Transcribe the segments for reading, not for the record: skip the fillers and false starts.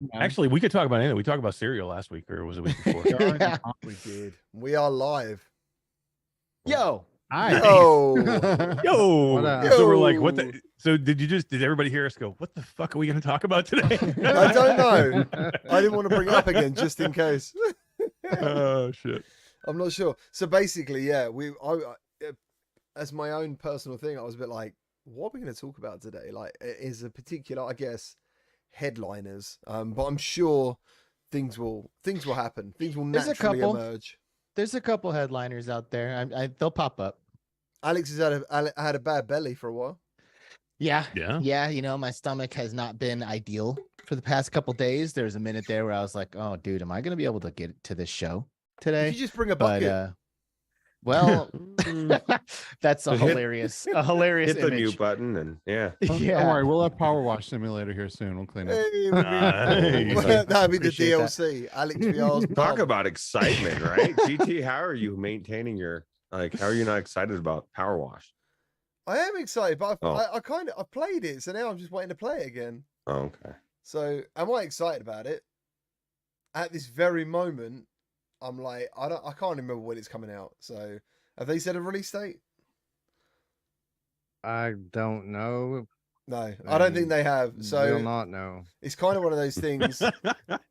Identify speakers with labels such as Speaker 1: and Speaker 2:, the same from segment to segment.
Speaker 1: Yeah.
Speaker 2: Actually, we could talk about anything. We talked about cereal last week, or was it the week before?
Speaker 3: Yeah.
Speaker 4: We did. We are live.
Speaker 3: Yo.
Speaker 1: Hi.
Speaker 4: Yo.
Speaker 2: Yo,
Speaker 1: What up?
Speaker 2: so we're like, what
Speaker 4: Yo.
Speaker 2: the? So did everybody hear us go? What the fuck are we going to talk about today?
Speaker 4: I don't know. I didn't want to bring it up again just in case.
Speaker 2: Oh shit.
Speaker 4: I'm not sure. So basically, yeah, as my own personal thing, I was a bit like, what are we going to talk about today? Like, it is a particular, I guess, headliners. But I'm sure things will happen. Things will
Speaker 3: There's a
Speaker 4: naturally
Speaker 3: couple.
Speaker 4: emerge.
Speaker 3: There's a couple headliners out there. They'll pop up.
Speaker 4: Alex has had a bad belly for a while.
Speaker 3: Yeah.
Speaker 2: Yeah.
Speaker 3: Yeah. You know, my stomach has not been ideal for the past couple days. There was a minute there where I was like, oh, dude, am I going to be able to get to this show today?
Speaker 4: You just bring a bucket.
Speaker 3: Well, that's a
Speaker 5: So hit-
Speaker 3: hilarious image.
Speaker 5: Hit the mute button and yeah.
Speaker 1: Don't
Speaker 3: Yeah.
Speaker 1: worry, we'll have Power Wash Simulator here soon. We'll clean it.
Speaker 4: Hey,
Speaker 2: Nice.
Speaker 4: that'd be the
Speaker 3: Appreciate that.
Speaker 4: DLC. Alex VR's
Speaker 5: Talk
Speaker 4: bum.
Speaker 5: about excitement, right? GT, how are you maintaining your how are you not excited about Power Wash?
Speaker 4: I am excited, but
Speaker 5: Oh.
Speaker 4: I played it, so now I'm just waiting to play it again.
Speaker 5: Oh, okay.
Speaker 4: So am I excited about it? At this very moment, I'm like, I can't remember when it's coming out. So have they said a release date?
Speaker 6: I don't know.
Speaker 4: No, I don't think they have.
Speaker 6: Will
Speaker 4: So
Speaker 6: not know.
Speaker 4: it's kind of one of those things.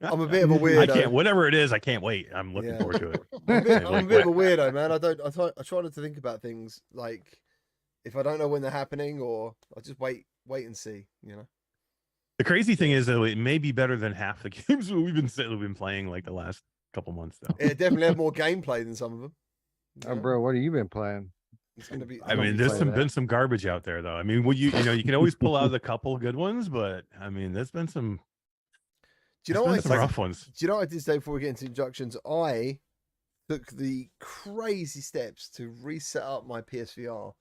Speaker 4: I'm a bit of a weirdo.
Speaker 2: I can't. Whatever it is, I can't wait. I'm looking
Speaker 4: Yeah.
Speaker 2: forward to it.
Speaker 4: I'm a bit of a weirdo, man. I try not to think about things like if I don't know when they're happening, or I just wait and see. You know.
Speaker 2: The crazy thing is, though, it may be better than half the games we've been playing like the last couple months, though.
Speaker 4: It definitely have more gameplay than some of them.
Speaker 6: Oh, bro, what have you been playing?
Speaker 4: It's gonna be.
Speaker 2: I mean, there's been some garbage out there, though. I mean, you can always pull out a couple good ones, but I mean, there's been some.
Speaker 4: Do you know what?
Speaker 2: Some rough ones.
Speaker 4: Do you know what I did today before we get into introductions? I took the crazy steps to reset up my PSVR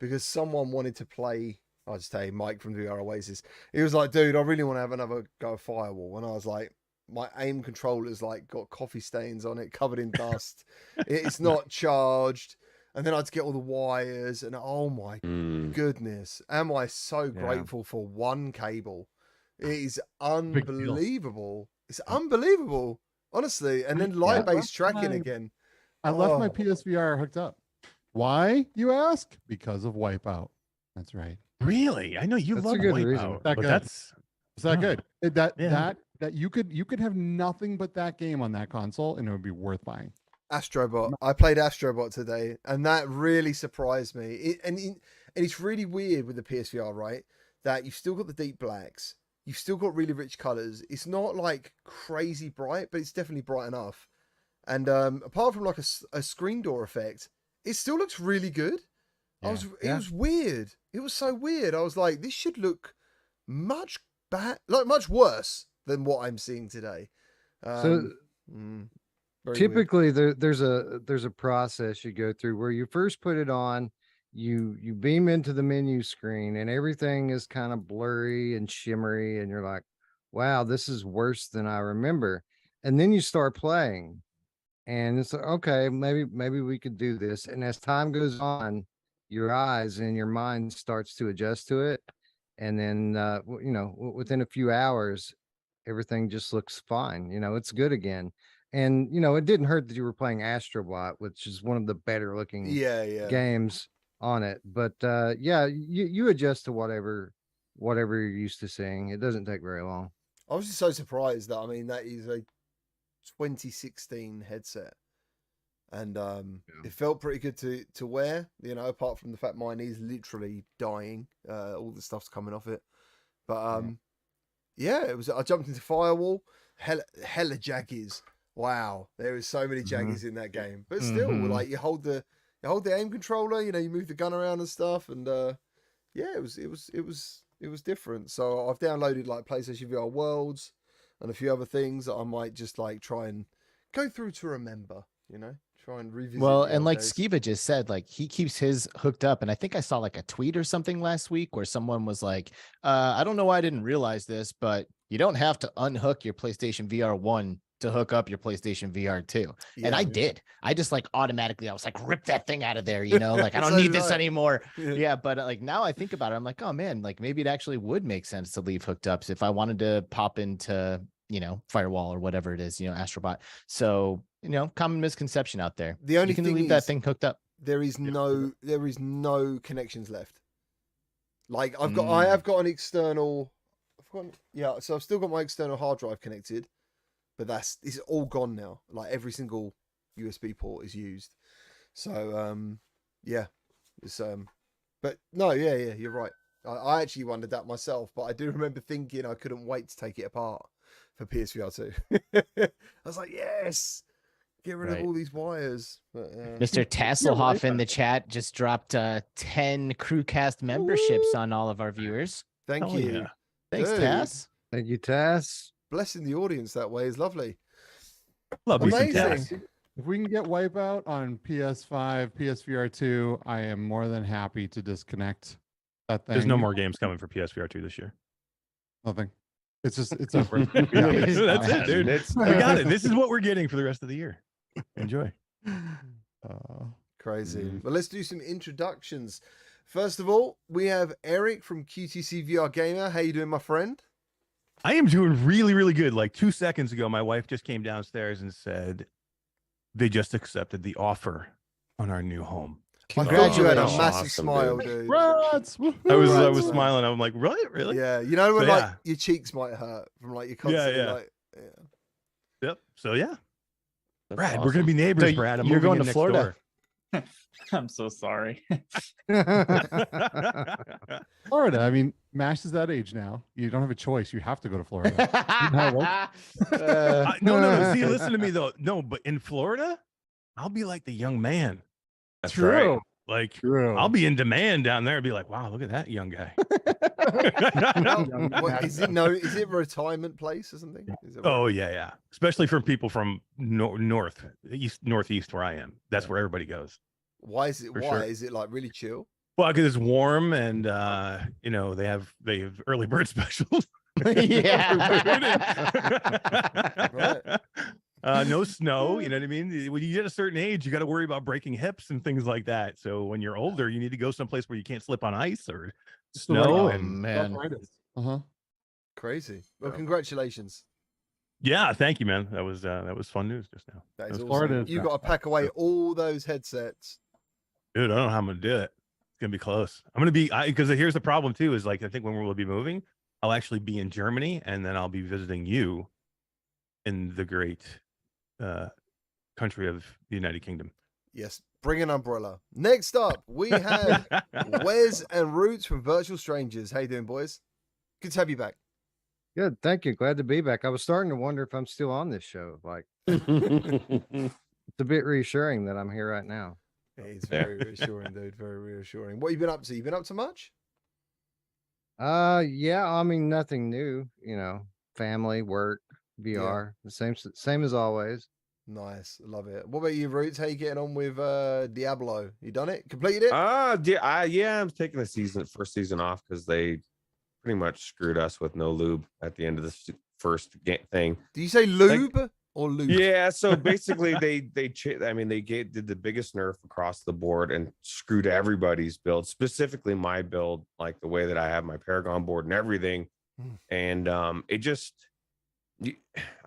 Speaker 4: because someone wanted to play. I'll just tell you, Mike from VR Oasis. He was like, dude, I really want to have another go of Firewall. And I was like, my aim controller's like got coffee stains on it, covered in dust. It's not charged. And then I had to get all the wires and oh my goodness. Am I so grateful for one cable? It is unbelievable. It's unbelievable. Honestly. And then light-based tracking again.
Speaker 1: I left my
Speaker 4: Oh.
Speaker 1: PSVR hooked up. Why, you ask? Because of Wipeout. That's right.
Speaker 2: Really? I know you
Speaker 6: That's a
Speaker 2: love
Speaker 6: good
Speaker 2: Wipeout,
Speaker 6: reason.
Speaker 1: That
Speaker 2: but
Speaker 1: good.
Speaker 2: that's
Speaker 1: Is that good?
Speaker 2: Yeah.
Speaker 1: That you could have nothing but that game on that console and it would be worth buying.
Speaker 4: Astrobot. I played Astrobot today, and that really surprised me. And it's really weird with the PSVR, right? That you've still got the deep blacks, you've still got really rich colors. It's not like crazy bright, but it's definitely bright enough. And apart from like a screen door effect, it still looks really good.
Speaker 1: Yeah.
Speaker 4: It was weird. It was so weird. I was like, this should look much much worse than what I'm seeing today.
Speaker 6: So
Speaker 4: very weird.
Speaker 6: typically there's a process you go through where you first put it on, you beam into the menu screen and everything is kind of blurry and shimmery and you're like, wow, this is worse than I remember. And then you start playing and it's like, okay, maybe we could do this. And as time goes on, your eyes and your mind starts to adjust to it. And then, within a few hours, everything just looks fine. It's good again. And, it didn't hurt that you were playing Astrobot, which is one of the better looking games on it. But you adjust to whatever you're used to seeing. It doesn't take very long.
Speaker 4: I was just so surprised that, I mean, that is a 2016 headset. And it felt pretty good to wear, apart from the fact mine is literally dying. All the stuff's coming off it. But it was. I jumped into Firewall. Hella jaggies. Wow, there is so many jaggies in that game. But still, like you hold the aim controller. You move the gun around and stuff. And it was different. So I've downloaded like PlayStation VR Worlds and a few other things that I might just like try and go through to remember. Try and revisit.
Speaker 3: Well,
Speaker 4: the
Speaker 3: and
Speaker 4: old
Speaker 3: like
Speaker 4: days.
Speaker 3: Skiva just said, like he keeps his hooked up. And I think I saw like a tweet or something last week where someone was like, I don't know why I didn't realize this, but you don't have to unhook your PlayStation VR 1 to hook up your PlayStation VR 2. And I did. I just like automatically, I was like, rip that thing out of there, like I don't
Speaker 4: So
Speaker 3: need
Speaker 4: did
Speaker 3: this
Speaker 4: I.
Speaker 3: anymore.
Speaker 4: Yeah.
Speaker 3: Yeah. But like now I think about it, I'm like, oh man, like maybe it actually would make sense to leave hooked up if I wanted to pop into firewall or whatever it is, Astrobot. So, common misconception out there.
Speaker 4: The only
Speaker 3: you can
Speaker 4: thing
Speaker 3: leave
Speaker 4: is,
Speaker 3: that thing hooked up.
Speaker 4: there is no connections left. Like I have got an external. So I've still got my external hard drive connected, but it's all gone now. Like every single USB port is used. So it's but no, you're right. I actually wondered that myself, but I do remember thinking I couldn't wait to take it apart for PSVR 2. I was like, yes, get rid of all these wires. But,
Speaker 3: Mr. Tasselhoff in the chat just dropped 10 CruCast memberships on all of our viewers.
Speaker 4: Thank
Speaker 2: Hell
Speaker 4: you.
Speaker 2: yeah.
Speaker 3: Thanks,
Speaker 4: Dude.
Speaker 3: Tass.
Speaker 6: Thank you, Tass.
Speaker 4: Blessing the audience that way is lovely.
Speaker 2: Love me some
Speaker 4: Amazing.
Speaker 2: Tass.
Speaker 1: If we can get Wipeout on PS5, PSVR 2, I am more than happy to disconnect that thing.
Speaker 2: There's no more games coming for PSVR 2 this year.
Speaker 1: Nothing. It's over.
Speaker 2: That's it, dude.
Speaker 5: It's,
Speaker 2: We got it. This is what we're getting for the rest of the year. Enjoy.
Speaker 4: Crazy. Well, let's do some introductions. First of all, we have Eric from QTC VR Gamer. How you doing, my friend?
Speaker 2: I am doing really, really good. Like 2 seconds ago, my wife just came downstairs and said they just accepted the offer on our new home.
Speaker 4: I thought you had a
Speaker 5: Congratulations.
Speaker 4: massive
Speaker 5: Awesome,
Speaker 4: smile,
Speaker 5: dude.
Speaker 4: dude.
Speaker 1: Congrats!
Speaker 2: I was
Speaker 4: Congrats.
Speaker 2: smiling. I'm like, really?
Speaker 4: Yeah, you know when
Speaker 2: So,
Speaker 4: like
Speaker 2: yeah.
Speaker 4: your cheeks might hurt from like you're constantly
Speaker 2: yeah.
Speaker 4: like,
Speaker 2: Yep. So yeah,
Speaker 5: That's
Speaker 2: Brad, we're
Speaker 5: awesome.
Speaker 2: gonna be neighbors,
Speaker 3: So
Speaker 2: Brad. I'm
Speaker 3: you're
Speaker 2: moving
Speaker 3: going
Speaker 2: in
Speaker 3: to
Speaker 2: next
Speaker 3: Florida?
Speaker 2: door.
Speaker 7: I'm so sorry.
Speaker 1: Florida. I mean, Mash is that age now. You don't have a choice. You have to go to Florida.
Speaker 2: No. See, listen to me though. No, but in Florida, I'll be like the young man.
Speaker 5: That's
Speaker 1: True.
Speaker 5: right.
Speaker 2: Like
Speaker 1: True.
Speaker 2: I'll be in demand down there and be like, wow, look at that young guy.
Speaker 4: is it a retirement place or something? Is it
Speaker 2: Oh yeah. Especially for people from northeast where I am. That's where everybody goes.
Speaker 4: why is it
Speaker 2: for
Speaker 4: why
Speaker 2: sure.
Speaker 4: is it like really chill?
Speaker 2: Well, because it's warm and they have early bird specials.
Speaker 3: Yeah.
Speaker 2: No snow, you know what I mean? When you get a certain age, you got to worry about breaking hips and things like that. So when you're older, you need to go someplace where you can't slip on ice or snow.
Speaker 3: Oh,
Speaker 2: And
Speaker 3: man.
Speaker 4: Crazy. Well,
Speaker 2: Yeah.
Speaker 4: congratulations.
Speaker 2: yeah, thank you, man. That was fun news just now.
Speaker 4: That is
Speaker 2: That's
Speaker 4: awesome.
Speaker 1: Florida is
Speaker 4: You got to pack away all those headsets.
Speaker 2: Dude, I don't know how I'm gonna do it. It's gonna be close. I'm gonna be because here's the problem too, is like I think when we'll be moving, I'll actually be in Germany and then I'll be visiting you in the great country of the United Kingdom.
Speaker 4: Yes, bring an umbrella. Next up, we have Wes and Roots from Virtual Strangers. How you doing, boys? Good to have you back.
Speaker 6: Good. Thank you. Glad to be back. I was starting to wonder if I'm still on this show. Like, it's a bit reassuring that I'm here right now.
Speaker 4: It's very reassuring, dude. Very reassuring. What have you been up to? You been up to much?
Speaker 6: Yeah, I mean, nothing new, family, work, VR, the same as always.
Speaker 4: Nice. Love it. What about you, Roots? How you getting on with Diablo? You done it? Completed it?
Speaker 5: I'm taking the first season off because they pretty much screwed us with no lube at the end of the first thing.
Speaker 4: Do you say lube or lube?
Speaker 5: Yeah, so basically they did the biggest nerf across the board and screwed everybody's build, specifically my build, like the way that I have my Paragon board and everything. And I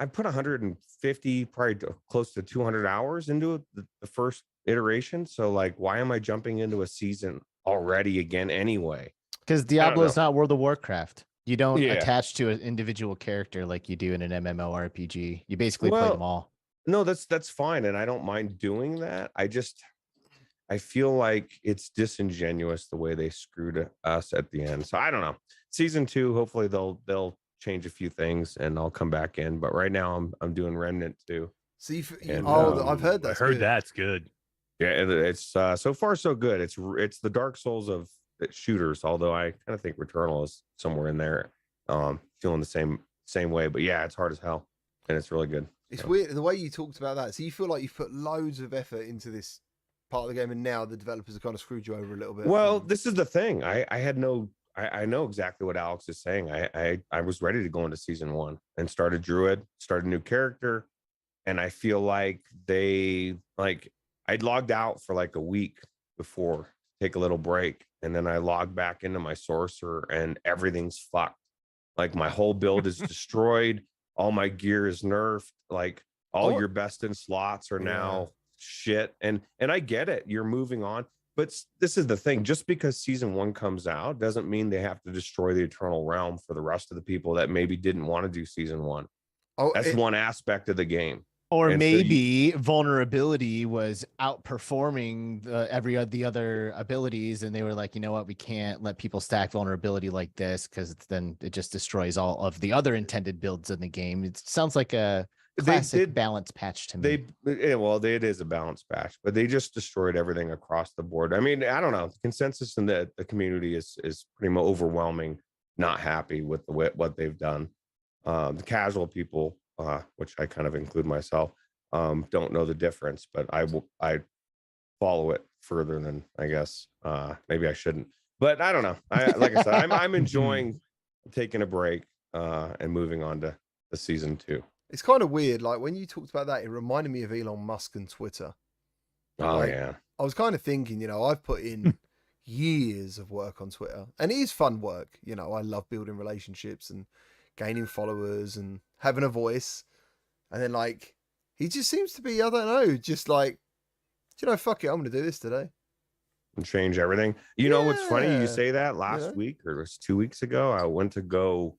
Speaker 5: put 150, probably close to 200 hours into the first iteration. So like, why am I jumping into a season already again anyway?
Speaker 3: Because Diablo is not World of Warcraft. You don't
Speaker 5: Yeah.
Speaker 3: attach to an individual character like you do in an MMORPG. You basically play them all.
Speaker 5: No, that's fine, and I don't mind doing that. I feel like it's disingenuous the way they screwed us at the end. So I don't know. Season 2, hopefully they'll change a few things and I'll come back in. But right now I'm doing Remnant 2.
Speaker 4: So
Speaker 5: And,
Speaker 4: I've heard that.
Speaker 2: I heard that's good.
Speaker 5: Yeah, it's so far so good. It's the Dark Souls of shooters, although I kind of think Returnal is somewhere in there, feeling the same way. But yeah, it's hard as hell, and it's really good.
Speaker 4: It's weird the way you talked about that. So you feel like you've put loads of effort into this part of the game, and now the developers have kind of screwed you over a little bit.
Speaker 5: Well, this is the thing. I know exactly what Alex is saying. I was ready to go into season 1 and start a druid, start a new character, and I feel like I'd logged out for like a week before, take a little break, and then I logged back into my sorcerer and everything's fucked. Like my whole build is destroyed. all my gear is nerfed. Like all
Speaker 4: Oh,
Speaker 5: your best in slots are
Speaker 4: yeah.
Speaker 5: now shit. And I get it. You're moving on. But this is the thing. Just because season 1 comes out doesn't mean they have to destroy the Eternal Realm for the rest of the people that maybe didn't want to do season 1.
Speaker 4: Oh,
Speaker 5: That's one aspect of the game.
Speaker 3: Or
Speaker 5: And so
Speaker 3: maybe vulnerability was outperforming the other abilities, and they were like, you know what, we can't let people stack vulnerability like this because then it just destroys all of the other intended builds in the game. It sounds like a classic balance patch to me.
Speaker 5: It is a balance patch, but they just destroyed everything across the board. I mean, I don't know. The consensus in the community is pretty much overwhelming, not happy with what they've done. The casual people, which I kind of include myself, don't know the difference, but I follow it further than I guess maybe I shouldn't. But I don't know. Like I said, I'm enjoying taking a break and moving on to the season 2.
Speaker 4: it's kind of weird. Like when you talked about that, it reminded me of Elon Musk and Twitter.
Speaker 5: Oh
Speaker 4: Like,
Speaker 5: yeah.
Speaker 4: I was kind of thinking, I've put in years of work on Twitter, and it is fun work. I love building relationships and gaining followers and having a voice. And then like, he just seems to be, I don't know, just like, fuck it, I'm going to do this today.
Speaker 5: And change everything. You know what's funny?
Speaker 4: Yeah.
Speaker 5: You say that last
Speaker 4: Yeah.
Speaker 5: week or it was 2 weeks ago. I went to go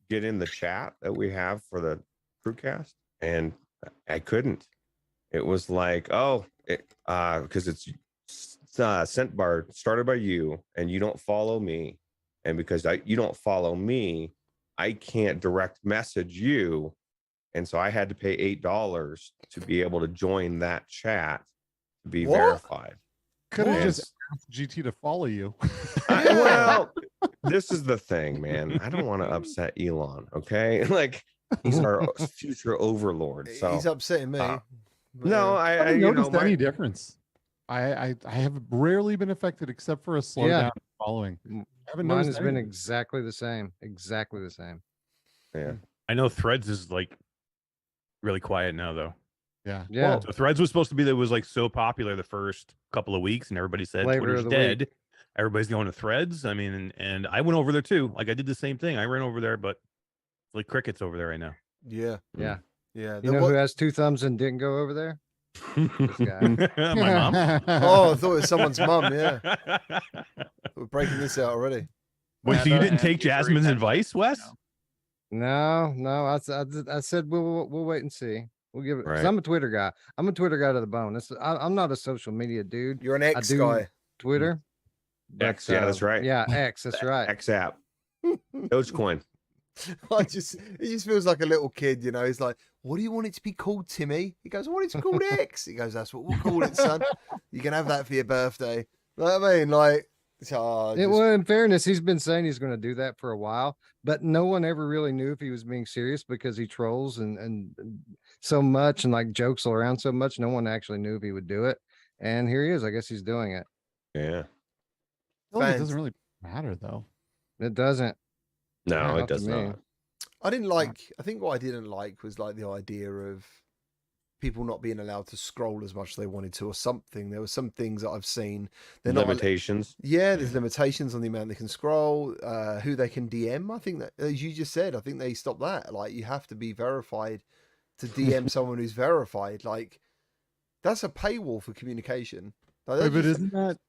Speaker 5: get in the chat that we have for the CruCast, and I couldn't. It was like, because it's sent bar started by you, and you don't follow me, and because you don't follow me, I can't direct message you, and so I had to pay $8 to be able to join that chat to be
Speaker 4: What?
Speaker 5: verified.
Speaker 1: Could have
Speaker 5: And
Speaker 1: just asked GT to follow you.
Speaker 5: well, this is the thing, man. I don't want to upset Elon. Okay, like he's our future overlord. So
Speaker 4: He's upsetting me.
Speaker 5: uh,
Speaker 4: But,
Speaker 5: no,
Speaker 1: I
Speaker 5: I
Speaker 1: haven't
Speaker 5: you
Speaker 1: noticed
Speaker 5: know,
Speaker 1: any difference. I have rarely been affected except for a slowdown in following. I haven't
Speaker 6: Mine
Speaker 1: noticed
Speaker 6: has been
Speaker 1: anything.
Speaker 6: exactly the same. Exactly the same.
Speaker 5: yeah.
Speaker 2: I know Threads is like really quiet now, though.
Speaker 1: Yeah.
Speaker 6: Yeah.
Speaker 1: Well,
Speaker 2: So Threads was supposed to be that was like so popular the first couple of weeks, and everybody said
Speaker 6: Flavor
Speaker 2: Twitter's
Speaker 6: of the week.
Speaker 2: dead. Everybody's going to Threads. I mean, and I went over there too. Like I did the same thing. I ran over there, but it's like crickets over there right now.
Speaker 4: yeah.
Speaker 6: Yeah.
Speaker 4: Yeah.
Speaker 6: You know who has 2 thumbs and didn't go over there? This guy.
Speaker 2: My mom.
Speaker 4: Oh, I thought it was someone's mum. Yeah. We're breaking this out already.
Speaker 2: Wait, so you didn't take
Speaker 7: He's very
Speaker 2: Jasmine's
Speaker 7: petty,
Speaker 2: advice, Wes?
Speaker 6: No. I said we'll wait and see. We'll give it. 'Cause
Speaker 5: Right.
Speaker 6: I'm a Twitter guy. I'm a Twitter guy to the bone. I'm not a social media dude.
Speaker 4: You're an X
Speaker 6: do
Speaker 4: guy.
Speaker 6: Twitter.
Speaker 5: X, yeah, that's right.
Speaker 6: Yeah, X. That's right.
Speaker 5: X app, Dogecoin.
Speaker 4: It just feels like a little kid, He's like, "What do you want it to be called, Timmy?" He goes, "I want it to be called X." He goes, "That's what we'll call it, son. You can have that for your birthday." You know what I mean? Like,
Speaker 6: Well, in fairness, he's been saying he's going to do that for a while, but no one ever really knew if he was being serious because he trolls and so much and like jokes around so much. No one actually knew if he would do it, and here he is. I guess he's doing it.
Speaker 5: Yeah.
Speaker 1: it
Speaker 4: fans-
Speaker 1: doesn't really matter though.
Speaker 6: It doesn't.
Speaker 5: No,
Speaker 6: Not
Speaker 5: it
Speaker 6: to
Speaker 5: does
Speaker 6: me.
Speaker 5: not.
Speaker 4: I didn't like. I think what I didn't like was like the idea of people not being allowed to scroll as much as they wanted to, or something. There were some things that I've seen. They're not.
Speaker 5: Limitations.
Speaker 4: Yeah, there's limitations on the amount they can scroll, who they can DM. I think that, as you just said, I think they stopped that. Like, you have to be verified to DM someone who's verified. Like, that's a paywall for communication. Like,
Speaker 1: Wait, but
Speaker 4: just-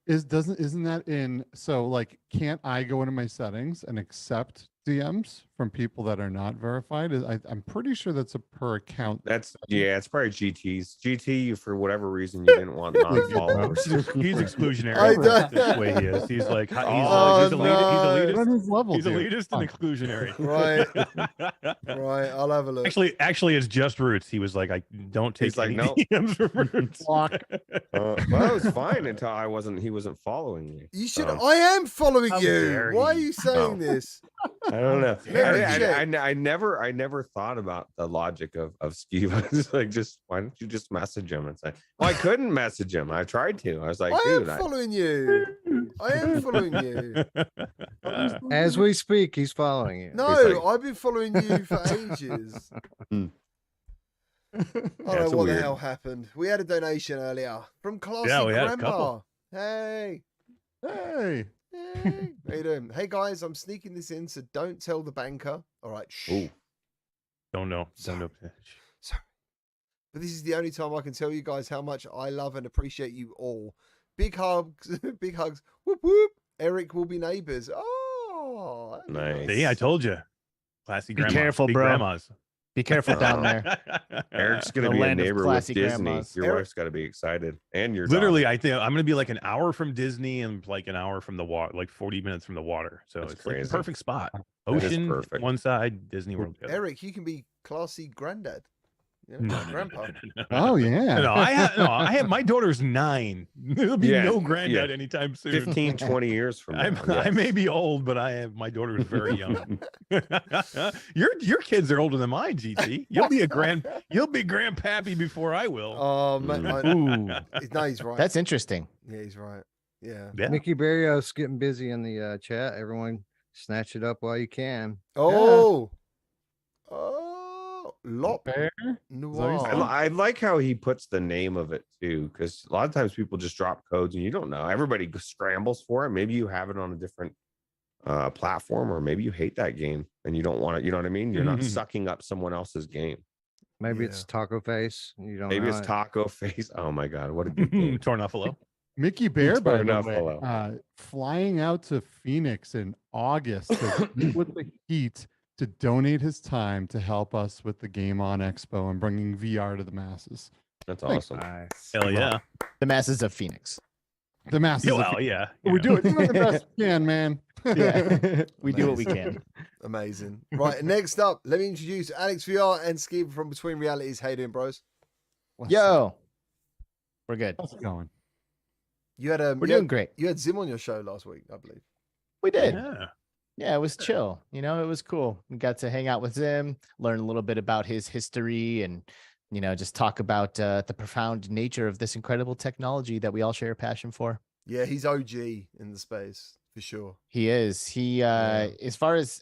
Speaker 1: isn't that in? So like, can't I go into my settings and accept DMs from people that are not verified? I'm pretty sure that's a per account.
Speaker 5: It's probably GT's. GT, for whatever reason, you didn't want non-followers.
Speaker 2: He's exclusionary.
Speaker 4: I
Speaker 2: That's
Speaker 4: don't-
Speaker 2: the way he is. He's like he's
Speaker 4: Oh,
Speaker 2: elitist.
Speaker 1: What is level,
Speaker 2: He's
Speaker 1: dude?
Speaker 2: elitist and
Speaker 1: Fuck.
Speaker 2: exclusionary.
Speaker 4: Right, I'll have a look.
Speaker 2: Actually, it's just Roots. He was like, I don't take
Speaker 5: He's like,
Speaker 2: any
Speaker 5: nope.
Speaker 2: DMs from Roots.
Speaker 1: Block.
Speaker 5: Well, it was fine until he wasn't following me.
Speaker 4: You should.
Speaker 5: So,
Speaker 4: I am following
Speaker 2: How
Speaker 4: you.
Speaker 2: dare
Speaker 4: Why are
Speaker 2: you.
Speaker 4: you saying
Speaker 5: Oh.
Speaker 4: this?
Speaker 5: I don't know.
Speaker 4: Let me
Speaker 5: I never thought about the logic of Steve. I was like, why don't you just message him and say, well, I couldn't message him. I tried to. I was like,
Speaker 4: I am
Speaker 5: dude,
Speaker 4: following you. I am following you.
Speaker 6: As we speak, he's following you.
Speaker 4: No,
Speaker 5: like-
Speaker 4: I've been following you for ages. I don't
Speaker 5: That's
Speaker 4: know what
Speaker 5: weird.
Speaker 4: the hell happened. We had a donation earlier from Classy
Speaker 2: Yeah, we had a
Speaker 4: Grandma.
Speaker 2: couple.
Speaker 4: Hey.
Speaker 1: Hey.
Speaker 4: Hey. How you doing? Hey guys, I'm sneaking this in, so don't tell the banker. All right, shh.
Speaker 5: Ooh.
Speaker 2: Don't know.
Speaker 4: Sorry.
Speaker 2: Don't know.
Speaker 4: Sorry. But this is the only time I can tell you guys how much I love and appreciate you all. Big hugs. Big hugs. Whoop, whoop. Eric will be neighbors. Oh, that'd be
Speaker 5: Nice.
Speaker 2: See, I told you. Classy
Speaker 3: Be
Speaker 2: grandmas.
Speaker 3: careful,
Speaker 2: big
Speaker 3: bro.
Speaker 2: grandmas.
Speaker 3: Be careful down there.
Speaker 5: Eric's gonna
Speaker 3: The
Speaker 5: be a
Speaker 3: land of
Speaker 5: neighbor with
Speaker 3: classy
Speaker 5: Disney.
Speaker 3: grandmas.
Speaker 5: Your
Speaker 4: Eric-
Speaker 5: wife's got to be excited, and your
Speaker 2: Literally,
Speaker 5: daughter.
Speaker 2: I think I'm gonna be like an hour from Disney and like an hour from the water, like 40 minutes from the water. So
Speaker 5: That's
Speaker 2: it's like
Speaker 5: crazy.
Speaker 2: the perfect spot.
Speaker 5: That is
Speaker 2: Ocean
Speaker 5: perfect.
Speaker 2: one side, Disney World the other.
Speaker 4: Eric, you can be classy granddad. You know,
Speaker 2: No,
Speaker 4: grandpa.
Speaker 1: Oh yeah.
Speaker 2: No, I have my daughter's 9. There'll be
Speaker 5: Yeah,
Speaker 2: no granddad
Speaker 5: yeah.
Speaker 2: anytime soon.
Speaker 5: 15, 20 years from now.
Speaker 2: I may be old, but my daughter is very young. Your kids are older than mine, GT. You'll be grandpappy before I will.
Speaker 4: Oh, man.
Speaker 3: Ooh,
Speaker 4: No, he's right.
Speaker 3: that's interesting.
Speaker 4: Yeah, he's right. Yeah.
Speaker 2: Yeah.
Speaker 6: Mickey Barrios getting busy in the chat. Everyone snatch it up while you can.
Speaker 4: Oh. Oh. Lop
Speaker 1: Bear?
Speaker 4: Noir.
Speaker 5: I like how he puts the name of it too, because a lot of times people just drop codes and you don't know. Everybody scrambles for it. Maybe you have it on a different platform, or maybe you hate that game and you don't want it. You know what I mean? You're not sucking up someone else's game.
Speaker 6: Maybe
Speaker 4: Yeah.
Speaker 6: it's Taco Face. You don't
Speaker 5: Maybe
Speaker 6: know
Speaker 5: it's
Speaker 6: it.
Speaker 5: Taco Face. Oh my god, what a good game.
Speaker 2: Tornuffalo.
Speaker 1: Mickey Bear, by the way,
Speaker 5: Tornuffalo.
Speaker 1: flying out to Phoenix in August to meet with the Heat to donate his time to help us with the Game On Expo and bringing VR to the masses.
Speaker 5: That's
Speaker 1: Thanks.
Speaker 5: awesome.
Speaker 6: Nice.
Speaker 2: Hell yeah.
Speaker 3: The masses of Phoenix.
Speaker 1: The masses.
Speaker 2: Yeah,
Speaker 1: of
Speaker 2: well,
Speaker 1: Phoenix.
Speaker 2: yeah.
Speaker 1: We do it. Doing the best we can, man.
Speaker 3: Yeah, we do what we
Speaker 4: Amazing.
Speaker 3: can.
Speaker 4: Amazing. Right, next up, let me introduce Alex VR and Skip from Between Realities. How you doing, bros?
Speaker 1: What's
Speaker 3: Yo, we're good.
Speaker 1: How's it going?
Speaker 4: You had
Speaker 3: We're doing great.
Speaker 4: You had Zim on your show last week, I believe.
Speaker 3: We did.
Speaker 2: Yeah.
Speaker 3: Yeah, it was chill. You know, it was cool. We got to hang out with him, learn a little bit about his history, and just talk about the profound nature of this incredible technology that we all share a passion for.
Speaker 4: Yeah, he's OG in the space for sure.
Speaker 3: He is. He as far as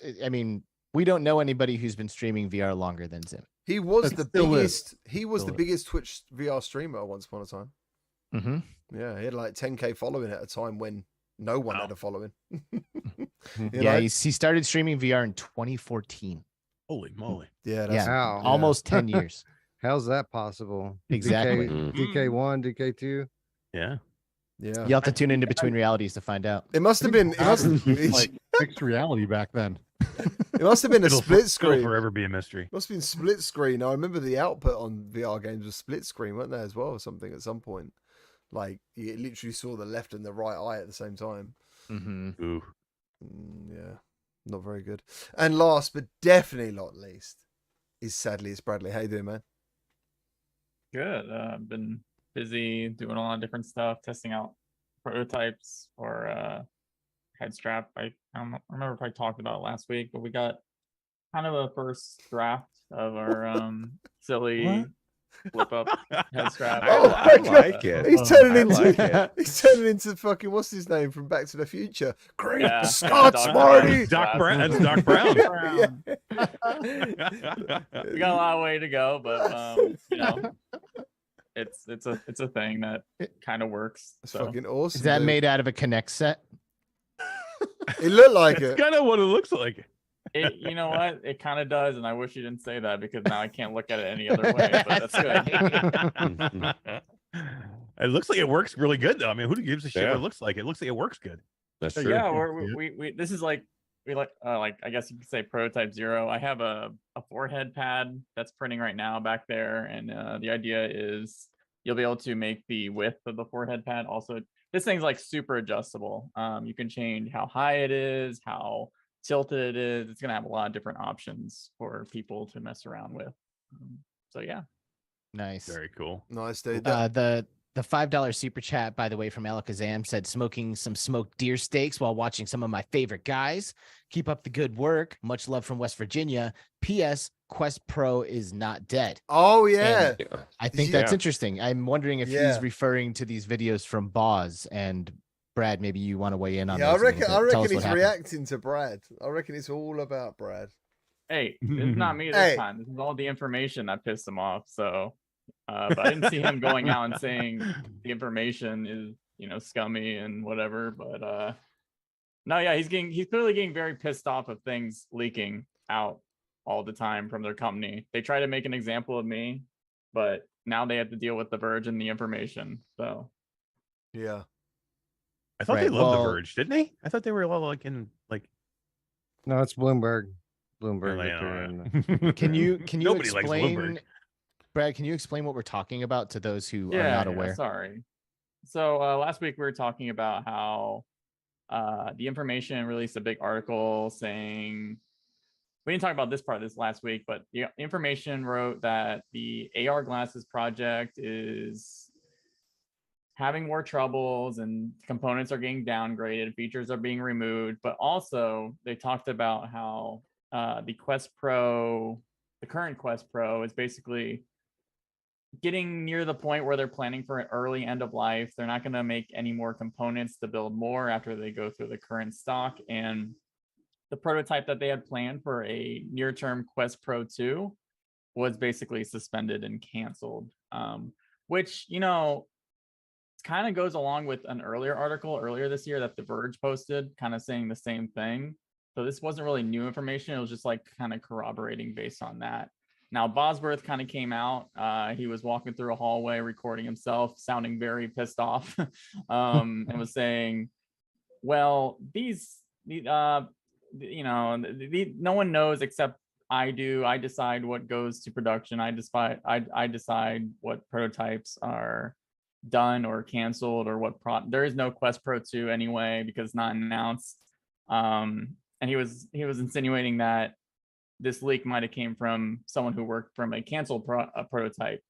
Speaker 3: we don't know anybody who's been streaming VR longer than Zim.
Speaker 4: He was
Speaker 1: But
Speaker 4: the
Speaker 1: still
Speaker 4: biggest.
Speaker 1: is.
Speaker 4: He was
Speaker 1: Still
Speaker 4: the biggest Twitch VR streamer once upon a time.
Speaker 3: Mm-hmm.
Speaker 4: Yeah, he had like 10K following at a time when no one
Speaker 2: Wow.
Speaker 4: had a following.
Speaker 3: Yeah, he started streaming VR in 2014.
Speaker 2: Holy moly.
Speaker 4: yeah,
Speaker 3: Yeah.
Speaker 6: How?
Speaker 3: Almost 10 years.
Speaker 6: How's that possible?
Speaker 3: Exactly.
Speaker 6: DK1, DK2.
Speaker 2: Yeah.
Speaker 4: yeah.
Speaker 3: You'll have to tune into Between Realities to find out.
Speaker 4: It must have been. It must,
Speaker 1: like fixed reality back then.
Speaker 4: it must have been a
Speaker 2: It'll
Speaker 4: split screen.
Speaker 2: forever be a mystery.
Speaker 4: Must have been split screen. I remember the output on VR games was split screen, weren't they, as well, or something at some point? Like you literally saw the left and the right eye at the same time.
Speaker 3: Mm-hmm.
Speaker 2: Ooh.
Speaker 4: Yeah, not very good. And last but definitely not least is sadly it's Bradley. How you doing, man?
Speaker 7: Good. I've been busy doing a lot of different stuff, testing out prototypes for head strap. I don't remember if I talked about it last week, but we got kind of a first draft of our silly flip up head strap.
Speaker 5: I like it.
Speaker 4: He's turning
Speaker 5: I
Speaker 4: into
Speaker 5: like it.
Speaker 4: he's turning into fucking what's his name from Back to the Future? Great
Speaker 7: Yeah,
Speaker 4: Scott
Speaker 7: Doc
Speaker 4: Smarty.
Speaker 7: Brown.
Speaker 2: Doc Brown. That's Doc Brown.
Speaker 7: We got a lot of way to go, but it's a thing that kind of works.
Speaker 4: That's
Speaker 7: So
Speaker 4: fucking awesome.
Speaker 3: Is that
Speaker 4: dude.
Speaker 3: made out of a Connect set?
Speaker 4: It looked like
Speaker 2: It's
Speaker 4: it.
Speaker 2: kind of what it looks like.
Speaker 7: you know what? It kind of does, and I wish you didn't say that because now I can't look at it any other way. But that's good.
Speaker 2: It looks like it works really good, though. I mean, who gives a shit
Speaker 5: Yeah.
Speaker 2: what it looks like? It looks like it works good.
Speaker 5: That's
Speaker 7: So
Speaker 5: true.
Speaker 7: yeah, we this is like I guess you could say prototype 0. I have a forehead pad that's printing right now back there, and the idea is you'll be able to make the width of the forehead pad. Also, this thing's like super adjustable. You can change how high it is, how tilted it is. It's gonna have a lot of different options for people to mess around with. So yeah.
Speaker 3: Nice.
Speaker 2: Very cool.
Speaker 4: Nice, dude.
Speaker 3: The $5 super chat, by the way, from Alakazam said, smoking some smoked deer steaks while watching some of my favorite guys. Keep up the good work. Much love from West Virginia. P.S. Quest Pro is not dead.
Speaker 4: Oh yeah.
Speaker 5: Yeah.
Speaker 3: I think
Speaker 5: Yeah.
Speaker 3: that's interesting. I'm wondering if
Speaker 4: Yeah.
Speaker 3: he's referring to these videos from Boz. And Brad, maybe you want to weigh in on
Speaker 4: Yeah, I
Speaker 3: those a little
Speaker 4: reckon
Speaker 3: bit. Tell us what
Speaker 4: he's
Speaker 3: happened.
Speaker 4: reacting to Brad. I reckon it's all about Brad.
Speaker 7: Hey, it's not me this
Speaker 4: Hey.
Speaker 7: time. This is all the information that pissed him off. So, but I didn't see him going out and saying the information is, scummy and whatever. But no, yeah, he's clearly getting very pissed off of things leaking out all the time from their company. They try to make an example of me, but now they have to deal with The Verge and the information. So
Speaker 4: Yeah.
Speaker 2: I thought they
Speaker 3: Right,
Speaker 2: loved The
Speaker 3: well-
Speaker 2: Verge, didn't they? I thought they were all like in like.
Speaker 6: No, it's Bloomberg. Bloomberg.
Speaker 2: Like,
Speaker 6: that they're in.
Speaker 3: Can you
Speaker 2: Nobody likes
Speaker 3: explain,
Speaker 2: Bloomberg.
Speaker 3: Brad? Can you explain what we're talking about to those who are
Speaker 7: yeah,
Speaker 3: not aware?
Speaker 7: sorry. So last week we were talking about how the information released a big article saying, we didn't talk about this part of this last week, but the information wrote that the AR glasses project is having more troubles and components are getting downgraded, features are being removed, but also they talked about how the Quest Pro, the current Quest Pro, is basically getting near the point where they're planning for an early end of life. They're not going to make any more components to build more after they go through the current stock. And the prototype that they had planned for a near-term Quest Pro 2 was basically suspended and canceled, which, you know, kind of goes along with an earlier article earlier this year that The Verge posted, kind of saying the same thing. So this wasn't really new information. It was just like kind of corroborating based on that. Now, Bosworth kind of came out. He was walking through a hallway, recording himself, sounding very pissed off, and was saying, well, no one knows except I do. I decide what goes to production. I decide what prototypes are done or canceled or what there is no Quest Pro 2 anyway because it's not announced. And he was insinuating that this leak might have came from someone who worked from a canceled prototype,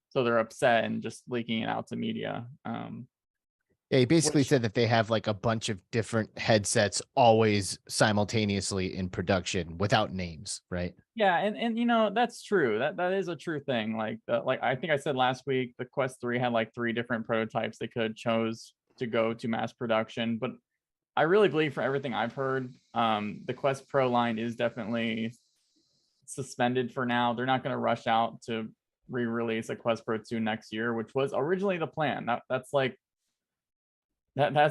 Speaker 7: so they're upset and just leaking it out to media.
Speaker 3: Yeah, he basically
Speaker 7: Which-
Speaker 3: said that they have like a bunch of different headsets always simultaneously in production without names, right?
Speaker 7: Yeah, and you know, that's true. That is a true thing. Like I think I said last week, the Quest 3 had like 3 different prototypes they could have chose to go to mass production. But I really believe, for everything I've heard, the Quest Pro line is definitely suspended for now. They're not going to rush out to re-release a Quest Pro 2 next year, which was originally the plan. That's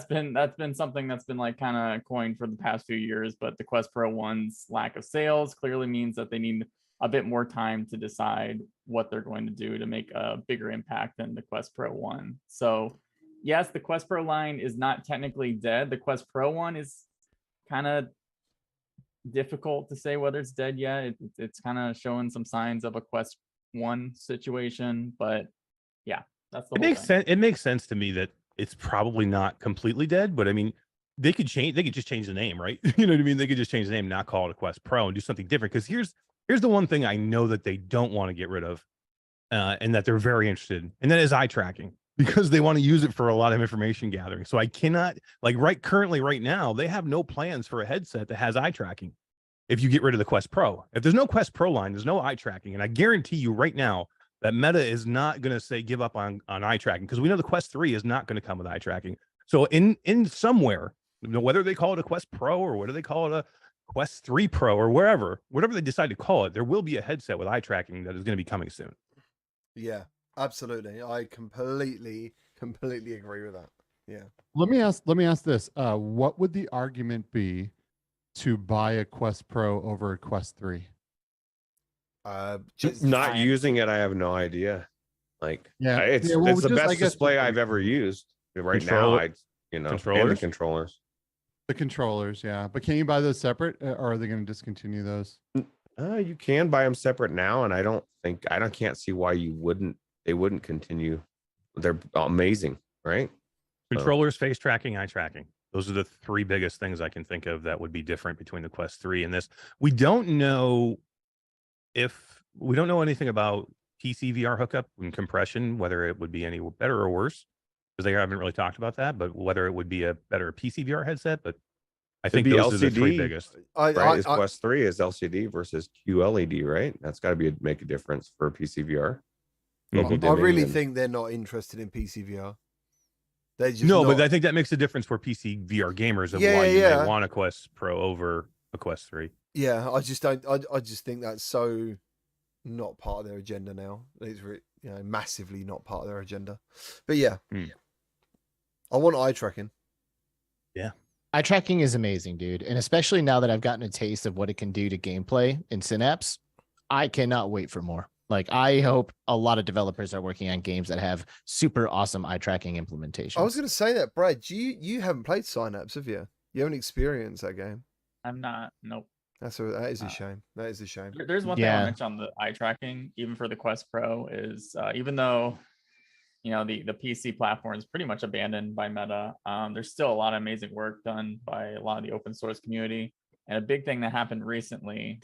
Speaker 7: been something that's been like kind of coined for the past few years. But the Quest Pro 1's lack of sales clearly means that they need a bit more time to decide what they're going to do to make a bigger impact than the Quest Pro 1. So yes, the Quest Pro line is not technically dead. The Quest Pro 1 is kind of difficult to say whether it's dead yet. It's kind of showing some signs of a Quest 1 situation, but yeah, that's the
Speaker 2: It
Speaker 7: whole
Speaker 2: makes
Speaker 7: thing.
Speaker 2: sense. It makes sense to me that it's probably not completely dead, but I mean, they could just change the name, right? You know what I mean? They could just change the name, not call it a Quest Pro, and do something different. Because here's the one thing I know that they don't want to get rid of, and that they're very interested in, and that is eye tracking, because they want to use it for a lot of information gathering. So I cannot, like, right now, they have no plans for a headset that has eye tracking. If you get rid of the Quest Pro, if there's no Quest Pro line, there's no eye tracking, and I guarantee you right now that Meta is not going to say give up on eye tracking, because we know the Quest 3 is not going to come with eye tracking. So in somewhere, whether they call it a Quest Pro or whether they call it a Quest 3 Pro or whatever they decide to call it, there will be a headset with eye tracking that is going to be coming soon.
Speaker 4: Yeah, absolutely. I completely agree with that. Yeah.
Speaker 1: Let me ask this. What would the argument be to buy a Quest Pro over a Quest 3?
Speaker 4: Just
Speaker 5: Not using it, I have no idea. Like,
Speaker 1: Yeah,
Speaker 5: it's
Speaker 1: well,
Speaker 5: it's the
Speaker 1: just, I
Speaker 5: best
Speaker 1: guess,
Speaker 5: display
Speaker 1: the-
Speaker 5: I've ever used. Right now, and the
Speaker 2: Controllers?
Speaker 5: controllers.
Speaker 1: The controllers, yeah. But can you buy those separate, or are they going to discontinue those?
Speaker 5: You can buy them separate now, and I can't see why they wouldn't continue. They're amazing, right?
Speaker 2: Controllers, face tracking, eye tracking. Those are the 3 biggest things I can think of that would be different between the Quest 3 and this. We don't know anything about PC VR hookup and compression, whether it would be any better or worse, because they haven't really talked about that, but whether it would be a better PC VR headset. But I think
Speaker 5: be
Speaker 2: those are the 3
Speaker 5: LCD.
Speaker 2: biggest.
Speaker 5: Right? Quest 3 is LCD versus QLED, right? That's got to make a difference for PC VR.
Speaker 2: Mhm.
Speaker 4: I really think they're not interested in PC VR. They just
Speaker 2: but I think that makes a difference for PC VR gamers of why you may want a Quest Pro over a Quest 3.
Speaker 4: Yeah, I just don't. I just think that's so not part of their agenda now. It's massively not part of their agenda. But yeah, I want eye tracking.
Speaker 2: Yeah,
Speaker 3: Eye tracking is amazing, dude. And especially now that I've gotten a taste of what it can do to gameplay in Synapse, I cannot wait for more. Like, I hope a lot of developers are working on games that have super awesome eye tracking implementations.
Speaker 4: I was going to say that, Brad. You haven't played Synapse, have you? You haven't experienced that game.
Speaker 7: I'm not. Nope.
Speaker 4: That is a shame. That is a shame.
Speaker 7: There's one thing I
Speaker 3: Yeah.
Speaker 7: mentioned on the eye tracking, even for the Quest Pro, is even though the PC platform is pretty much abandoned by Meta, there's still a lot of amazing work done by a lot of the open source community. And a big thing that happened recently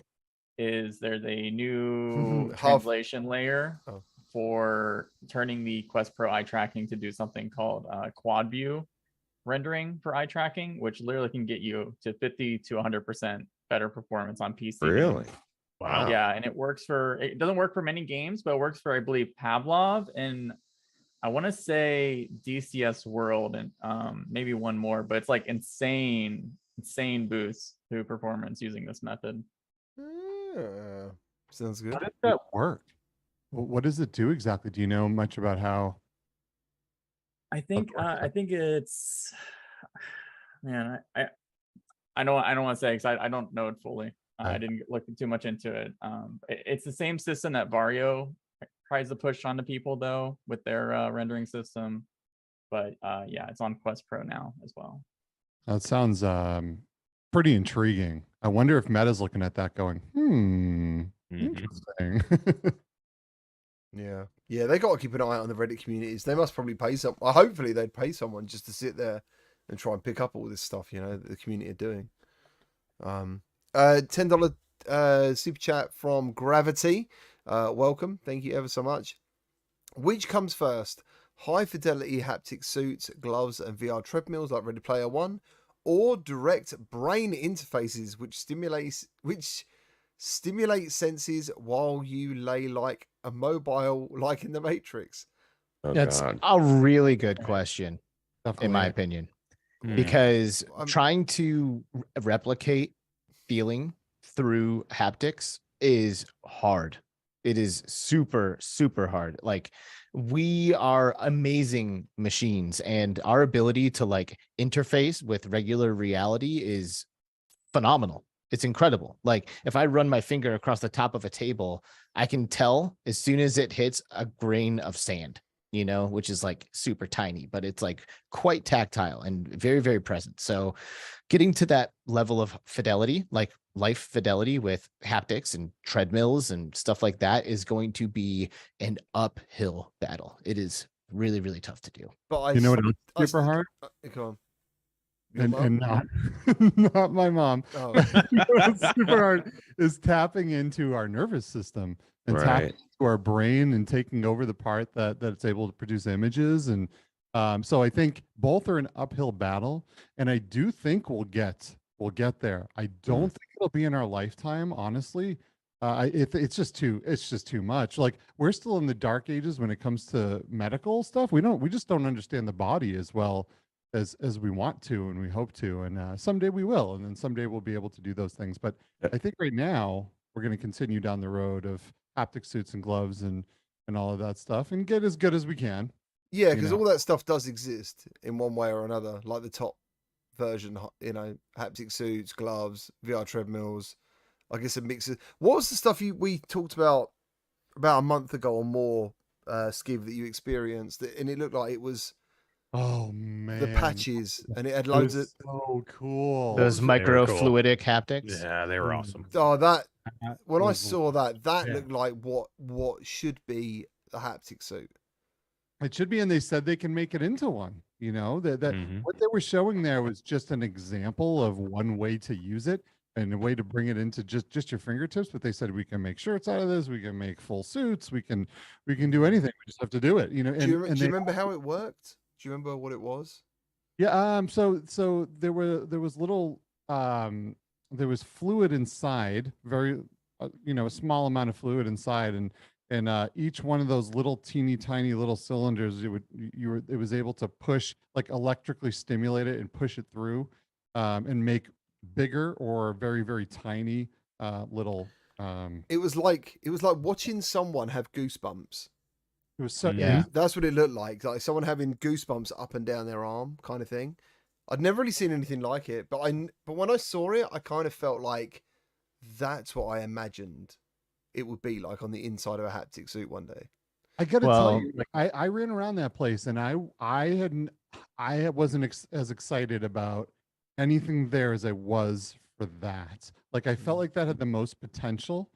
Speaker 7: is there's a new translation layer for turning the Quest Pro eye tracking to do something called quad view rendering for eye tracking, which literally can get you to 50 to 100% better performance on PC.
Speaker 5: Really?
Speaker 2: Wow.
Speaker 7: Yeah, and it doesn't work for many games, but it works for, I believe, Pavlov and I want to say DCS World and maybe one more, but it's like insane boosts to performance using this method.
Speaker 4: Sounds good.
Speaker 1: How does that work? What does it do exactly? Do you know much about how?
Speaker 7: I think it's, man, I don't want to say because I don't know it fully. I didn't look too much into it. It's the same system that Vario tries to push onto people though with their rendering system, but yeah, it's on Quest Pro now as well.
Speaker 1: That sounds pretty intriguing. I wonder if Meta's looking at that going, interesting.
Speaker 4: Yeah, they got to keep an eye on the Reddit communities. They must probably pay some. Well, hopefully, they'd pay someone just to sit there and try and pick up all this stuff. That the community are doing. $10 super chat from Gravity. Welcome, thank you ever so much. Which comes first? High fidelity haptic suits, gloves, and VR treadmills like Ready Player One, or direct brain interfaces which stimulate senses while you lay like a mobile, like in the Matrix?
Speaker 5: Oh,
Speaker 3: That's
Speaker 5: God.
Speaker 3: a really good question,
Speaker 1: Definitely.
Speaker 3: in my opinion,
Speaker 2: Mm.
Speaker 3: because
Speaker 4: I'm-
Speaker 3: trying to replicate feeling through haptics is hard. It is super, super hard. Like, we are amazing machines, and our ability to like interface with regular reality is phenomenal. It's incredible. Like, if I run my finger across the top of a table, I can tell as soon as it hits a grain of sand, which is like super tiny, but it's like quite tactile and very, very present. So getting to that level of fidelity, like life fidelity with haptics and treadmills and stuff like that, is going to be an uphill battle. It is really, really tough to do.
Speaker 4: But
Speaker 1: You know what else is super hard?
Speaker 4: Come on. Your
Speaker 1: And
Speaker 4: mum?
Speaker 1: not not my mom.
Speaker 4: Oh.
Speaker 1: You know what's super hard is tapping into our nervous system and tapping
Speaker 5: Right.
Speaker 1: into our brain and taking over the part that it's able to produce images. And so I think both are an uphill battle, and I do think we'll get there. I don't think it'll be in our lifetime, honestly. It's just too much. Like, we're still in the dark ages when it comes to medical stuff. We just don't understand the body as well as we want to and we hope to, and someday we will, and then someday we'll be able to do those things. But
Speaker 5: Yeah.
Speaker 1: I think right now we're going to continue down the road of haptic suits and gloves and all of that stuff, and get as good as we can.
Speaker 4: Yeah,
Speaker 1: you
Speaker 4: because
Speaker 1: know.
Speaker 4: all that stuff does exist in one way or another, like the top version, haptic suits, gloves, VR treadmills. I guess a mix of. What was the stuff we talked about a month ago or more, Skiv, that you experienced? And it looked like it was
Speaker 1: Oh man,
Speaker 4: the patches, and it had
Speaker 1: It
Speaker 4: loads
Speaker 1: was
Speaker 4: of.
Speaker 1: so cool.
Speaker 3: Those
Speaker 2: They were cool.
Speaker 3: microfluidic haptics.
Speaker 2: Yeah, they were awesome.
Speaker 4: Oh, that
Speaker 1: That
Speaker 4: when I
Speaker 1: was-
Speaker 4: saw that
Speaker 1: yeah.
Speaker 4: looked like what should be a haptic suit.
Speaker 1: It should be, and they said they can make it into one. That
Speaker 2: Mhm.
Speaker 1: what they were showing there was just an example of one way to use it and a way to bring it into just your fingertips. But they said we can make shirts out of this. We can make full suits. We can do anything. We just have to do it. And
Speaker 4: Do you
Speaker 1: they-
Speaker 4: remember how it worked? Do you remember what it was?
Speaker 1: Yeah. So there was little there was fluid inside, very a small amount of fluid inside, and each one of those little teeny tiny little cylinders, it was able to push, like, electrically stimulate it and push it through, and make bigger or very, very tiny little.
Speaker 4: It was like watching someone have goosebumps.
Speaker 1: It was so
Speaker 3: Yeah.
Speaker 4: That's what it looked like someone having goosebumps up and down their arm, kind of thing. I'd never really seen anything like it, but when I saw it, I kind of felt like that's what I imagined it would be like on the inside of a haptic suit one day.
Speaker 1: I got to tell
Speaker 3: Well-
Speaker 1: you, like I ran around that place and I wasn't as excited about anything there as I was for that. Like I felt like that had the most potential.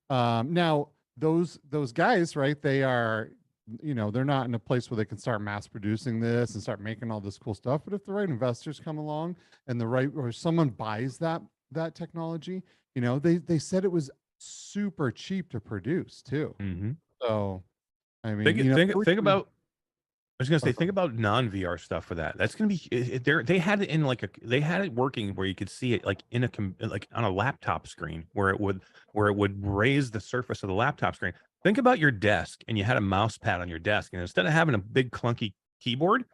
Speaker 1: Now those guys, right? They are, they're not in a place where they can start mass producing this and start making all this cool stuff. But if the right investors come along and or someone buys that technology, they said it was super cheap to produce too.
Speaker 2: Mm-hmm.
Speaker 1: So, I mean,
Speaker 2: think about. I was gonna say, think about non-VR stuff for that. That's gonna be. They had it in they had it working where you could see it like like on a laptop screen where it would raise the surface of the laptop screen. Think about your desk and you had a mouse pad on your desk, and instead of having a big clunky keyboard,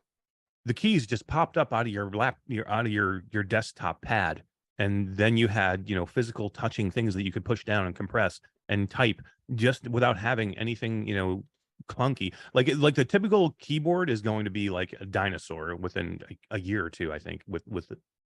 Speaker 2: the keys just popped up out of your desktop pad, and then you had physical touching things that you could push down and compress and type just without having anything clunky. Like the typical keyboard is going to be like a dinosaur within a year or two, I think, with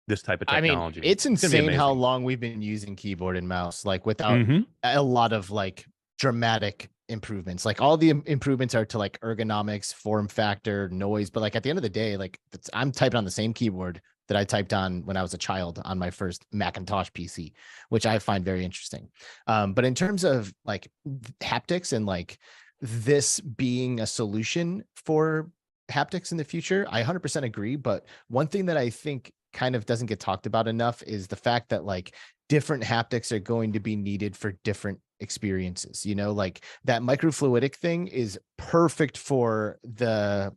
Speaker 2: this type of technology.
Speaker 3: I mean, it's
Speaker 2: gonna be
Speaker 3: insane how
Speaker 2: amazing.
Speaker 3: long we've been using keyboard and mouse, like without
Speaker 2: Mhm.
Speaker 3: a lot of like dramatic improvements. Like all the improvements are to like ergonomics, form factor, noise, but like at the end of the day, like I'm typing on the same keyboard that I typed on when I was a child on my first Macintosh PC, which I find very interesting. But in terms of like haptics and like this being a solution for haptics in the future, I 100% agree. But one thing that I think kind of doesn't get talked about enough is the fact that like different haptics are going to be needed for different experiences. Like that microfluidic thing is perfect for the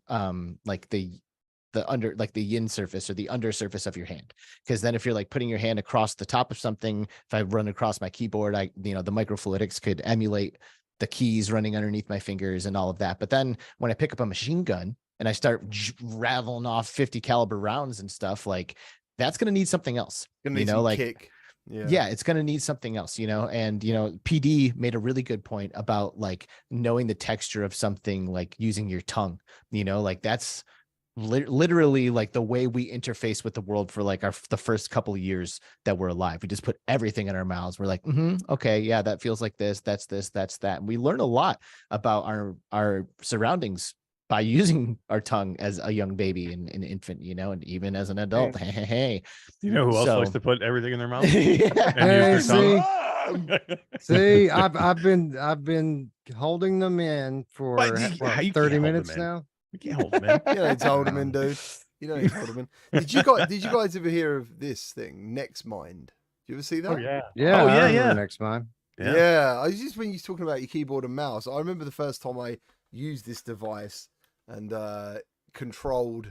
Speaker 3: the yin surface or the under surface of your hand, because then if you're like putting your hand across the top of something, if I run across my keyboard, the microfluidics could emulate the keys running underneath my fingers and all of that. But then when I pick up a machine gun and I start rattling off 50 caliber rounds and stuff, like that's going to need something else, like
Speaker 4: kick.
Speaker 3: Yeah, it's going to need something else, and, PD made a really good point about like knowing the texture of something, like using your tongue, like that's literally like the way we interface with the world for like the first couple of years that we're alive. We just put everything in our mouths. We're like, okay, yeah, that feels like this, that's that. And we learn a lot about our surroundings by using our tongue as a young baby and an infant, and even as an adult. Hey.
Speaker 2: You know who else likes to put everything in their mouth?
Speaker 3: Yeah.
Speaker 2: And use their tongue?
Speaker 6: See, I've been holding them in for
Speaker 2: But you can't
Speaker 6: 30
Speaker 2: hold them
Speaker 6: minutes
Speaker 2: in.
Speaker 6: now.
Speaker 2: You can't hold them in.
Speaker 4: You don't need to hold him in, dude. You don't need to hold him in. Did you guys ever hear of this thing, Next Mind? Did you ever see that?
Speaker 2: Oh yeah.
Speaker 6: Yeah,
Speaker 2: Oh,
Speaker 6: I
Speaker 2: yeah,
Speaker 6: remember
Speaker 2: yeah.
Speaker 6: Next time.
Speaker 4: Yeah. I was just when you're talking about your keyboard and mouse, I remember the first time I used this device and controlled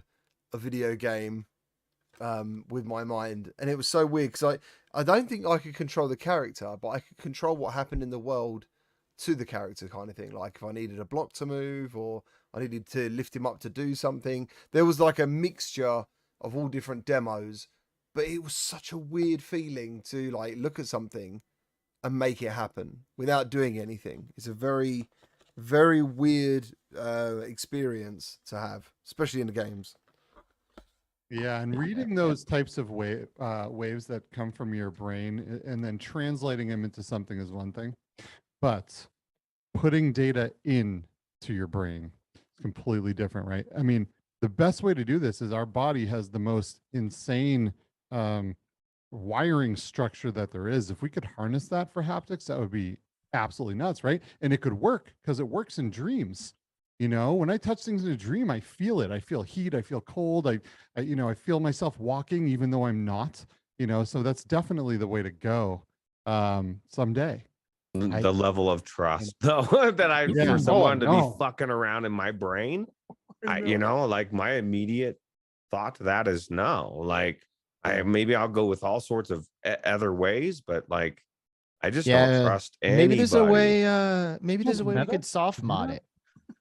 Speaker 4: a video game with my mind, and it was so weird because I don't think I could control the character, but I could control what happened in the world to the character, kind of thing. Like if I needed a block to move or I needed to lift him up to do something, there was like a mixture of all different demos, but it was such a weird feeling to like look at something and make it happen without doing anything. It's a very, very weird experience to have, especially in the games.
Speaker 1: Yeah, and reading those types of waves that come from your brain and then translating them into something is one thing, but putting data into your brain is completely different, right? I mean, the best way to do this is our body has the most insane wiring structure that there is. If we could harness that for haptics, that would be absolutely nuts, right? And it could work because it works in dreams. When I touch things in a dream, I feel it. I feel heat. I feel cold. I feel myself walking, even though I'm not. So that's definitely the way to go. Someday.
Speaker 5: The level of trust, though, that for someone to be fucking around in my brain, like my immediate thought to that is no. Like, maybe I'll go with all sorts of other ways, but like, I just don't trust anybody.
Speaker 3: Maybe there's a way. Maybe there's a way we could soft mod it.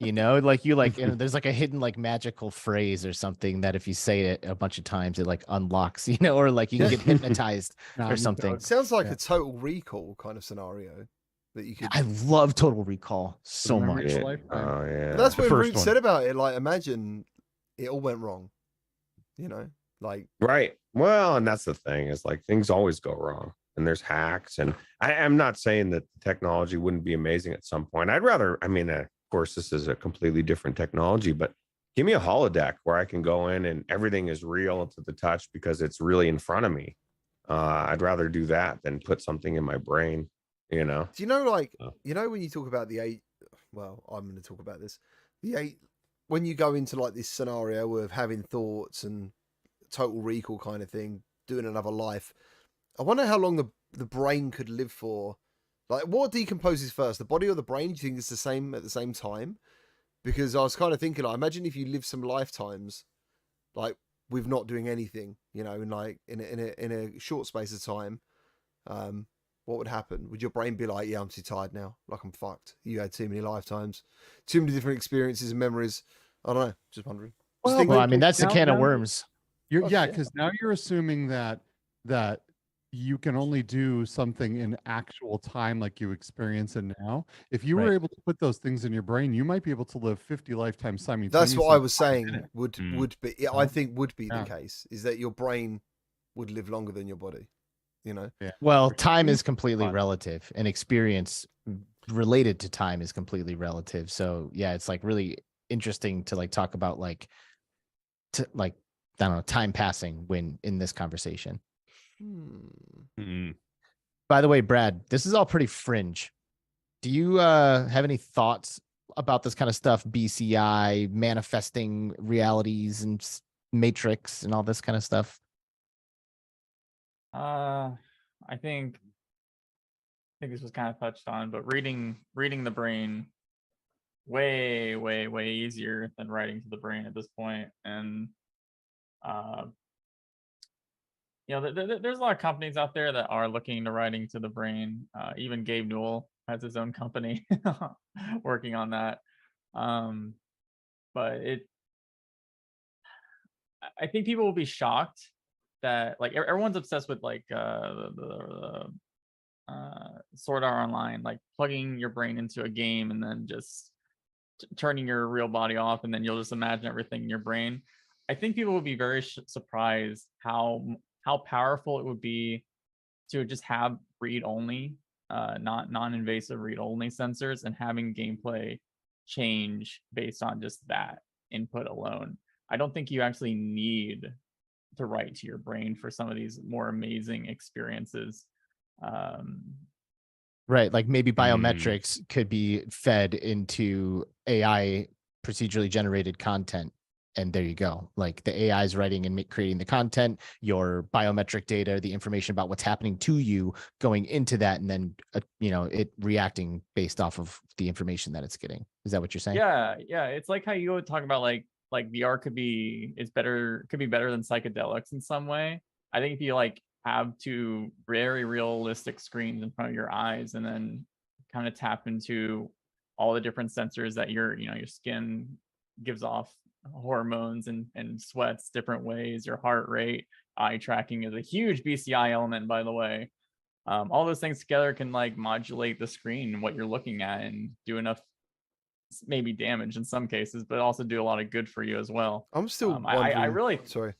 Speaker 3: There's like a hidden like magical phrase or something that if you say it a bunch of times, it like unlocks, or like you can get hypnotized or something.
Speaker 4: It sounds like a Total Recall kind of scenario that you could.
Speaker 3: I love Total Recall so much.
Speaker 5: Oh yeah.
Speaker 4: But that's what Root said about it. Like, imagine it all went wrong. Like,
Speaker 5: Right. Well, and that's the thing is like things always go wrong and there's hacks. And I'm not saying that the technology wouldn't be amazing at some point. I'd rather, I mean, of course, this is a completely different technology, but give me a holodeck where I can go in and everything is real to the touch because it's really in front of me. I'd rather do that than put something in my brain, you know?
Speaker 4: do you know, like,
Speaker 5: Oh.
Speaker 4: you know, when you talk about the eight, well, I'm going to talk about this. The eight, when you go into like this scenario of having thoughts and total recall kind of thing, doing another life, I wonder how long the brain could live for. Like, what decomposes first, the body or the brain? Do you think it's the same at the same time? Because I was kind of thinking, like, imagine if you live some lifetimes, like, with not doing anything, you know, in like in a short space of time. What would happen? Would your brain be like, yeah, I'm too tired now, like I'm fucked? You had too many lifetimes, too many different experiences and memories. I don't know. Just wondering. Just
Speaker 1: Well,
Speaker 3: Well, I
Speaker 1: but
Speaker 3: mean, that's a
Speaker 1: now-
Speaker 3: can of
Speaker 1: now-
Speaker 3: worms.
Speaker 1: You're,
Speaker 4: Oh,
Speaker 1: yeah,
Speaker 4: shit.
Speaker 1: because now you're assuming that you can only do something in actual time like you experience it now. If you were
Speaker 2: Right.
Speaker 1: able to put those things in your brain, you might be able to live 50 lifetimes
Speaker 4: That's
Speaker 1: simultaneously.
Speaker 4: what I was saying. Would
Speaker 2: Mm.
Speaker 4: would be? Yeah, I
Speaker 1: Oh,
Speaker 4: think would be
Speaker 1: yeah.
Speaker 4: the case. Is that your brain would live longer than your body? You know.
Speaker 1: Yeah.
Speaker 3: Well,
Speaker 1: Or
Speaker 3: time is
Speaker 1: sleep
Speaker 3: completely
Speaker 1: body.
Speaker 3: relative, and experience related to time is completely relative. So yeah, it's like really interesting to like talk about like like I don't know, time passing when in this conversation.
Speaker 2: Mm.
Speaker 3: By the way, Brad, this is all pretty fringe. Do you have any thoughts about this kind of stuff? BCI, manifesting realities and matrix and all this kind of stuff?
Speaker 7: I think this was kind of touched on, but reading the brain way easier than writing to the brain at this point. And you know, there's a lot of companies out there that are looking to writing to the brain. Even Gabe Newell has his own company working on that. But I think people will be shocked that like everyone's obsessed with like the Sword Art Online, like plugging your brain into a game and then just turning your real body off, and then you'll just imagine everything in your brain. I think people would be very surprised how powerful it would be to just have read only, not non-invasive read only sensors, and having gameplay change based on just that input alone. I don't think you actually need to write to your brain for some of these more amazing experiences.
Speaker 3: Right. Like maybe
Speaker 2: Mm.
Speaker 3: biometrics could be fed into AI procedurally generated content. And there you go. Like the AI is writing and creating the content, your biometric data, the information about what's happening to you going into that, and then, you know, it reacting based off of the information that it's getting. Is that what you're saying?
Speaker 7: Yeah. It's like how you would talk about like VR could be better than psychedelics in some way. I think if you like have two very realistic screens in front of your eyes and then kind of tap into all the different sensors that your skin gives off hormones and sweats different ways, your heart rate, eye tracking is a huge BCI element, by the way. All those things together can like modulate the screen and what you're looking at and do enough maybe damage in some cases, but also do a lot of good for you as well.
Speaker 4: I'm still wondering.
Speaker 7: I really
Speaker 4: Sorry.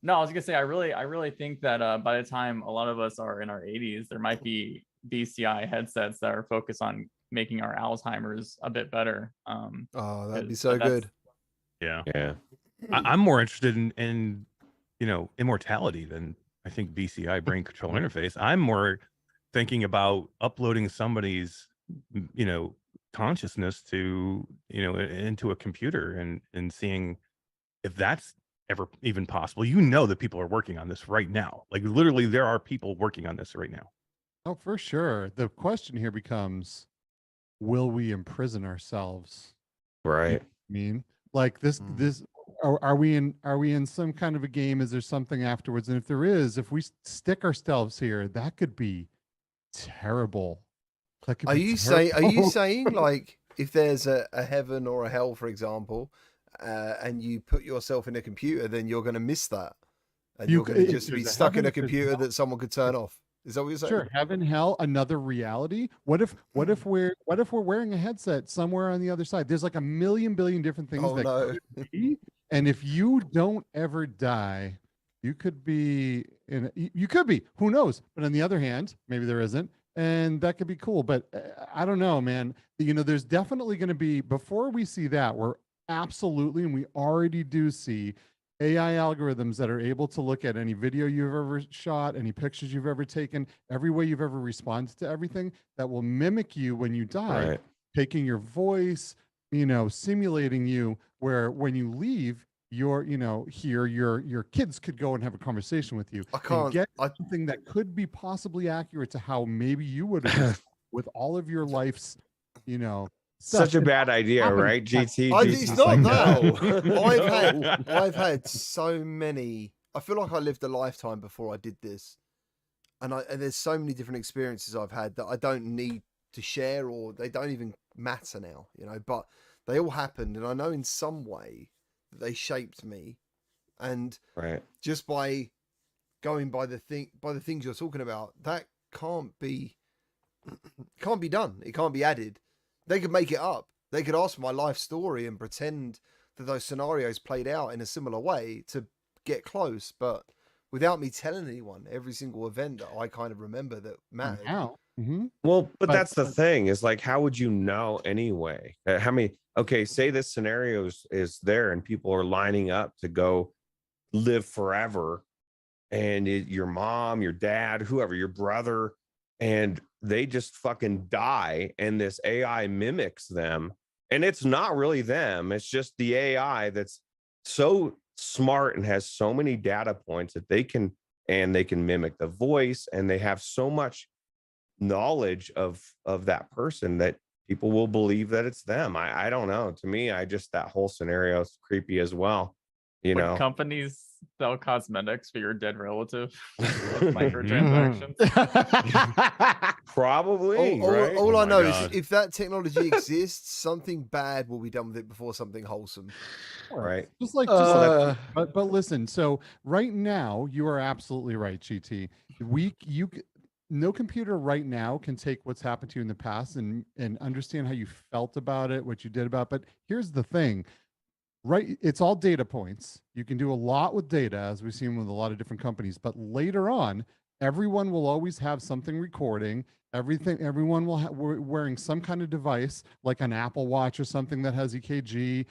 Speaker 7: No, I was gonna say I really think that by the time a lot of us are in our 80s, there might be BCI headsets that are focused on making our Alzheimer's a bit better.
Speaker 4: Oh, that'd be
Speaker 7: 'cause
Speaker 4: so
Speaker 7: that's-
Speaker 4: good.
Speaker 2: Yeah.
Speaker 5: Yeah.
Speaker 2: I'm more interested in you know, immortality than I think BCI brain control interface. I'm more thinking about uploading somebody's, you know, consciousness to, you know, into a computer and seeing if that's ever even possible. You know that people are working on this right now. Like literally there are people working on this right now.
Speaker 1: Oh, for sure. The question here becomes, will we imprison ourselves?
Speaker 5: Right.
Speaker 1: I mean, like this, are we in some kind of a game? Is there something afterwards? And if there is, if we stick ourselves here, that could be terrible. That could
Speaker 4: Are
Speaker 1: be
Speaker 4: you
Speaker 1: terrible.
Speaker 4: saying like if there's a heaven or a hell, for example, and you put yourself in a computer, then you're going to miss that, and you're going to just be
Speaker 1: there's a
Speaker 4: stuck in
Speaker 1: heaven,
Speaker 4: a
Speaker 1: if there's
Speaker 4: computer
Speaker 1: hell-
Speaker 4: that someone could turn off? Is that what you're saying?
Speaker 1: Sure, heaven, hell, another reality. What if we're wearing a headset somewhere on the other side? There's like a million billion different things
Speaker 4: Oh
Speaker 1: that
Speaker 4: no.
Speaker 1: could be. And if you don't ever die, you could be you could be, who knows? But on the other hand, maybe there isn't. And that could be cool. But I don't know, man. There's definitely going to be, before we see that, we're absolutely, and we already do see AI algorithms that are able to look at any video you've ever shot, any pictures you've ever taken, every way you've ever responded to everything, that will mimic you when you die,
Speaker 5: Right.
Speaker 1: taking your voice, simulating you, where when you leave, your kids could go and have a conversation with you
Speaker 4: I
Speaker 1: and
Speaker 4: can't.
Speaker 1: get something that could be possibly accurate to how maybe you would have with all of your life's stuff.
Speaker 5: Such a
Speaker 1: And
Speaker 5: bad idea,
Speaker 1: happened.
Speaker 5: right? GT.
Speaker 4: It's
Speaker 5: GT's
Speaker 4: not
Speaker 5: like,
Speaker 4: that.
Speaker 5: no.
Speaker 4: I've had so many. I feel like I lived a lifetime before I did this, and there's so many different experiences I've had that I don't need to share, or they don't even matter now, But they all happened, and I know in some way that they shaped me, and
Speaker 5: Right.
Speaker 4: just by going by the things you're talking about, that can't be done. It can't be added. They could make it up. They could ask my life story and pretend that those scenarios played out in a similar way to get close, but without me telling anyone every single event that I kind of remember that mattered.
Speaker 1: How?
Speaker 5: Well, but
Speaker 1: But-
Speaker 5: that's the thing, is like, how would you know anyway? How many, okay, say this scenario is there and people are lining up to go live forever, and your mom, your dad, whoever, your brother, and they just fucking die, and this AI mimics them, and it's not really them, it's just the AI that's so smart and has so many data points that they can mimic the voice, and they have so much knowledge of that person that people will believe that it's them. I don't know. To me, that whole scenario is creepy as well.
Speaker 7: Would companies sell cosmetics for your dead relative with
Speaker 5: Mm-hmm.
Speaker 7: microtransactions?
Speaker 5: Probably, right?
Speaker 4: All
Speaker 2: Oh
Speaker 4: I
Speaker 2: my
Speaker 4: know
Speaker 2: God.
Speaker 4: is if that technology exists, something bad will be done with it before something wholesome.
Speaker 5: Right.
Speaker 1: Just like, but listen. So right now, you are absolutely right, GT. No computer right now can take what's happened to you in the past and understand how you felt about it, what you did about it. But here's the thing, right? It's all data points. You can do a lot with data, as we've seen with a lot of different companies. But later on, everyone will always have something recording everything. Everyone will wearing some kind of device, like an Apple Watch or something that has EKG,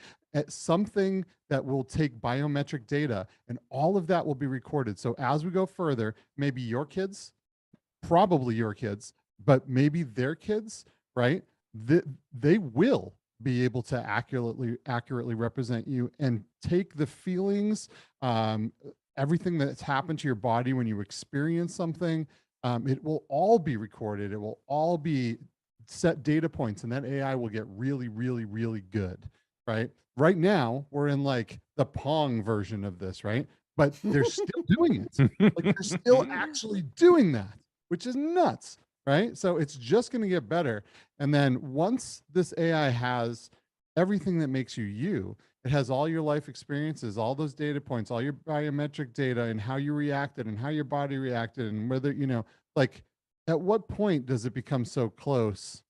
Speaker 1: something that will take biometric data, and all of that will be recorded. So as we go further, maybe your kids, probably your kids, but maybe their kids, right? They will be able to accurately represent you and take the feelings, everything that's happened to your body when you experience something. It will all be recorded. It will all be set data points, and that AI will get really, really, really good, right? Right now, we're in like the Pong version of this, right? But they're still doing it. Like they're still actually doing that, which is nuts, right? So it's just going to get better. And then once this AI has everything that makes you you, it has all your life experiences, all those data points, all your biometric data, and how you reacted and how your body reacted, and whether, like, at what point does it become so close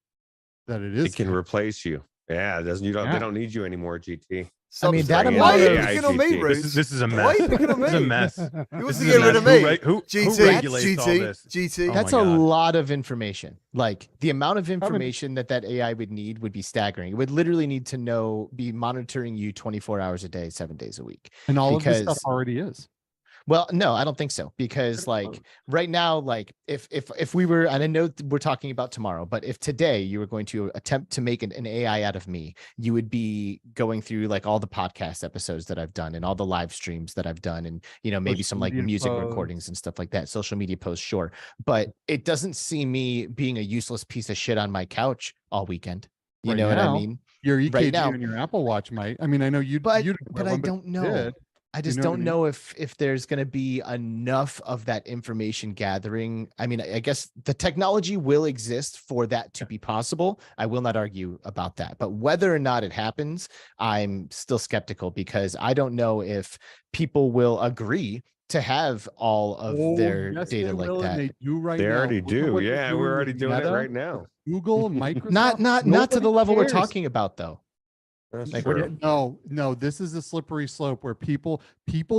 Speaker 1: that it is?
Speaker 5: It can replace you. Yeah, it doesn't. They
Speaker 1: Yeah.
Speaker 5: don't need you anymore, GT.
Speaker 3: I mean, that
Speaker 5: Bring in
Speaker 4: Why are
Speaker 3: amount
Speaker 4: you
Speaker 3: of
Speaker 5: AI,
Speaker 4: picking on me,
Speaker 5: GT.
Speaker 4: Roots?
Speaker 2: This is a
Speaker 4: Why
Speaker 2: mess.
Speaker 4: are you picking on
Speaker 2: This is a
Speaker 4: me?
Speaker 2: mess.
Speaker 4: He wants
Speaker 2: This
Speaker 4: to
Speaker 2: is
Speaker 4: get
Speaker 2: a
Speaker 4: rid of
Speaker 2: mess.
Speaker 4: me.
Speaker 2: Who
Speaker 4: GT,
Speaker 2: regulates all this?
Speaker 4: GT.
Speaker 2: Oh
Speaker 3: that's
Speaker 2: my
Speaker 3: a
Speaker 2: God.
Speaker 3: lot of information. Like the amount of information that AI would need would be staggering. It would literally need to be monitoring you 24 hours a day, 7 days a week.
Speaker 1: And all of this stuff
Speaker 3: Because
Speaker 1: already is.
Speaker 3: Well, no, I don't think so. Because like right now, like if we were, and I know we're talking about tomorrow, but if today you were going to attempt to make an AI out of me, you would be going through like all the podcast episodes that I've done and all the live streams that I've done, and maybe
Speaker 1: Social
Speaker 3: some like
Speaker 1: media
Speaker 3: music
Speaker 1: posts.
Speaker 3: recordings and stuff like that, social media posts, sure. But it doesn't see me being a useless piece of shit on my couch all weekend. You
Speaker 1: Right
Speaker 3: know what I
Speaker 1: now,
Speaker 3: mean?
Speaker 1: Your EKG
Speaker 3: Right now.
Speaker 1: and your Apple Watch might. I mean, I know you.
Speaker 3: But
Speaker 1: you didn't wear
Speaker 3: but I
Speaker 1: one,
Speaker 3: don't
Speaker 1: you
Speaker 3: know.
Speaker 1: did.
Speaker 3: I just
Speaker 1: know what I
Speaker 3: don't
Speaker 1: mean?
Speaker 3: know if there's going to be enough of that information gathering. I mean, I guess the technology will exist for that to be possible. I will not argue about that. But whether or not it happens, I'm still skeptical, because I don't know if people will agree to have all of their
Speaker 1: yes,
Speaker 3: data
Speaker 1: they
Speaker 3: like
Speaker 1: will, and
Speaker 3: that.
Speaker 1: they do right
Speaker 5: They
Speaker 1: now.
Speaker 5: already
Speaker 1: Look at
Speaker 5: do.
Speaker 1: what they're
Speaker 5: Yeah, we're
Speaker 1: doing
Speaker 5: already
Speaker 1: with
Speaker 5: doing it
Speaker 1: Meta,
Speaker 5: right now.
Speaker 1: Google, Microsoft.
Speaker 3: Not to the
Speaker 1: Nobody
Speaker 3: level we're
Speaker 1: cares.
Speaker 3: talking about, though.
Speaker 5: That's
Speaker 3: Like,
Speaker 5: true.
Speaker 1: No, this is a slippery slope where people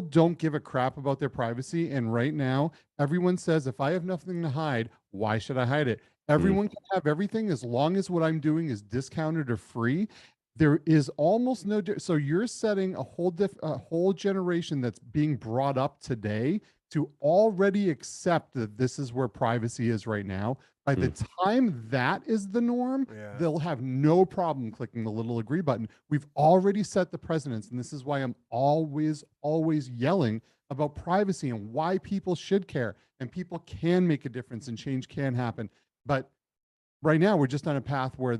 Speaker 1: don't give a crap about their privacy. And right now, everyone says, if I have nothing to hide, why should I hide it? Everyone can have everything as long as what I'm doing is discounted or free. There is almost no so you're setting a whole generation that's being brought up today to already accept that this is where privacy is right now. By the time that is the norm,
Speaker 4: Yeah.
Speaker 1: they'll have no problem clicking the little agree button. We've already set the precedence, and this is why I'm always yelling about privacy and why people should care and people can make a difference and change can happen. But right now, we're just on a path where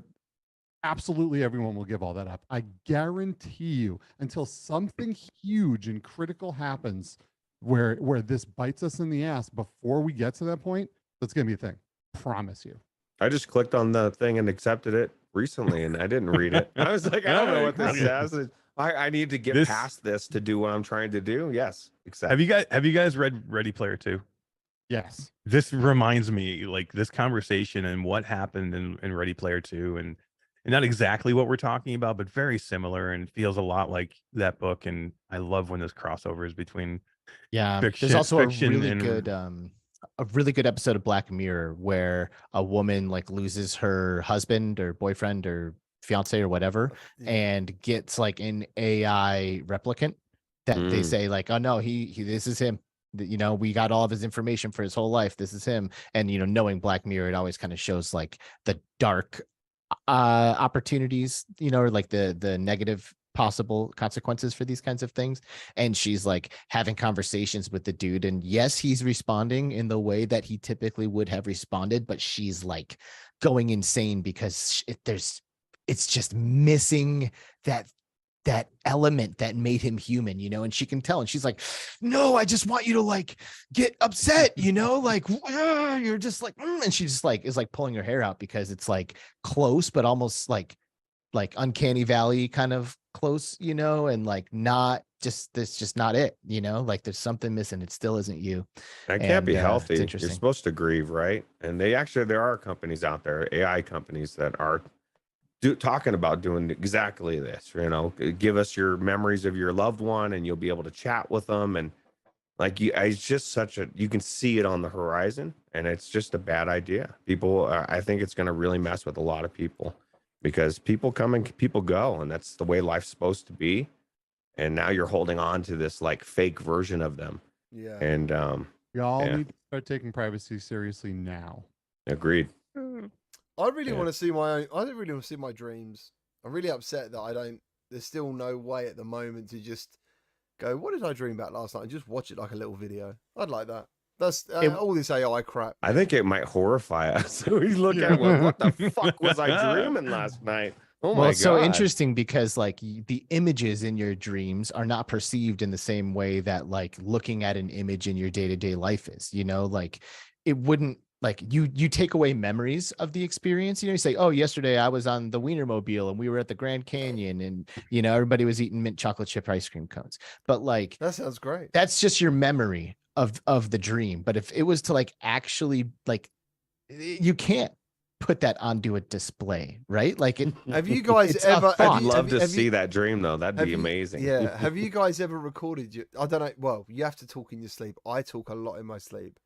Speaker 1: absolutely everyone will give all that up. I guarantee you, until something huge and critical happens where this bites us in the ass before we get to that point, that's going to be a thing. Promise you.
Speaker 5: I just clicked on the thing and accepted it recently, and I didn't read it. I was like, I don't know what this says. I need to get past this to do what I'm trying to do. Yes, accept.
Speaker 2: Have you guys read Ready Player 2?
Speaker 1: Yes.
Speaker 2: This reminds me, like, this conversation and what happened in Ready Player 2, and not exactly what we're talking about, but very similar, and feels a lot like that book. And I love when there's crossovers between
Speaker 3: there's also
Speaker 2: fiction
Speaker 3: a really good episode of Black Mirror where a woman like loses her husband or boyfriend or fiance or whatever and gets like an AI replicant that they say like, oh no, he this is him. You know, we got all of his information for his whole life. This is him. And you know, knowing Black Mirror, it always kind of shows like the dark opportunities, you know, or like the negative possible consequences for these kinds of things. And she's like having conversations with the dude, and yes, he's responding in the way that he typically would have responded, but she's like going insane because it's just missing that element that made him human, you know. And she can tell, and she's like, no, I just want you to like get upset, you know, like you're just like and she just like is like pulling her hair out because it's like close but almost like uncanny valley kind of close, you know, and like not just this, just not it, you know, like there's something missing. It still isn't you.
Speaker 5: That can't be healthy.
Speaker 3: It's
Speaker 5: You're
Speaker 3: interesting.
Speaker 5: supposed to grieve, right? And there are companies out there, AI companies that are talking about doing exactly this. You know, give us your memories of your loved one, and you'll be able to chat with them. And like, it's just you can see it on the horizon, and it's just a bad idea. People, I think it's going to really mess with a lot of people, because people come and people go, and that's the way life's supposed to be. And now you're holding on to this like fake version of them.
Speaker 4: Yeah.
Speaker 5: And
Speaker 1: Y'all need to start taking privacy seriously now.
Speaker 5: Agreed.
Speaker 4: I really want to see I don't really want to see my dreams. I'm really upset that there's still no way at the moment to just go, what did I dream about last night? And just watch it like a little video. I'd like that. That's all this AI crap.
Speaker 5: I think it might horrify us. We look at what the fuck was I dreaming last night? Oh my God.
Speaker 3: It's so interesting because like the images in your dreams are not perceived in the same way that like looking at an image in your day-to-day life is, you know, like it wouldn't, like you take away memories of the experience. You know, you say, oh, yesterday I was on the Wienermobile and we were at the Grand Canyon and, you know, everybody was eating mint chocolate chip ice cream cones. But like,
Speaker 4: that sounds great.
Speaker 3: That's just your memory of the dream. But if it was to like actually like, you can't put that onto a display, right? Like,
Speaker 4: have you guys ever?
Speaker 5: I'd love to see that dream though. That'd be amazing.
Speaker 4: Yeah. Have you guys ever recorded? I don't know. Well, you have to talk in your sleep. I talk a lot in my sleep,